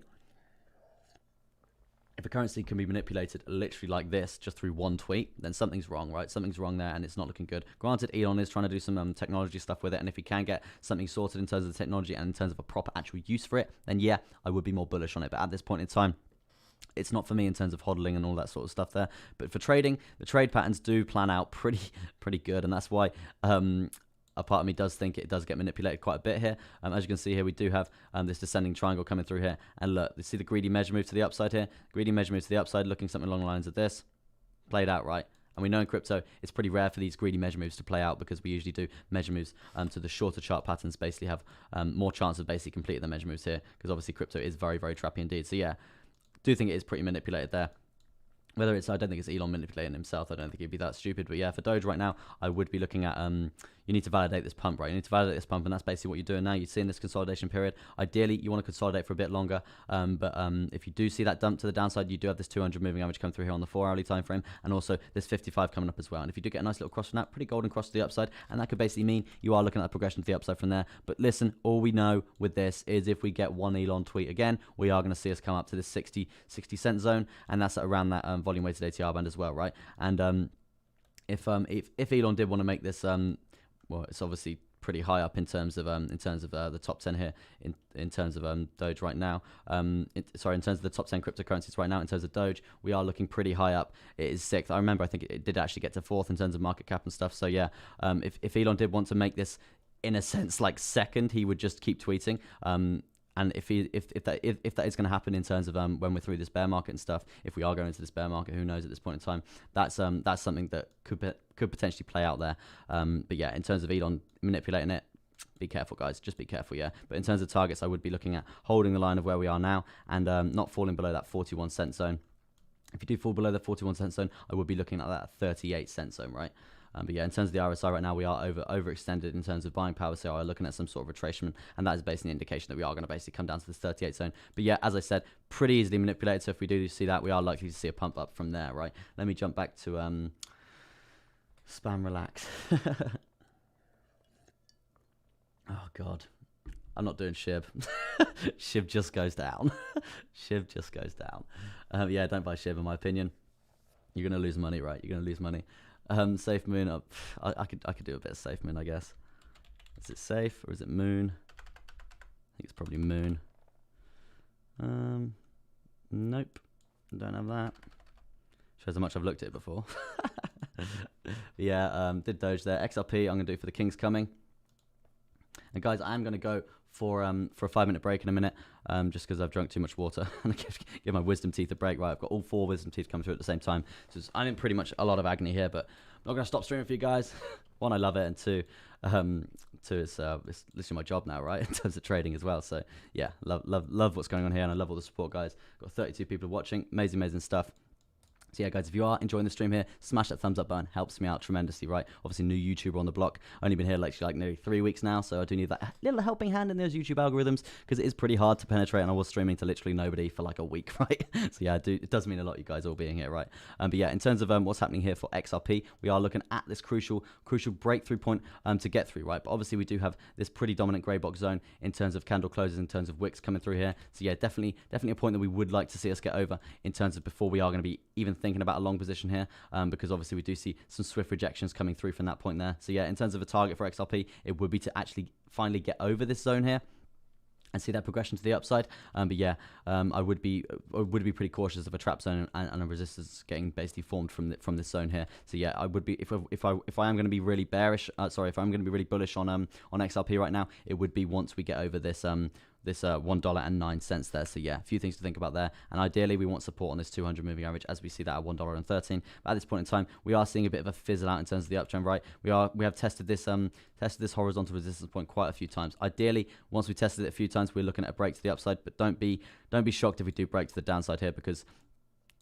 Speaker 1: If a currency can be manipulated literally like this, just through one tweet, then something's wrong, right? Something's wrong there, and it's not looking good. Granted, Elon is trying to do some technology stuff with it, and if he can get something sorted in terms of the technology and in terms of a proper actual use for it, then yeah, I would be more bullish on it. But at this point in time, it's not for me in terms of hodling and all that sort of stuff there. But for trading, the trade patterns do plan out pretty good, and that's why a part of me does think it does get manipulated quite a bit here. As you can see here, we do have this descending triangle coming through here. And look, you see the greedy measure move to the upside here? Greedy measure move to the upside, looking something along the lines of this. Played out, right? And we know in crypto, it's pretty rare for these greedy measure moves to play out, because we usually do measure moves to the shorter chart patterns, basically have more chance of basically completing the measure moves here, because obviously crypto is very, very trappy indeed. So yeah, do think it is pretty manipulated there. Whether it's, I don't think it's Elon manipulating himself. I don't think he'd be that stupid. But yeah, for Doge right now, I would be looking at, you need to validate this pump, right? You need to validate this pump, and that's basically what you're doing now. You're seeing this consolidation period. Ideally, you want to consolidate for a bit longer. But if you do see that dump to the downside, you do have this 200 moving average come through here on the 4-hourly time frame, and also this 55 coming up as well. And if you do get a nice little cross from that, pretty golden cross to the upside, and that could basically mean you are looking at a progression to the upside from there. But listen, all we know with this is if we get one Elon tweet again, we are going to see us come up to this 60 cent zone, and that's around that volume weighted ATR band as well, right? And if Elon did want to make this, well, it's obviously pretty high up in terms of the top 10 here in terms of Doge right now. In terms of the top 10 cryptocurrencies right now, in terms of Doge, we are looking pretty high up. It is 6th. I remember, I think it did actually get to 4th in terms of market cap and stuff. So yeah, if Elon did want to make this in a sense like second, he would just keep tweeting. And if that is going to happen in terms of when we're through this bear market and stuff, if we are going into this bear market, who knows at this point in time, that's something that could potentially play out there. But yeah, in terms of Elon manipulating it, be careful, guys. Just be careful, yeah. But in terms of targets, I would be looking at holding the line of where we are now and not falling below that 41 cent zone. If you do fall below the 41 cent zone, I would be looking at that 38 cent zone, right? But yeah, in terms of the RSI right now, we are overextended in terms of buying power, so we are looking at some sort of retracement, and that is basically an indication that we are going to basically come down to this 38 zone. But yeah, as I said, pretty easily manipulated, so if we do see that, we are likely to see a pump up from there, right? Let me jump back to spam relax. Oh, God. I'm not doing SHIB. SHIB just goes down. SHIB just goes down. Yeah, don't buy SHIB, in my opinion. You're going to lose money, right? You're going to lose money. Safe Moon, I could do a bit of Safe Moon, I guess. Is it safe or is it Moon? think it's probably moon. Nope, don't have that. Shows how much I've looked at it before. Yeah, did Doge there. XRP, I'm gonna do for the King's Coming. And guys, I am gonna go for a 5-minute break in a minute, just because I've drunk too much water and I give my wisdom teeth a break. Right, I've got all 4 wisdom teeth coming through at the same time, so I'm in pretty much a lot of agony here, but I'm not gonna stop streaming for you guys. 1, I love it, and 2, it's literally my job now, right, in terms of trading as well. So yeah, love what's going on here, and I love all the support, guys. Got 32 people watching, amazing stuff. So yeah, guys, if you are enjoying the stream here, smash that thumbs up button. Helps me out tremendously, right? Obviously, new YouTuber on the block. Only been here like nearly 3 weeks now, so I do need that little helping hand in those YouTube algorithms, because it is pretty hard to penetrate, and I was streaming to literally nobody for like a week, right? So yeah, it does mean a lot, you guys all being here, right? But yeah, in terms of what's happening here for XRP, we are looking at this crucial breakthrough point to get through, right? But obviously, we do have this pretty dominant grey box zone in terms of candle closes, in terms of wicks coming through here. So yeah, definitely a point that we would like to see us get over in terms of before we are going to be even thinking about a long position here, because obviously we do see some swift rejections coming through from that point there. So yeah, in terms of a target for XRP, it would be to actually finally get over this zone here and see that progression to the upside. But yeah, I would be pretty cautious of a trap zone and a resistance getting basically formed from this zone here. So yeah, I would be, if I am going to be really bearish, if I'm going to be really bullish on XRP right now, it would be once we get over this $1.09 there. So yeah, a few things to think about there. And ideally, we want support on this 200 moving average, as we see that at $1.13. But at this point in time, we are seeing a bit of a fizzle out in terms of the uptrend, right? We have tested this horizontal resistance point quite a few times. Ideally, once we tested it a few times, we're looking at a break to the upside. But don't be shocked if we do break to the downside here, because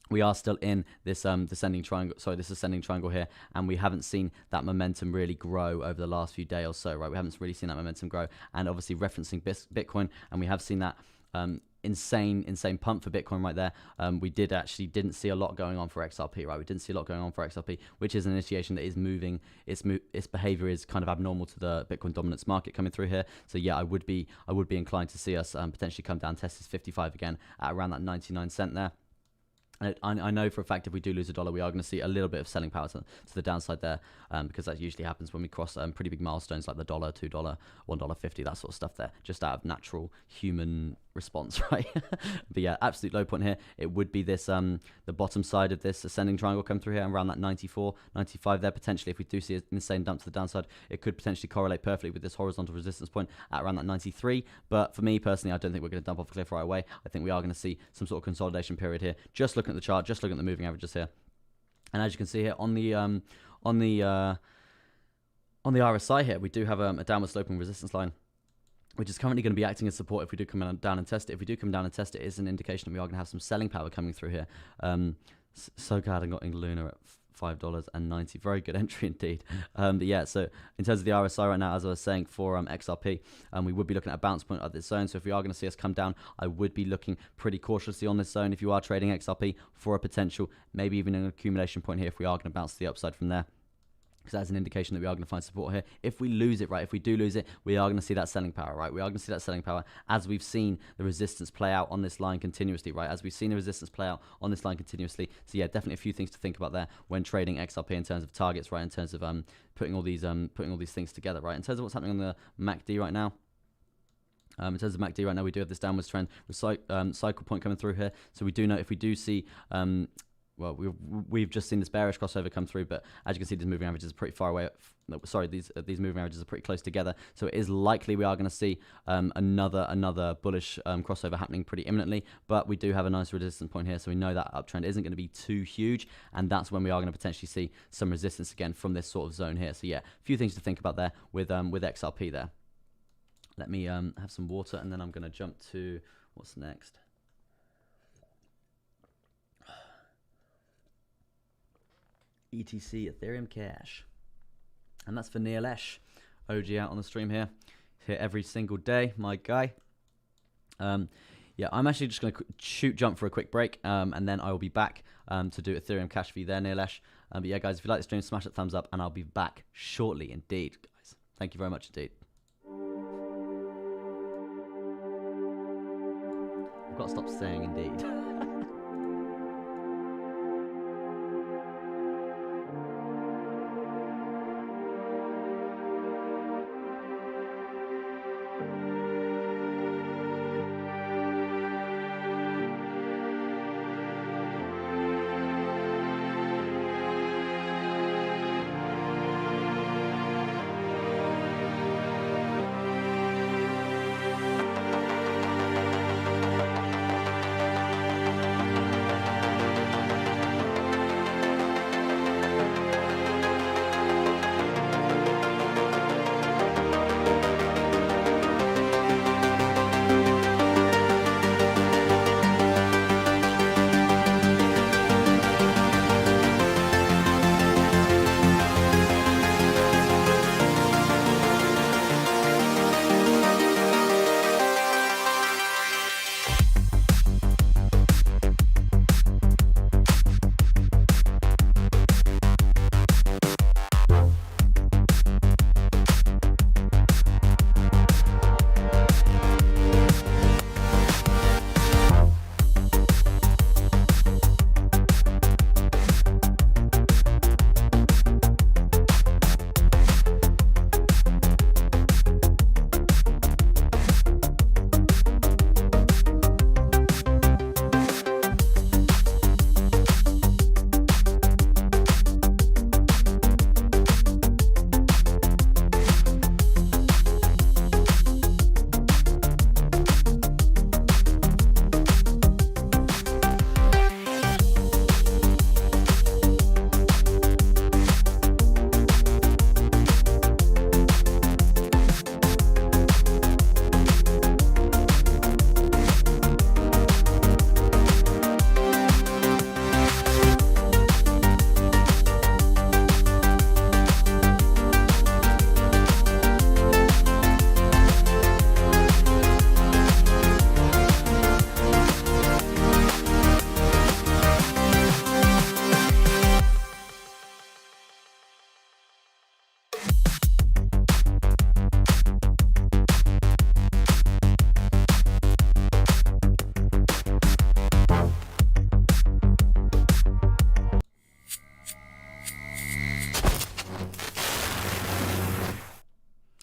Speaker 1: we are still in this ascending triangle here, and we haven't seen that momentum really grow over the last few days or so, right? We haven't really seen that momentum grow, and obviously referencing Bitcoin, and we have seen that insane pump for Bitcoin right there. We didn't see a lot going on for XRP, right? We didn't see a lot going on for XRP, which is an initiation that is moving. Its behavior is kind of abnormal to the Bitcoin dominance market coming through here. So yeah, I would be inclined to see us potentially come down, test this 55 again at around that 99 cent there. I know for a fact if we do lose $1, we are going to see a little bit of selling power to the downside there, because that usually happens when we cross pretty big milestones like the $1, $2, $1.50, that sort of stuff there, just out of natural human response, right? But yeah, absolute low point here. It would be this the bottom side of this ascending triangle come through here, around that 94, 95 there. Potentially, if we do see an insane dump to the downside, it could potentially correlate perfectly with this horizontal resistance point at around that 93. But for me personally, I don't think we're going to dump off a cliff right away. I think we are going to see some sort of consolidation period here. Just looking at the chart, just looking at the moving averages here, and as you can see here on the RSI here, we do have a downward sloping resistance line, which is currently going to be acting as support if we do come down and test it. If we do come down and test it, it's an indication that we are going to have some selling power coming through here. So glad I got in Luna at $5.90. Very good entry indeed. But yeah, so in terms of the RSI right now, as I was saying for XRP, we would be looking at a bounce point at this zone. So if we are going to see us come down, I would be looking pretty cautiously on this zone if you are trading XRP for a potential, maybe even an accumulation point here if we are going to bounce to the upside from there, because that's an indication that we are going to find support here. If we lose it, right, if we do lose it, we are going to see that selling power, right? We are going to see that selling power as we've seen the resistance play out on this line continuously, right? As we've seen the resistance play out on this line continuously. So yeah, definitely a few things to think about there when trading XRP in terms of targets, right? In terms of putting all these things together, right? In terms of what's happening on the MACD right now. In terms of MACD right now, we do have this downwards trend with cycle point coming through here. So we do know if we do see well, we've just seen this bearish crossover come through, but as you can see, these moving averages are pretty far away. Sorry, these moving averages are pretty close together, so it is likely we are going to see another bullish crossover happening pretty imminently. But we do have a nice resistance point here, so we know that uptrend isn't going to be too huge, and that's when we are going to potentially see some resistance again from this sort of zone here. So yeah, a few things to think about there with XRP there. Let me have some water, and then I'm going to jump to what's next. ETC Ethereum Cash, and that's for Nilesh, OG out on the stream here every single day, my guy. Yeah, I'm actually just going to jump for a quick break, and then I will be back to do Ethereum Cash for you there, Nilesh. But yeah, guys, if you like the stream, smash that thumbs up, and I'll be back shortly indeed, guys. Thank you very much indeed. I've got to stop saying indeed.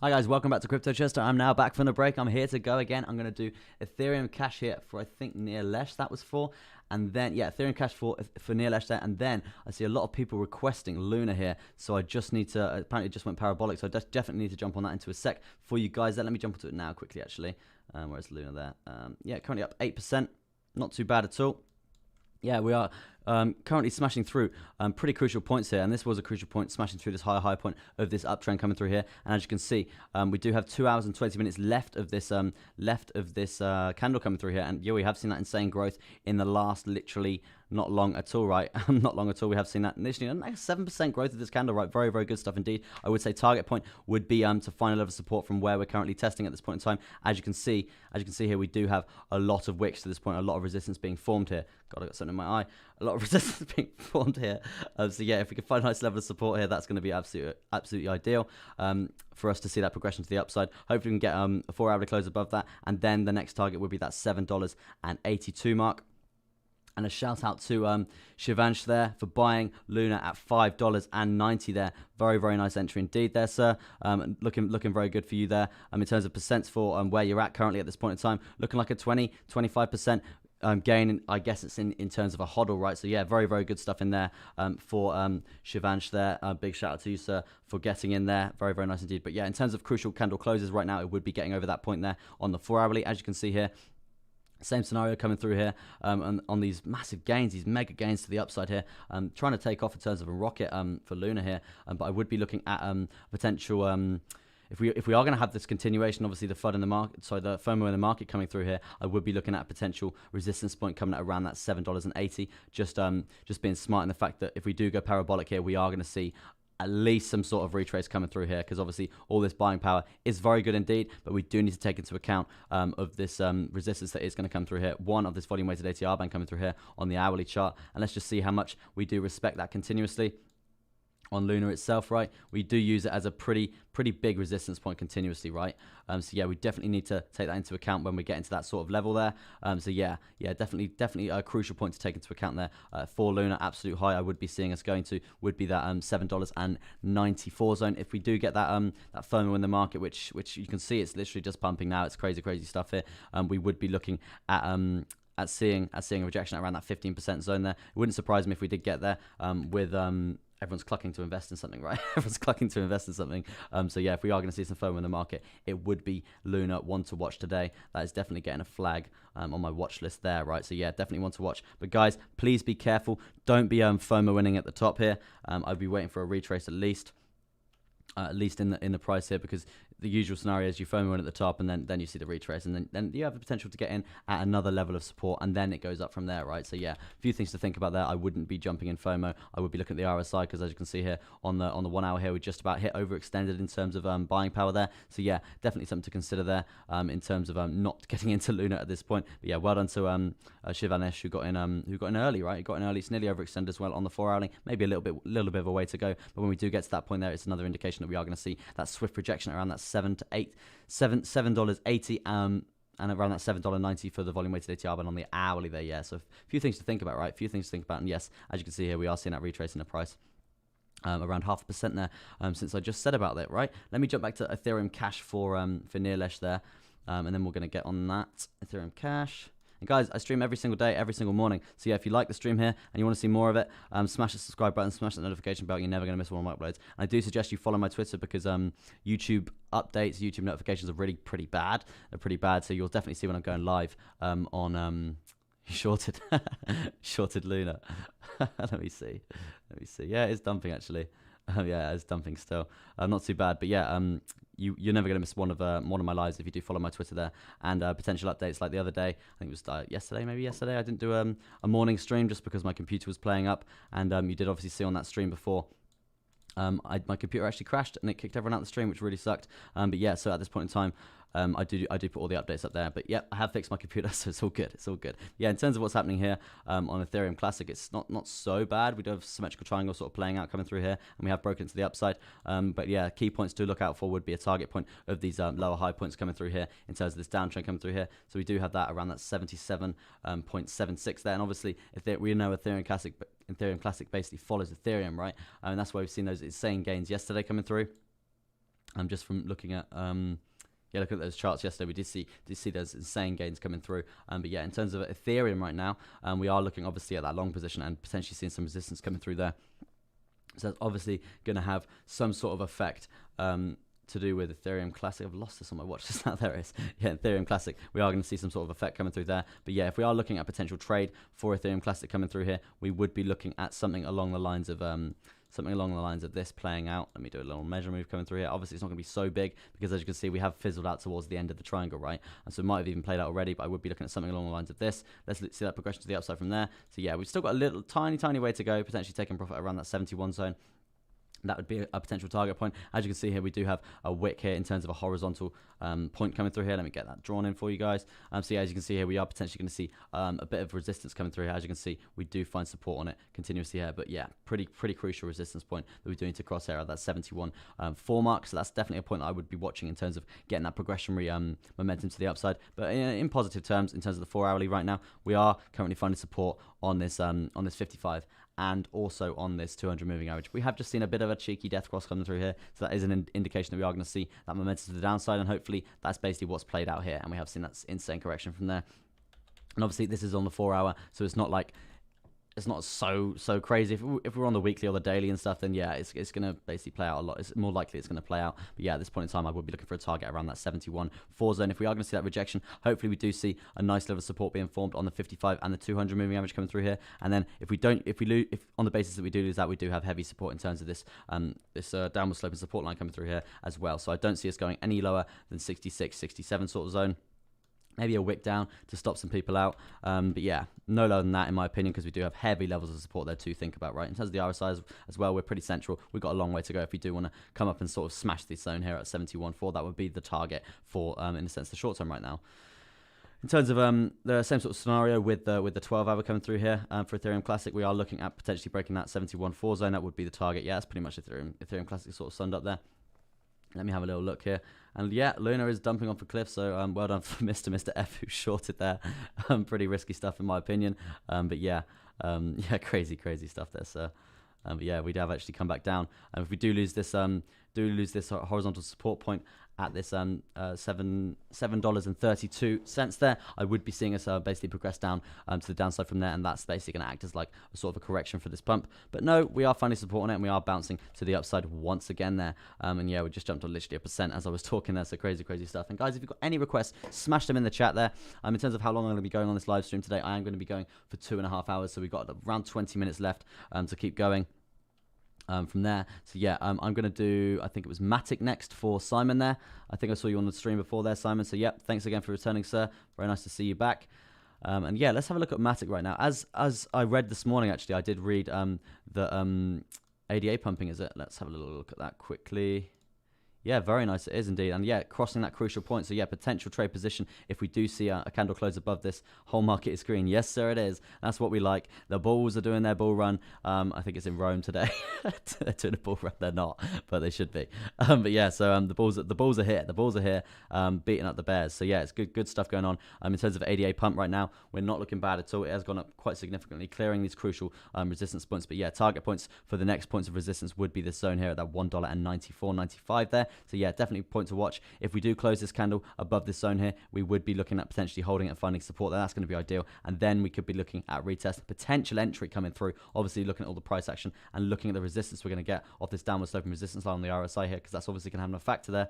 Speaker 1: Hi guys, welcome back to Crypto Chester. I'm now back from the break. I'm here to go again. I'm going to do Ethereum Cash here for I think near Lesh that was for. And then, yeah, Ethereum Cash for near Lesh there. And then I see a lot of people requesting Luna here. So I just need to, apparently it just went parabolic. So I definitely need to jump on that into a sec for you guys there. Let me jump onto it now quickly actually. Where's Luna there? Yeah, currently up 8%. Not too bad at all. Yeah, we are currently smashing through pretty crucial points here, and this was a crucial point, smashing through this high point of this uptrend coming through here. And as you can see, we do have 2 hours and 20 minutes left of this candle coming through here, and yeah, we have seen that insane growth in the last literally not long at all, right? Not long at all. We have seen that initially, like 7% growth of this candle, right? Very, very good stuff indeed. I would say target point would be to find a level of support from where we're currently testing at this point in time. As you can see here, we do have a lot of wicks to this point, a lot of resistance being formed here. God, I got something in my eye. A lot of resistance being formed here. So yeah, if we can find a nice level of support here, that's going to be absolutely ideal for us to see that progression to the upside. Hopefully we can get a 4 hourly close above that, and then the next target would be that $7.82 mark. And a shout out to Shivansh there for buying Luna at $5.90 there. Very, very nice entry indeed there, sir. Looking very good for you there. In terms of percents for where you're at currently at this point in time, looking like a 25% gain. I guess it's in terms of a hodl, right? So yeah, very, very good stuff in there for Shivansh there. Big shout out to you, sir, for getting in there. Very, very nice indeed. But yeah, in terms of crucial candle closes right now, it would be getting over that point there on the 4 hourly, as you can see here. Same scenario coming through here on these massive gains, these mega gains to the upside here. Trying to take off in terms of a rocket for Luna here, but I would be looking at potential. If we are going to have this continuation, obviously the FUD in the market, sorry, the FOMO in the market coming through here, I would be looking at a potential resistance point coming at around that $7.80. Just being smart in the fact that if we do go parabolic here, we are going to see at least some sort of retrace coming through here, because obviously all this buying power is very good indeed, but we do need to take into account of this resistance that is going to come through here. One of this volume weighted ATR band coming through here on the hourly chart, and let's just see how much we do respect that continuously. On Luna itself, right, we do use it as a pretty big resistance point continuously, right? So yeah, we definitely need to take that into account when we get into that sort of level there. So yeah, definitely a crucial point to take into account there for Luna. Absolute high I would be seeing us going to would be that $7.94 zone. If we do get that that FOMO in the market, which you can see it's literally just pumping now. It's crazy stuff here. We would be looking at seeing a rejection around that 15% zone there. It wouldn't surprise me if we did get there with everyone's clucking to invest in something, right? Everyone's clucking to invest in something. So yeah, if we are going to see some FOMO in the market, it would be Luna, one to watch today. That is definitely getting a flag on my watch list there, right? So yeah, definitely one to watch. But guys, please be careful. Don't be FOMO winning at the top here. I'd be waiting for a retrace at least in the price here, because the usual scenario is you FOMO in at the top, and then you see the retrace, and then you have the potential to get in at another level of support, and then it goes up from there, right? So yeah, a few things to think about there. I wouldn't be jumping in FOMO. I would be looking at the RSI, because as you can see here on the 1 hour here, we just about hit overextended in terms of buying power there. So yeah, definitely something to consider there in terms of not getting into Luna at this point. But yeah, well done to Shivanesh, who got in early, right? He got in early. It's nearly overextended as well on the 4 hourly. Maybe a little bit of a way to go, but when we do get to that point there, it's another indication that we are going to see that swift rejection around that $7.80 and around that $7.90 for the volume weighted ATR band on the hourly there. Yeah, so a few things to think about, right? A few things to think about, and yes, as you can see here, we are seeing that retrace in the price. Around 0.5% there, since I just said about that, right? Let me jump back to Ethereum Cash for Nearlesh there, and then we're going to get on that Ethereum Cash. And guys, I stream every single day, every single morning. So yeah, if you like the stream here and you want to see more of it, smash the subscribe button, smash that notification bell. You're never going to miss one of my uploads. And I do suggest you follow my Twitter, because YouTube updates, YouTube notifications are really pretty bad. They're pretty bad. So you'll definitely see when I'm going live on shorted Luna. Let me see. Yeah, it's dumping actually. Yeah, it's dumping still. Not too bad, but yeah, you're never gonna miss one of my lives if you do follow my Twitter there, and potential updates like the other day. I think it was yesterday. I didn't do a morning stream just because my computer was playing up, and you did obviously see on that stream before. My computer actually crashed and it kicked everyone out of the stream, which really sucked. But yeah, so at this point in time, I do put all the updates up there. But yeah, I have fixed my computer, so it's all good. It's all good. Yeah, in terms of what's happening here on Ethereum Classic, it's not so bad. We do have symmetrical triangle sort of playing out coming through here, and we have broken into the upside. But yeah, key points to look out for would be a target point of these lower high points coming through here in terms of this downtrend coming through here. So we do have that around that 77.76 there, and obviously we know Ethereum Classic basically follows Ethereum, right? And that's why we've seen those insane gains yesterday coming through. Just from looking at yeah, look at those charts yesterday. We did see those insane gains coming through. But yeah, in terms of Ethereum right now, we are looking obviously at that long position and potentially seeing some resistance coming through there. So that's obviously going to have some sort of effect to do with Ethereum Classic. I've lost this on my watch just now. There it is. Yeah, Ethereum Classic. We are going to see some sort of effect coming through there. But yeah, if we are looking at potential trade for Ethereum Classic coming through here, we would be looking at something along the lines of this playing out. Let me do a little measure move coming through here. Obviously, it's not going to be so big because, as you can see, we have fizzled out towards the end of the triangle, right? And so it might have even played out already, but I would be looking at something along the lines of this. Let's see that progression to the upside from there. So yeah, we've still got a little tiny way to go, potentially taking profit around that 71 zone. That would be a potential target point. As you can see here, we do have a wick here in terms of a horizontal point coming through here. Let me get that drawn in for you guys. So yeah, as you can see here, we are potentially going to see a bit of resistance coming through here. As you can see, we do find support on it continuously here. But yeah, pretty crucial resistance point that we do need to cross here at that 71.4 mark. So that's definitely a point that I would be watching in terms of getting that progressionary momentum to the upside. But in positive terms, in terms of the 4 hourly right now, we are currently finding support on this 55. And also on this 200 moving average. We have just seen a bit of a cheeky death cross coming through here. So that is an indication that we are going to see that momentum to the downside. And hopefully that's basically what's played out here. And we have seen that insane correction from there. And obviously this is on the 4 hour. So it's not like, it's not so crazy. If we're on the weekly or the daily and stuff, then yeah, it's going to basically play out a lot. It's more likely it's going to play out. But yeah, at this point in time, I would be looking for a target around that 71.4 zone. If we are going to see that rejection, hopefully we do see a nice level of support being formed on the 55 and the 200 moving average coming through here. And then if on the basis that we do lose that, we do have heavy support in terms of this downward sloping support line coming through here as well. So I don't see us going any lower than 66, 67 sort of zone. Maybe a wick down to stop some people out. But yeah, no lower than that in my opinion, because we do have heavy levels of support there to think about, right? In terms of the RSI as well, we're pretty central. We've got a long way to go if we do want to come up and sort of smash this zone here at 71.4. That would be the target for, in a sense, the short term right now. In terms of the same sort of scenario with the 12-hour coming through here for Ethereum Classic, we are looking at potentially breaking that 71.4 zone. That would be the target. Yeah, that's pretty much Ethereum Classic sort of summed up there. Let me have a little look here. And yeah, Luna is dumping off a cliff, so well done for Mr. F who shorted there. Pretty risky stuff in my opinion. But yeah, crazy stuff there, sir. But yeah, we have actually come back down. And if we do lose this horizontal support point at this $7.32 there, I would be seeing us basically progress down to the downside from there, and that's basically going to act as like a sort of a correction for this pump. But no, we are finding support on it, and we are bouncing to the upside once again there. And yeah, we just jumped on literally 1% as I was talking there, so crazy stuff. And guys, if you've got any requests, smash them in the chat there. In terms of how long I'm going to be going on this live stream today, I am going to be going for 2.5 hours, so we've got around 20 minutes left to keep going. From there, so yeah, I'm going to do, I think it was Matic next for Simon there. I think I saw you on the stream before there, Simon. So yeah, thanks again for returning, sir. Very nice to see you back. And yeah, let's have a look at Matic right now. As I read this morning, actually, I did read the ADA pumping, is it? Let's have a little look at that quickly. Yeah, very nice it is indeed. And yeah, crossing that crucial point. So yeah, potential trade position if we do see a candle close above this whole market is green. Yes, sir, it is. That's what we like. The Bulls are doing their bull run. I think it's in Rome today. They're doing a bull run. They're not, but they should be. But yeah, so the Bulls are here. The Bulls are here beating up the Bears. So yeah, it's good stuff going on. In terms of ADA pump right now, we're not looking bad at all. It has gone up quite significantly, clearing these crucial resistance points. But yeah, target points for the next points of resistance would be this zone here at that $1.94.95 there. So yeah, definitely a point to watch. If we do close this candle above this zone here, we would be looking at potentially holding it and finding support there. That's going to be ideal. And then we could be looking at retest, potential entry coming through. Obviously looking at all the price action and looking at the resistance we're going to get off this downward sloping resistance line on the RSI here, because that's obviously going to have an factor there.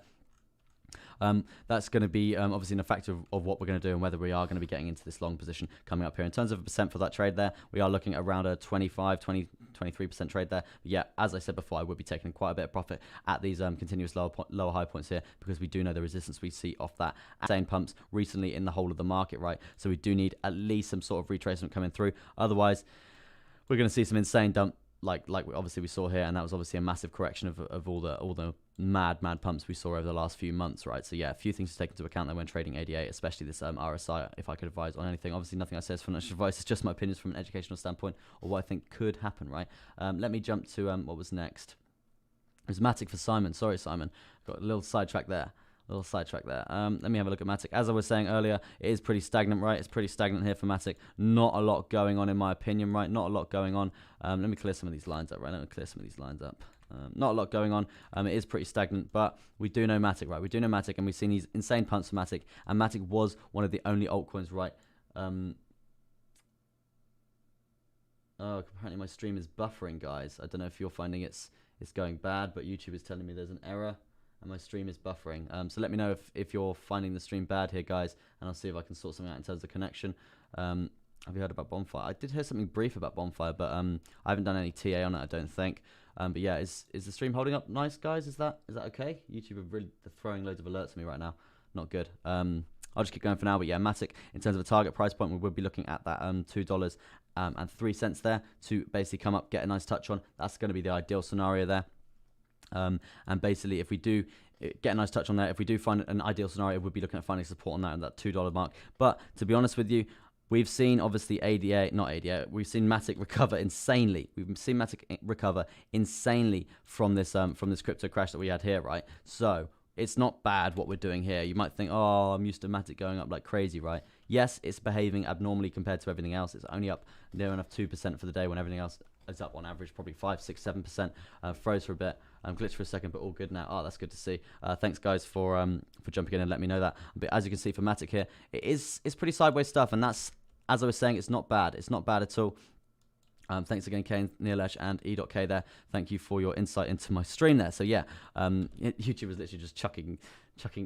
Speaker 1: That's going to be obviously a factor of what we're going to do and whether we are going to be getting into this long position coming up here. In terms of a percent for that trade there, we are looking at around a 23% trade there. But yeah, as I said before, I would be taking quite a bit of profit at these continuous lower high points here, because we do know the resistance we see off that insane pumps recently in the whole of the market, right? So we do need at least some sort of retracement coming through. Otherwise, we're going to see some insane dump like obviously we saw here, and that was obviously a massive correction of all the mad pumps we saw over the last few months, right? So yeah, a few things to take into account there when trading ADA, especially this RSI. If I could advise on anything, obviously nothing I say is financial advice, it's just my opinions from an educational standpoint, or what I think could happen, right? Let me jump to what was next. It was Matic for Simon. Sorry, Simon, got a little sidetrack there. Let me have a look at Matic. As I was saying earlier, it is pretty stagnant, right? It's pretty stagnant here for Matic. Not a lot going on in my opinion, right? Not a lot going on. Let me clear some of these lines up, right? Not a lot going on. It is pretty stagnant, but we do know Matic, right? We do know Matic, and we've seen these insane pumps for Matic, and Matic was one of the only altcoins, right? Oh, apparently my stream is buffering, guys. I don't know if you're finding it's going bad, but YouTube is telling me there's an error, and my stream is buffering. So let me know if you're finding the stream bad here, guys, and I'll see if I can sort something out in terms of connection. Have you heard about Bonfire? I did hear something brief about Bonfire, but I haven't done any TA on it, I don't think. But yeah, is the stream holding up nice, guys? Is that okay? YouTube are really throwing loads of alerts at me right now. Not good. I'll just keep going for now. But yeah, Matic, in terms of a target price point, we would be looking at that $2.03 there to basically come up, get a nice touch on. That's going to be the ideal scenario there. And basically, if we do get a nice touch on there, if we do find an ideal scenario, we'll be looking at finding support on that $2 mark. But to be honest with you, we've seen obviously we've seen Matic recover insanely. We've seen Matic recover insanely from this crypto crash that we had here, right? So it's not bad what we're doing here. You might think, oh, I'm used to Matic going up like crazy, right? Yes, it's behaving abnormally compared to everything else. It's only up near enough 2% for the day when everything else is up on average probably 5, 6, 7%. Froze for a bit, glitched for a second, but all good now. Oh, that's good to see. Thanks guys for jumping in and letting me know that. But as you can see for Matic here, it's pretty sideways stuff, and that's, as I was saying, it's not bad. It's not bad at all. Thanks again, Kane, Neelesh, and E.K there. Thank you for your insight into my stream there. So yeah, YouTube was literally just chucking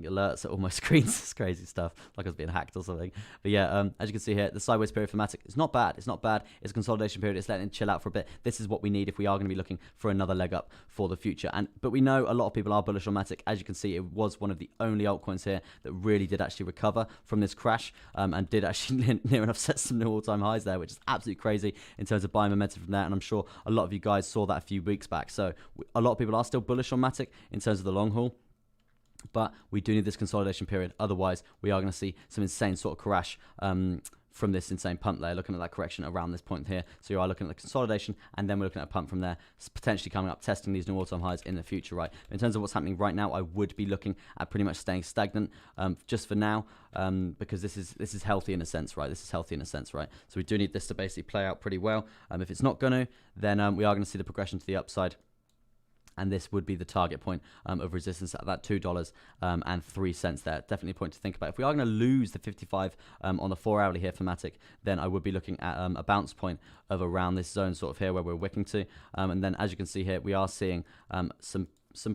Speaker 1: alerts at all my screens. It's crazy stuff, like I was being hacked or something. But yeah, as you can see here, the sideways period for Matic, it's not bad. It's not bad. It's a consolidation period. It's letting it chill out for a bit. This is what we need if we are going to be looking for another leg up for the future. But we know a lot of people are bullish on Matic. As you can see, it was one of the only altcoins here that really did actually recover from this crash, and did actually near enough set some new all-time highs there, which is absolutely crazy in terms of buying momentum from there. And I'm sure a lot of you guys saw that a few weeks back. So a lot of people are still bullish on Matic in terms of the long haul. But we do need this consolidation period. Otherwise, we are going to see some insane sort of crash from this insane pump there. Looking at that correction around this point here. So you are looking at the consolidation, and then we're looking at a pump from there, potentially coming up, testing these new all-time highs in the future, right? In terms of what's happening right now, I would be looking at pretty much staying stagnant just for now, because this is healthy in a sense, right? This is healthy in a sense, right? So we do need this to basically play out pretty well. If it's not going to, then we are going to see the progression to the upside. And this would be the target point of resistance at that $2.03 there. Definitely a point to think about. If we are going to lose the 55 on the 4-hourly here for Matic, then I would be looking at a bounce point of around this zone sort of here where we're wicking to. And then as you can see here, we are seeing some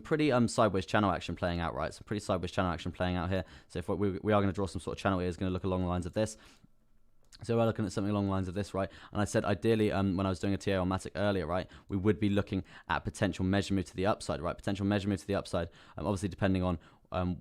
Speaker 1: pretty sideways channel action playing out, right? Some pretty sideways channel action playing out here. So if we are going to draw some sort of channel here, it's going to look along the lines of this. So we're looking at something along the lines of this, right? And I said ideally, when I was doing a TA on Matic earlier, right, we would be looking at potential measure move to the upside, right? Potential measure move to the upside, obviously depending on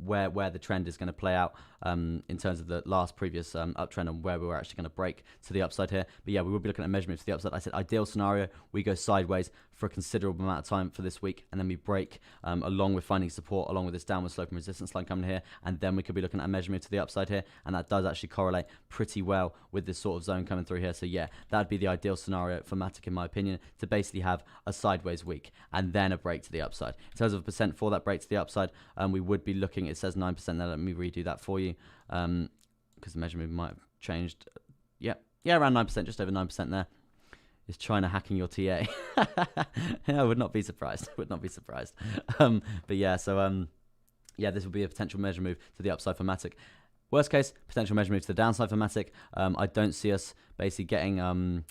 Speaker 1: where the trend is going to play out in terms of the previous uptrend and where we were actually going to break to the upside here. But yeah, we will be looking at measurement to the upside. I said ideal scenario, we go sideways for a considerable amount of time for this week, and then we break along with finding support, along with this downward slope and resistance line coming here, and then we could be looking at a measurement to the upside here, and that does actually correlate pretty well with this sort of zone coming through here. So yeah, that'd be the ideal scenario for Matic in my opinion, to basically have a sideways week and then a break to the upside. In terms of percent for that break to the upside, we would be looking, it says 9% there, let me redo that for you, because the measurement might have changed. Yeah, around 9%, just over 9% there. Is China hacking your TA? I would not be surprised. Would not be surprised. But yeah, so yeah, this would be a potential measure move to the upside for Matic. Worst case, potential measure move to the downside for Matic. I don't see us basically getting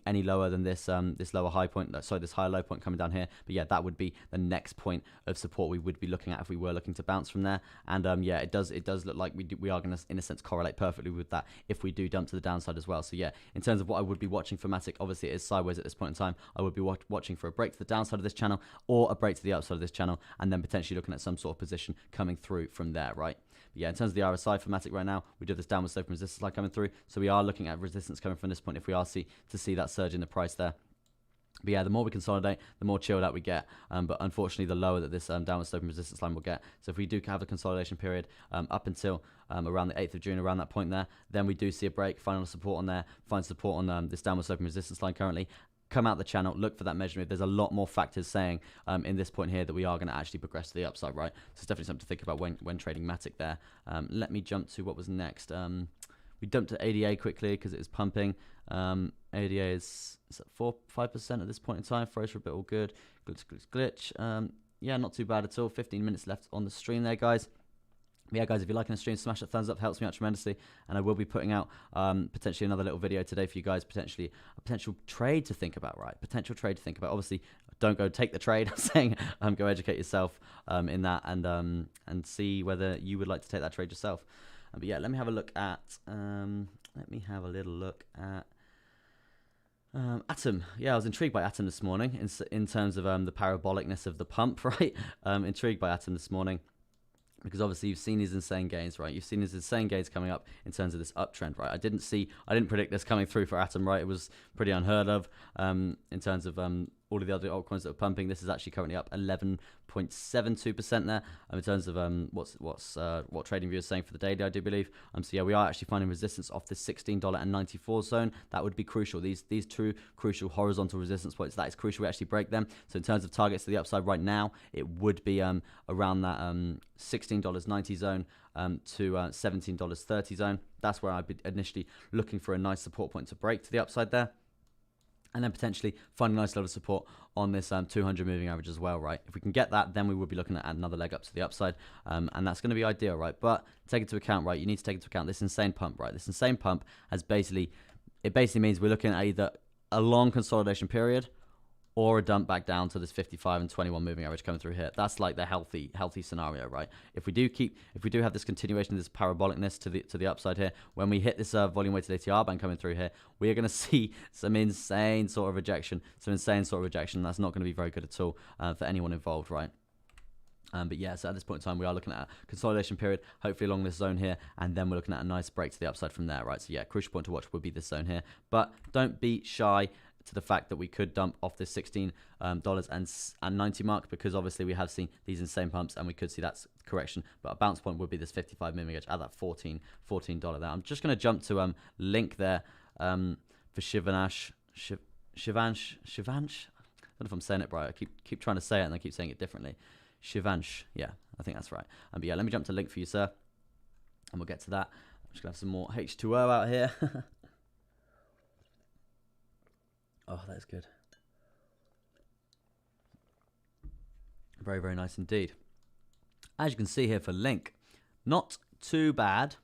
Speaker 1: any lower than this this lower high point. Sorry, this higher low point coming down here. But yeah, that would be the next point of support we would be looking at if we were looking to bounce from there. And yeah, it does look like we are going to, in a sense, correlate perfectly with that if we do dump to the downside as well. So yeah, in terms of what I would be watching for Matic, obviously it is sideways at this point in time. I would be watching for a break to the downside of this channel or a break to the upside of this channel, and then potentially looking at some sort of position coming through from there, right? Yeah, in terms of the RSI for Matic right now, we do have this downward slope and resistance line coming through. So we are looking at resistance coming from this point if we are to see that surge in the price there. But yeah, the more we consolidate, the more chilled out we get. But unfortunately, the lower that this downward slope and resistance line will get. So if we do have a consolidation period up until around the 8th of June, around that point there, then we do see a break, find support on there, find support on this downward slope and resistance line currently. Come out the channel, look for that measurement. There's a lot more factors saying in this point here that we are going to actually progress to the upside, right? So it's definitely something to think about when trading Matic there. Let me jump to what was next. We dumped to ADA quickly because it was pumping. ADA is at 5% at this point in time. Froze for a bit, all good. Glitch. Yeah, not too bad at all. 15 minutes left on the stream there, guys. But yeah, guys, if you're liking the stream, smash that thumbs up. Helps me out tremendously. And I will be putting out potentially another little video today for you guys. Potentially a potential trade to think about, right? Potential trade to think about. Obviously, don't go take the trade. I'm saying go educate yourself in that and see whether you would like to take that trade yourself. But yeah, let me have a look at. Let me have a little look at. Atom. Yeah, I was intrigued by Atom this morning in terms of the parabolicness of the pump, right? Intrigued by Atom this morning because obviously you've seen these insane gains, right? You've seen these insane gains coming up in terms of this uptrend, right? I didn't predict this coming through for Atom, right? It was pretty unheard of in terms of all of the other altcoins that are pumping. This is actually currently up 11.72% there in terms of what trading view is saying for the daily, I do believe. So yeah, we are actually finding resistance off this $16.94 zone. That would be crucial. These two crucial horizontal resistance points. That is crucial. We actually break them. So in terms of targets to the upside right now, it would be around that $16.90 zone to $17.30 zone. That's where I'd be initially looking for a nice support point to break to the upside there. And then potentially find a nice level of support on this 200 moving average as well, right? If we can get that, then we will be looking at another leg up to the upside. And that's going to be ideal, right? But take into account, right? You need to take into account this insane pump, right? This insane pump has basically means we're looking at either a long consolidation period or a dump back down to this 55 and 21 moving average coming through here. That's like the healthy scenario, right? If we do have this continuation of this parabolicness to the upside here, when we hit this volume weighted ATR band coming through here, we are going to see some insane sort of rejection. That's not going to be very good at all for anyone involved, right? But yeah, so at this point in time, we are looking at a consolidation period, hopefully along this zone here, and then we're looking at a nice break to the upside from there, right? So yeah, crucial point to watch would be this zone here. But don't be shy to the fact that we could dump off this $16.90 mark, because obviously we have seen these insane pumps and we could see that correction, but a bounce point would be this 55 moving edge at that $14 there. I'm just going to jump to link there for Shivansh. I don't know if I'm saying it right. I keep trying to say it and I keep saying it differently. Shivansh, yeah, I think that's right. But yeah, let me jump to link for you, sir, and we'll get to that. I'm just going to have some more H2O out here. Oh, that's good. Very, very nice indeed. As you can see here for Link, not too bad,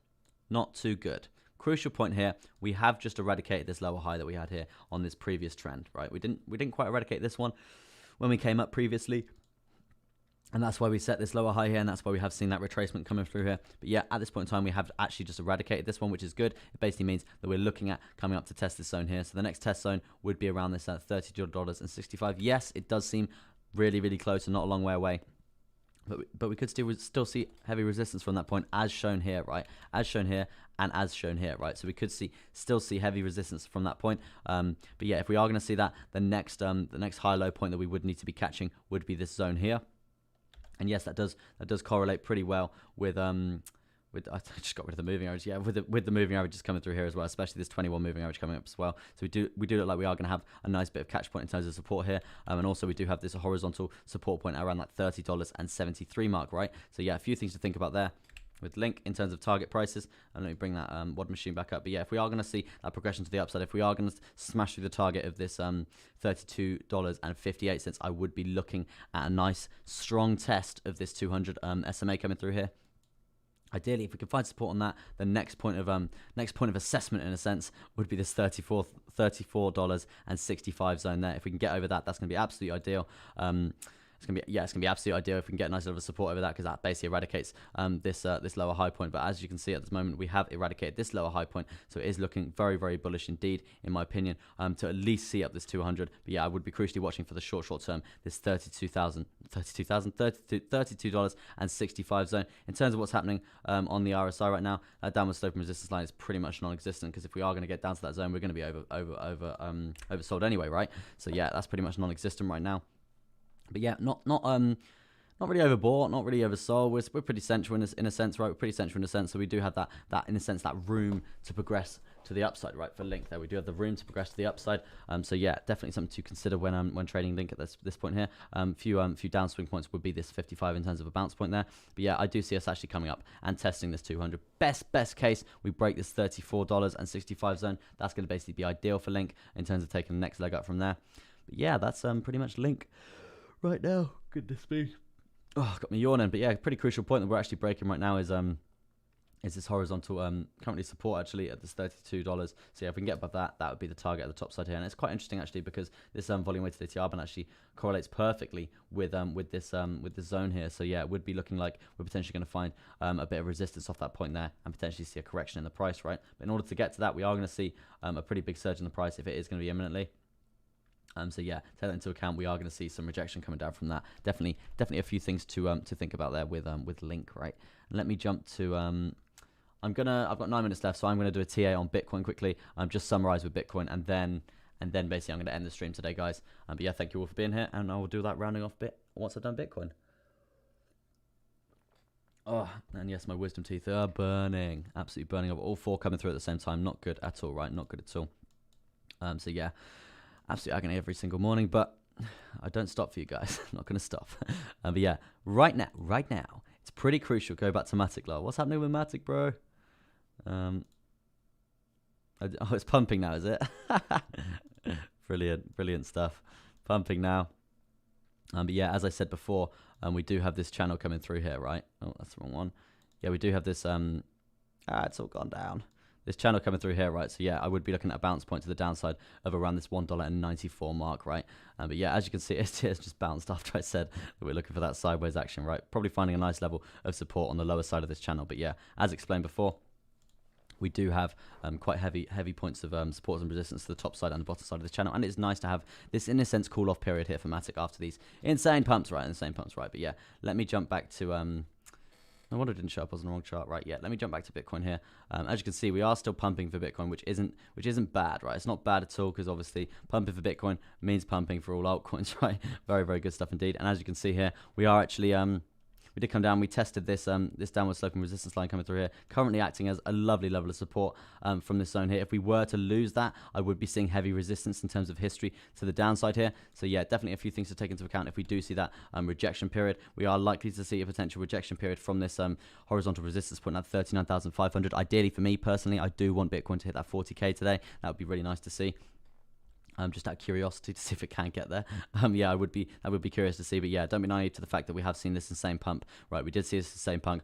Speaker 1: not too good. Crucial point here, we have just eradicated this lower high that we had here on this previous trend, right? We didn't quite eradicate this one when we came up previously. And that's why we set this lower high here, and that's why we have seen that retracement coming through here. But yeah, at this point in time, we have actually just eradicated this one, which is good. It basically means that we're looking at coming up to test this zone here. So the next test zone would be around this $32.65. Yes, it does seem really, really close and not a long way away. But we could still see heavy resistance from that point, as shown here, right? As shown here and as shown here, right? So we could still see heavy resistance from that point. But yeah, if we are going to see that, the next high-low point that we would need to be catching would be this zone here. And yes, that does correlate pretty well with I just got rid of the moving average. Yeah, with the moving averages coming through here as well, especially this 21 moving average coming up as well. So we do look like we are going to have a nice bit of catch point in terms of support here, and also we do have this horizontal support point around that $30.73 mark, right? So yeah, a few things to think about there with Link in terms of target prices. And let me bring that WOD machine back up. But yeah, if we are going to see that progression to the upside, if we are going to smash through the target of this $32.58, I would be looking at a nice strong test of this 200 SMA coming through here. Ideally, if we can find support on that, the next point of assessment, in a sense, would be this $34.65 zone there. If we can get over that, that's going to be absolutely ideal. It's gonna be absolutely ideal if we can get a nice level of support over that, because that basically eradicates this lower high point. But as you can see at this moment, we have eradicated this lower high point, so it is looking very, very bullish indeed, in my opinion, to at least see up this 200. But yeah, I would be crucially watching for the short term, this $32.65 zone. In terms of what's happening on the RSI right now, that downward sloping resistance line is pretty much non-existent, because if we are going to get down to that zone, we're going to be oversold anyway, right? So yeah, that's pretty much non-existent right now. But yeah, not not really overbought, not really oversold. We're pretty central in a sense, right? We're pretty central in a sense, so we do have that in a sense that room to progress to the upside, right? For Link, there we do have the room to progress to the upside. So yeah, definitely something to consider when trading Link at this point here. Few downswing points would be this 55 in terms of a bounce point there. But yeah, I do see us actually coming up and testing this 200. Best case, we break this $34.65 zone. That's going to basically be ideal for Link in terms of taking the next leg up from there. But yeah, that's pretty much Link right now. Goodness me. Oh, got me yawning. But yeah, pretty crucial point that we're actually breaking right now is this horizontal currently support actually at this $32. So yeah, if we can get above that, that would be the target at the top side here. And it's quite interesting actually because this volume weighted ATR band actually correlates perfectly with this zone here. So yeah, it would be looking like we're potentially going to find a bit of resistance off that point there and potentially see a correction in the price, right? But in order to get to that, we are going to see a pretty big surge in the price if it is going to be imminently. So yeah, take that into account. We are going to see some rejection coming down from that. Definitely a few things to think about there with Link, right? And let me jump to I've got 9 minutes left, so I'm gonna do a TA on Bitcoin quickly. Just summarize with Bitcoin, and then basically I'm gonna end the stream today, guys. But yeah, thank you all for being here, and I will do that rounding off bit once I've done Bitcoin. Oh, and yes, my wisdom teeth are burning, absolutely burning. I've all 4 coming through at the same time. Not good at all, right? Not good at all. So yeah, absolute agony every single morning, but I don't stop for you guys. I'm not going to stop. But yeah, right now, it's pretty crucial. Go back to Matic, lol. What's happening with Matic, bro? Oh, it's pumping now, is it? Brilliant stuff. Pumping now. But yeah, as I said before, we do have this channel coming through here, right? Oh, that's the wrong one. Yeah, we do have this. It's all gone down. This channel coming through here, right? So yeah, I would be looking at a bounce point to the downside of around this $1.94 mark, right? But yeah, as you can see, it's just bounced after I said that we're looking for that sideways action, right? Probably finding a nice level of support on the lower side of this channel. But yeah, as explained before, we do have quite heavy points of support and resistance to the top side and the bottom side of this channel, and it's nice to have this, in a sense, cool off period here for Matic after these insane pumps, right? But yeah, let me jump back to no wonder it didn't show up. I was on the wrong chart, right? Yeah, let me jump back to Bitcoin here. As you can see, we are still pumping for Bitcoin, which isn't bad, right? It's not bad at all because obviously pumping for Bitcoin means pumping for all altcoins, right? Very good stuff indeed. And as you can see here, we are actually we did come down. We tested this this downward sloping resistance line coming through here, currently acting as a lovely level of support from this zone here. If we were to lose that, I would be seeing heavy resistance in terms of history to the downside here. So yeah, definitely a few things to take into account. If we do see that rejection period, we are likely to see a potential rejection period from this horizontal resistance point at 39,500. Ideally, for me personally, I do want Bitcoin to hit that 40k today. That would be really nice to see. Just out of curiosity to see if it can get there. Yeah, I would be curious to see. But yeah, don't be naive to the fact that we have seen this insane pump. Right, we did see this insane pump.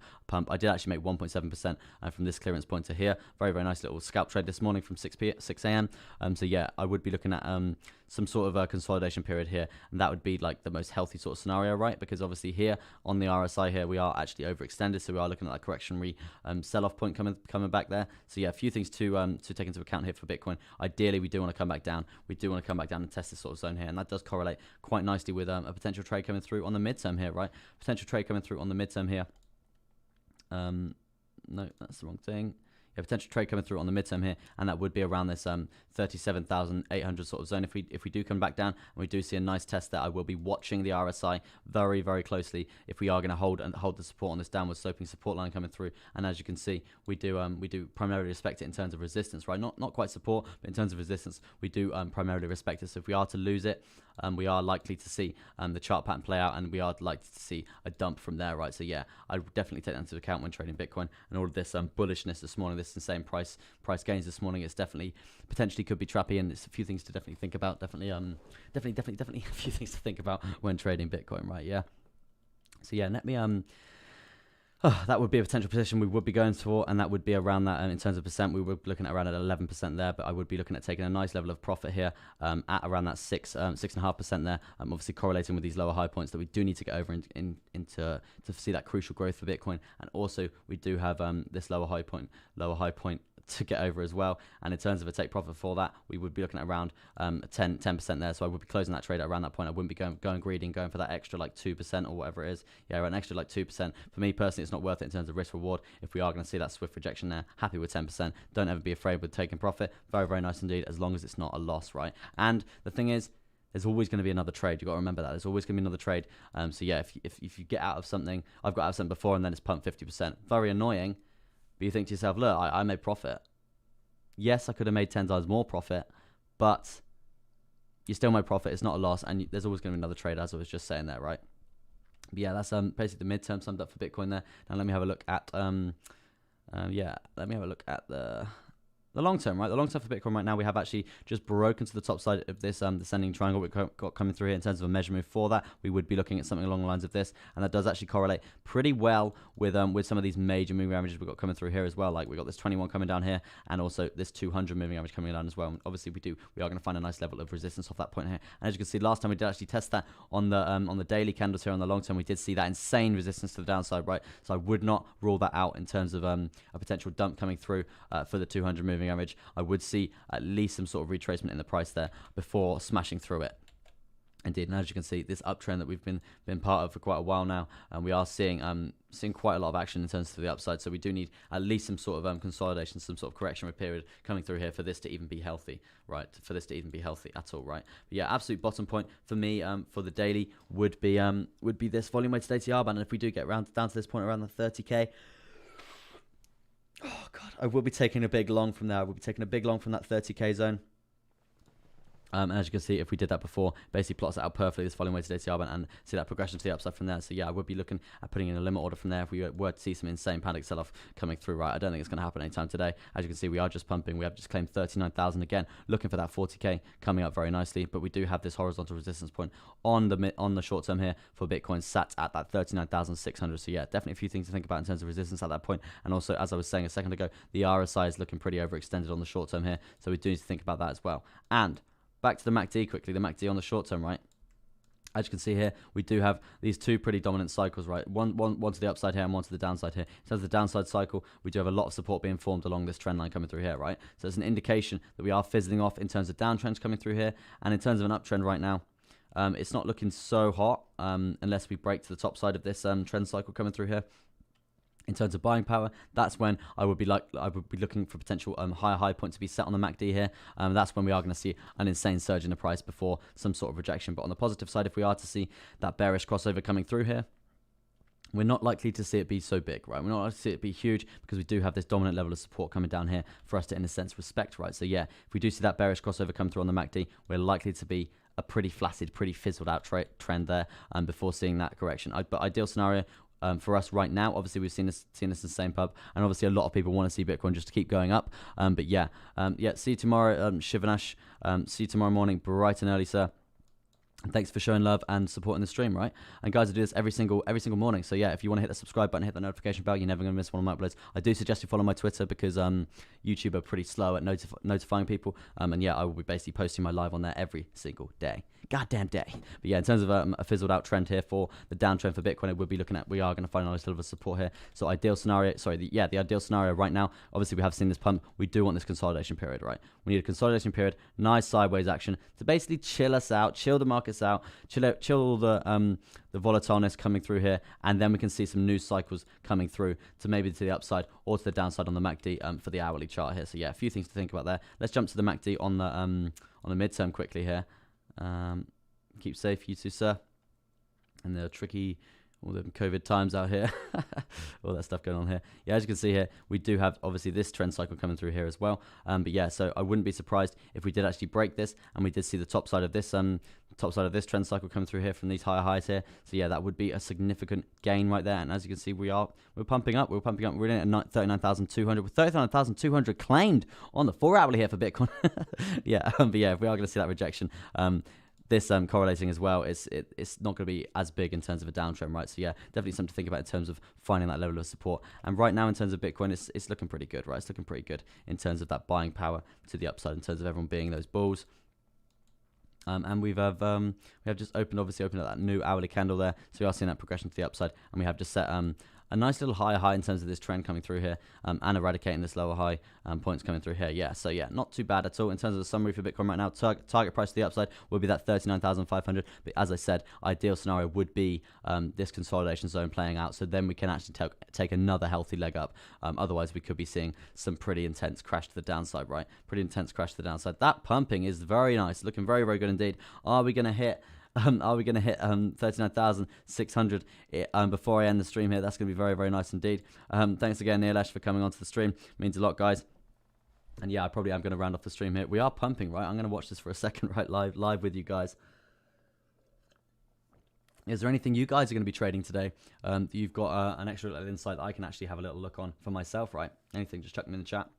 Speaker 1: I did actually make 1.7% from this clearance point to here. Very nice little scalp trade this morning from 6 a.m. So yeah, I would be looking at some sort of a consolidation period here, and that would be like the most healthy sort of scenario, right? Because obviously here on the RSI here, we are actually overextended, so we are looking at that correctionary sell-off point coming back there. So yeah, a few things to take into account here for Bitcoin. Ideally, we do want to come back down. We do want to come back down and test this sort of zone here, and that does correlate quite nicely with a potential trade coming through on the midterm here, right? Potential trade coming through on the midterm here. No, that's the wrong thing. Yeah, potential trade coming through on the midterm here, and that would be around this 37,800 sort of zone. If we do come back down and we do see a nice test there, I will be watching the RSI very closely if we are going to hold the support on this downward sloping support line coming through. And as you can see, we do primarily respect it in terms of resistance, right? Not quite support, but in terms of resistance, we do primarily respect it. So if we are to lose it, we are likely to see the chart pattern play out, and we are likely to see a dump from there, right? So yeah, I would definitely take that into account when trading Bitcoin, and all of this bullishness this morning, this insane price gains this morning. It's definitely potentially could be trappy, and it's a few things to definitely think about. Definitely a few things to think about when trading Bitcoin, right? Yeah. So yeah, let me that would be a potential position we would be going for, and that would be around that. And in terms of percent, we were looking at around at 11% there, but I would be looking at taking a nice level of profit here at around that 6.5% there. Obviously correlating with these lower high points that we do need to get over into to see that crucial growth for Bitcoin, and also we do have this lower high point to get over as well. And in terms of a take profit for that, we would be looking at around 10% there. So I would be closing that trade at around that point. I wouldn't be going greedy and going for that extra like 2% or whatever it is. Yeah, an extra like 2%. For me personally, it's not worth it in terms of risk reward. If we are going to see that swift rejection there, happy with 10%. Don't ever be afraid with taking profit. Very nice indeed, as long as it's not a loss, right? And the thing is, there's always going to be another trade. You got to remember that there's always going to be another trade. So yeah, if you get out of something, I've got out of something before and then it's pumped 50%. Very annoying. But you think to yourself, look, I made profit. Yes, I could have made 10 times more profit, but you still made profit. It's not a loss, and there's always going to be another trade, as I was just saying there, right? But yeah, that's basically the midterm summed up for Bitcoin there. Now let me have a look at the long term, right? The long term for Bitcoin right now, we have actually just broken to the top side of this descending triangle we've got coming through here in terms of a measure move for that. We would be looking at something along the lines of this, and that does actually correlate pretty well with some of these major moving averages we've got coming through here as well. Like we got this 21 coming down here, and also this 200 moving average coming down as well. And obviously, we are going to find a nice level of resistance off that point here. And as you can see, last time we did actually test that on the daily candles here on the long term, we did see that insane resistance to the downside, right? So I would not rule that out in terms of a potential dump coming through for the 200 moving average. I would see at least some sort of retracement in the price there before smashing through it. Indeed, and as you can see, this uptrend that we've been part of for quite a while now, and we are seeing quite a lot of action in terms of the upside. So we do need at least some sort of consolidation, some sort of correction period coming through here for this to even be healthy, right? For this to even be healthy at all, right? But yeah, absolute bottom point for me for the daily would be this volume weighted ATR band, and if we do get down to this point around the 30k. Oh God, I will be taking a big long from there. I will be taking a big long from that 30k zone. And as you can see, if we did that before, basically plots it out perfectly, this volume weighted ATR band, and see that progression to the upside from there. So yeah, I would be looking at putting in a limit order from there if we were to see some insane panic sell-off coming through, right? I don't think it's going to happen anytime today. As you can see, we are just pumping. We have just claimed 39,000 again, looking for that 40k coming up very nicely. But we do have this horizontal resistance point on the short term here for Bitcoin sat at that 39,600. So yeah, definitely a few things to think about in terms of resistance at that point. And also, as I was saying a second ago, the RSI is looking pretty overextended on the short term here. So we do need to think about that as well. And back to the MACD quickly, the MACD on the short term, right? As you can see here, we do have these two pretty dominant cycles, right? One to the upside here and one to the downside here. In terms of the downside cycle, we do have a lot of support being formed along this trend line coming through here, right? So it's an indication that we are fizzling off in terms of downtrends coming through here. And in terms of an uptrend right now, it's not looking so hot unless we break to the top side of this trend cycle coming through here. In terms of buying power, that's when I would be looking for potential higher high point to be set on the MACD here. That's when we are going to see an insane surge in the price before some sort of rejection. But on the positive side, if we are to see that bearish crossover coming through here, we're not likely to see it be so big, right? We're not likely to see it be huge because we do have this dominant level of support coming down here for us to, in a sense, respect, right? So yeah, if we do see that bearish crossover come through on the MACD, we're likely to be a pretty flaccid, pretty fizzled out trend there before seeing that correction. But ideal scenario for us right now, obviously we've seen this in the same pub, and obviously a lot of people want to see Bitcoin just to keep going up. But yeah, see you tomorrow, Shivanash. See you tomorrow morning, bright and early, sir. And thanks for showing love and supporting the stream, right? And guys, I do this every single morning. So yeah, if you want to hit the subscribe button, hit the notification bell, you're never going to miss one of my uploads. I do suggest you follow my Twitter because YouTube are pretty slow at notifying people. And yeah, I will be basically posting my live on there every single day. Goddamn day. But yeah, in terms of a fizzled out trend here for the downtrend for Bitcoin, it would be looking at, we are going to find a nice level of support here. So ideal scenario, the ideal scenario right now, obviously we have seen this pump. We do want this consolidation period, right? We need a consolidation period, nice sideways action to basically chill us out, chill the markets out, chill the volatileness coming through here, and then we can see some news cycles coming through to maybe to the upside or to the downside on the MACD for the hourly chart here. So yeah, a few things to think about there. Let's jump to the MACD on the midterm quickly here. Keep safe, you too, sir. And the tricky, all the COVID times out here, all that stuff going on here. Yeah, as you can see here, we do have obviously this trend cycle coming through here as well. But yeah, so I wouldn't be surprised if we did actually break this and we did see the top side of this trend cycle coming through here from these higher highs here. So yeah, that would be a significant gain right there. And as you can see, we're pumping up. We're in at 39,200 with 39,200 claimed on the 4 hourly here for Bitcoin. Yeah, but yeah, if we are going to see that rejection, this correlating as well, it's not going to be as big in terms of a downtrend, right? So yeah, definitely something to think about in terms of finding that level of support. And right now in terms of Bitcoin, it's looking pretty good, right? It's looking pretty good in terms of that buying power to the upside, in terms of everyone being those bulls. And we have just opened up that new hourly candle there, so we are seeing that progression to the upside, and we have just set a a nice little higher high in terms of this trend coming through here, and eradicating this lower high points coming through here. Yeah, so yeah, not too bad at all in terms of the summary for Bitcoin right now. Target price to the upside would be that 39,500, but as I said, ideal scenario would be this consolidation zone playing out, so then we can actually take another healthy leg up. Otherwise we could be seeing some pretty intense crash to the downside, right? Pretty intense crash to the downside. That pumping is very nice, looking very, very good indeed. Are we going to hit 39,600 before I end the stream here? That's going to be very, very nice indeed. Thanks again, Neelesh, for coming onto the stream. Means a lot, guys. And yeah, I probably am going to round off the stream here. We are pumping, right? I'm going to watch this for a second, right, live with you guys. Is there anything you guys are going to be trading today that you've got an extra little insight that I can actually have a little look on for myself, right? Anything, just chuck them in the chat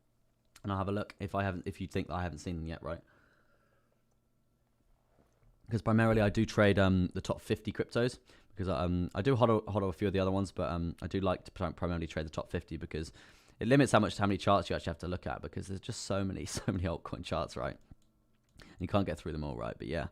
Speaker 1: and I'll have a look if you think that I haven't seen them yet, right? Because primarily I do trade the top 50 cryptos, because I do hodl a few of the other ones, but I do like to primarily trade the top 50 because it limits how many charts you actually have to look at, because there's just so many altcoin charts, right? And you can't get through them all, right? But yeah.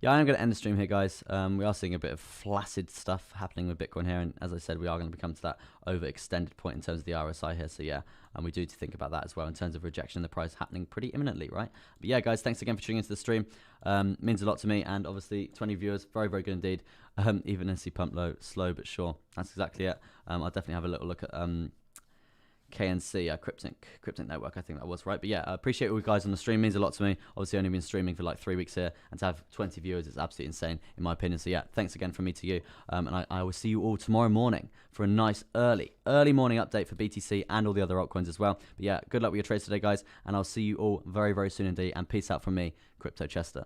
Speaker 1: Yeah, I am going to end the stream here, guys. We are seeing a bit of flaccid stuff happening with Bitcoin here, and as I said, we are going to come to that overextended point in terms of the RSI here. So yeah, and we do need to think about that as well in terms of rejection of the price happening pretty imminently, right? But yeah, guys, thanks again for tuning into the stream. Means a lot to me, and obviously 20 viewers, very, very good indeed. Even as he pumped low, slow but sure. That's exactly it. I'll definitely have a little look at KNC, Cryptic Network, I think that was, right? But yeah, I appreciate all you guys on the stream. Means a lot to me. Obviously, only been streaming for like 3 weeks here, and to have 20 viewers is absolutely insane, in my opinion. So yeah, thanks again from me to you. And I will see you all tomorrow morning for a nice early morning update for BTC and all the other altcoins as well. But yeah, good luck with your trades today, guys, and I'll see you all very, very soon indeed. And peace out from me, Crypto Chester.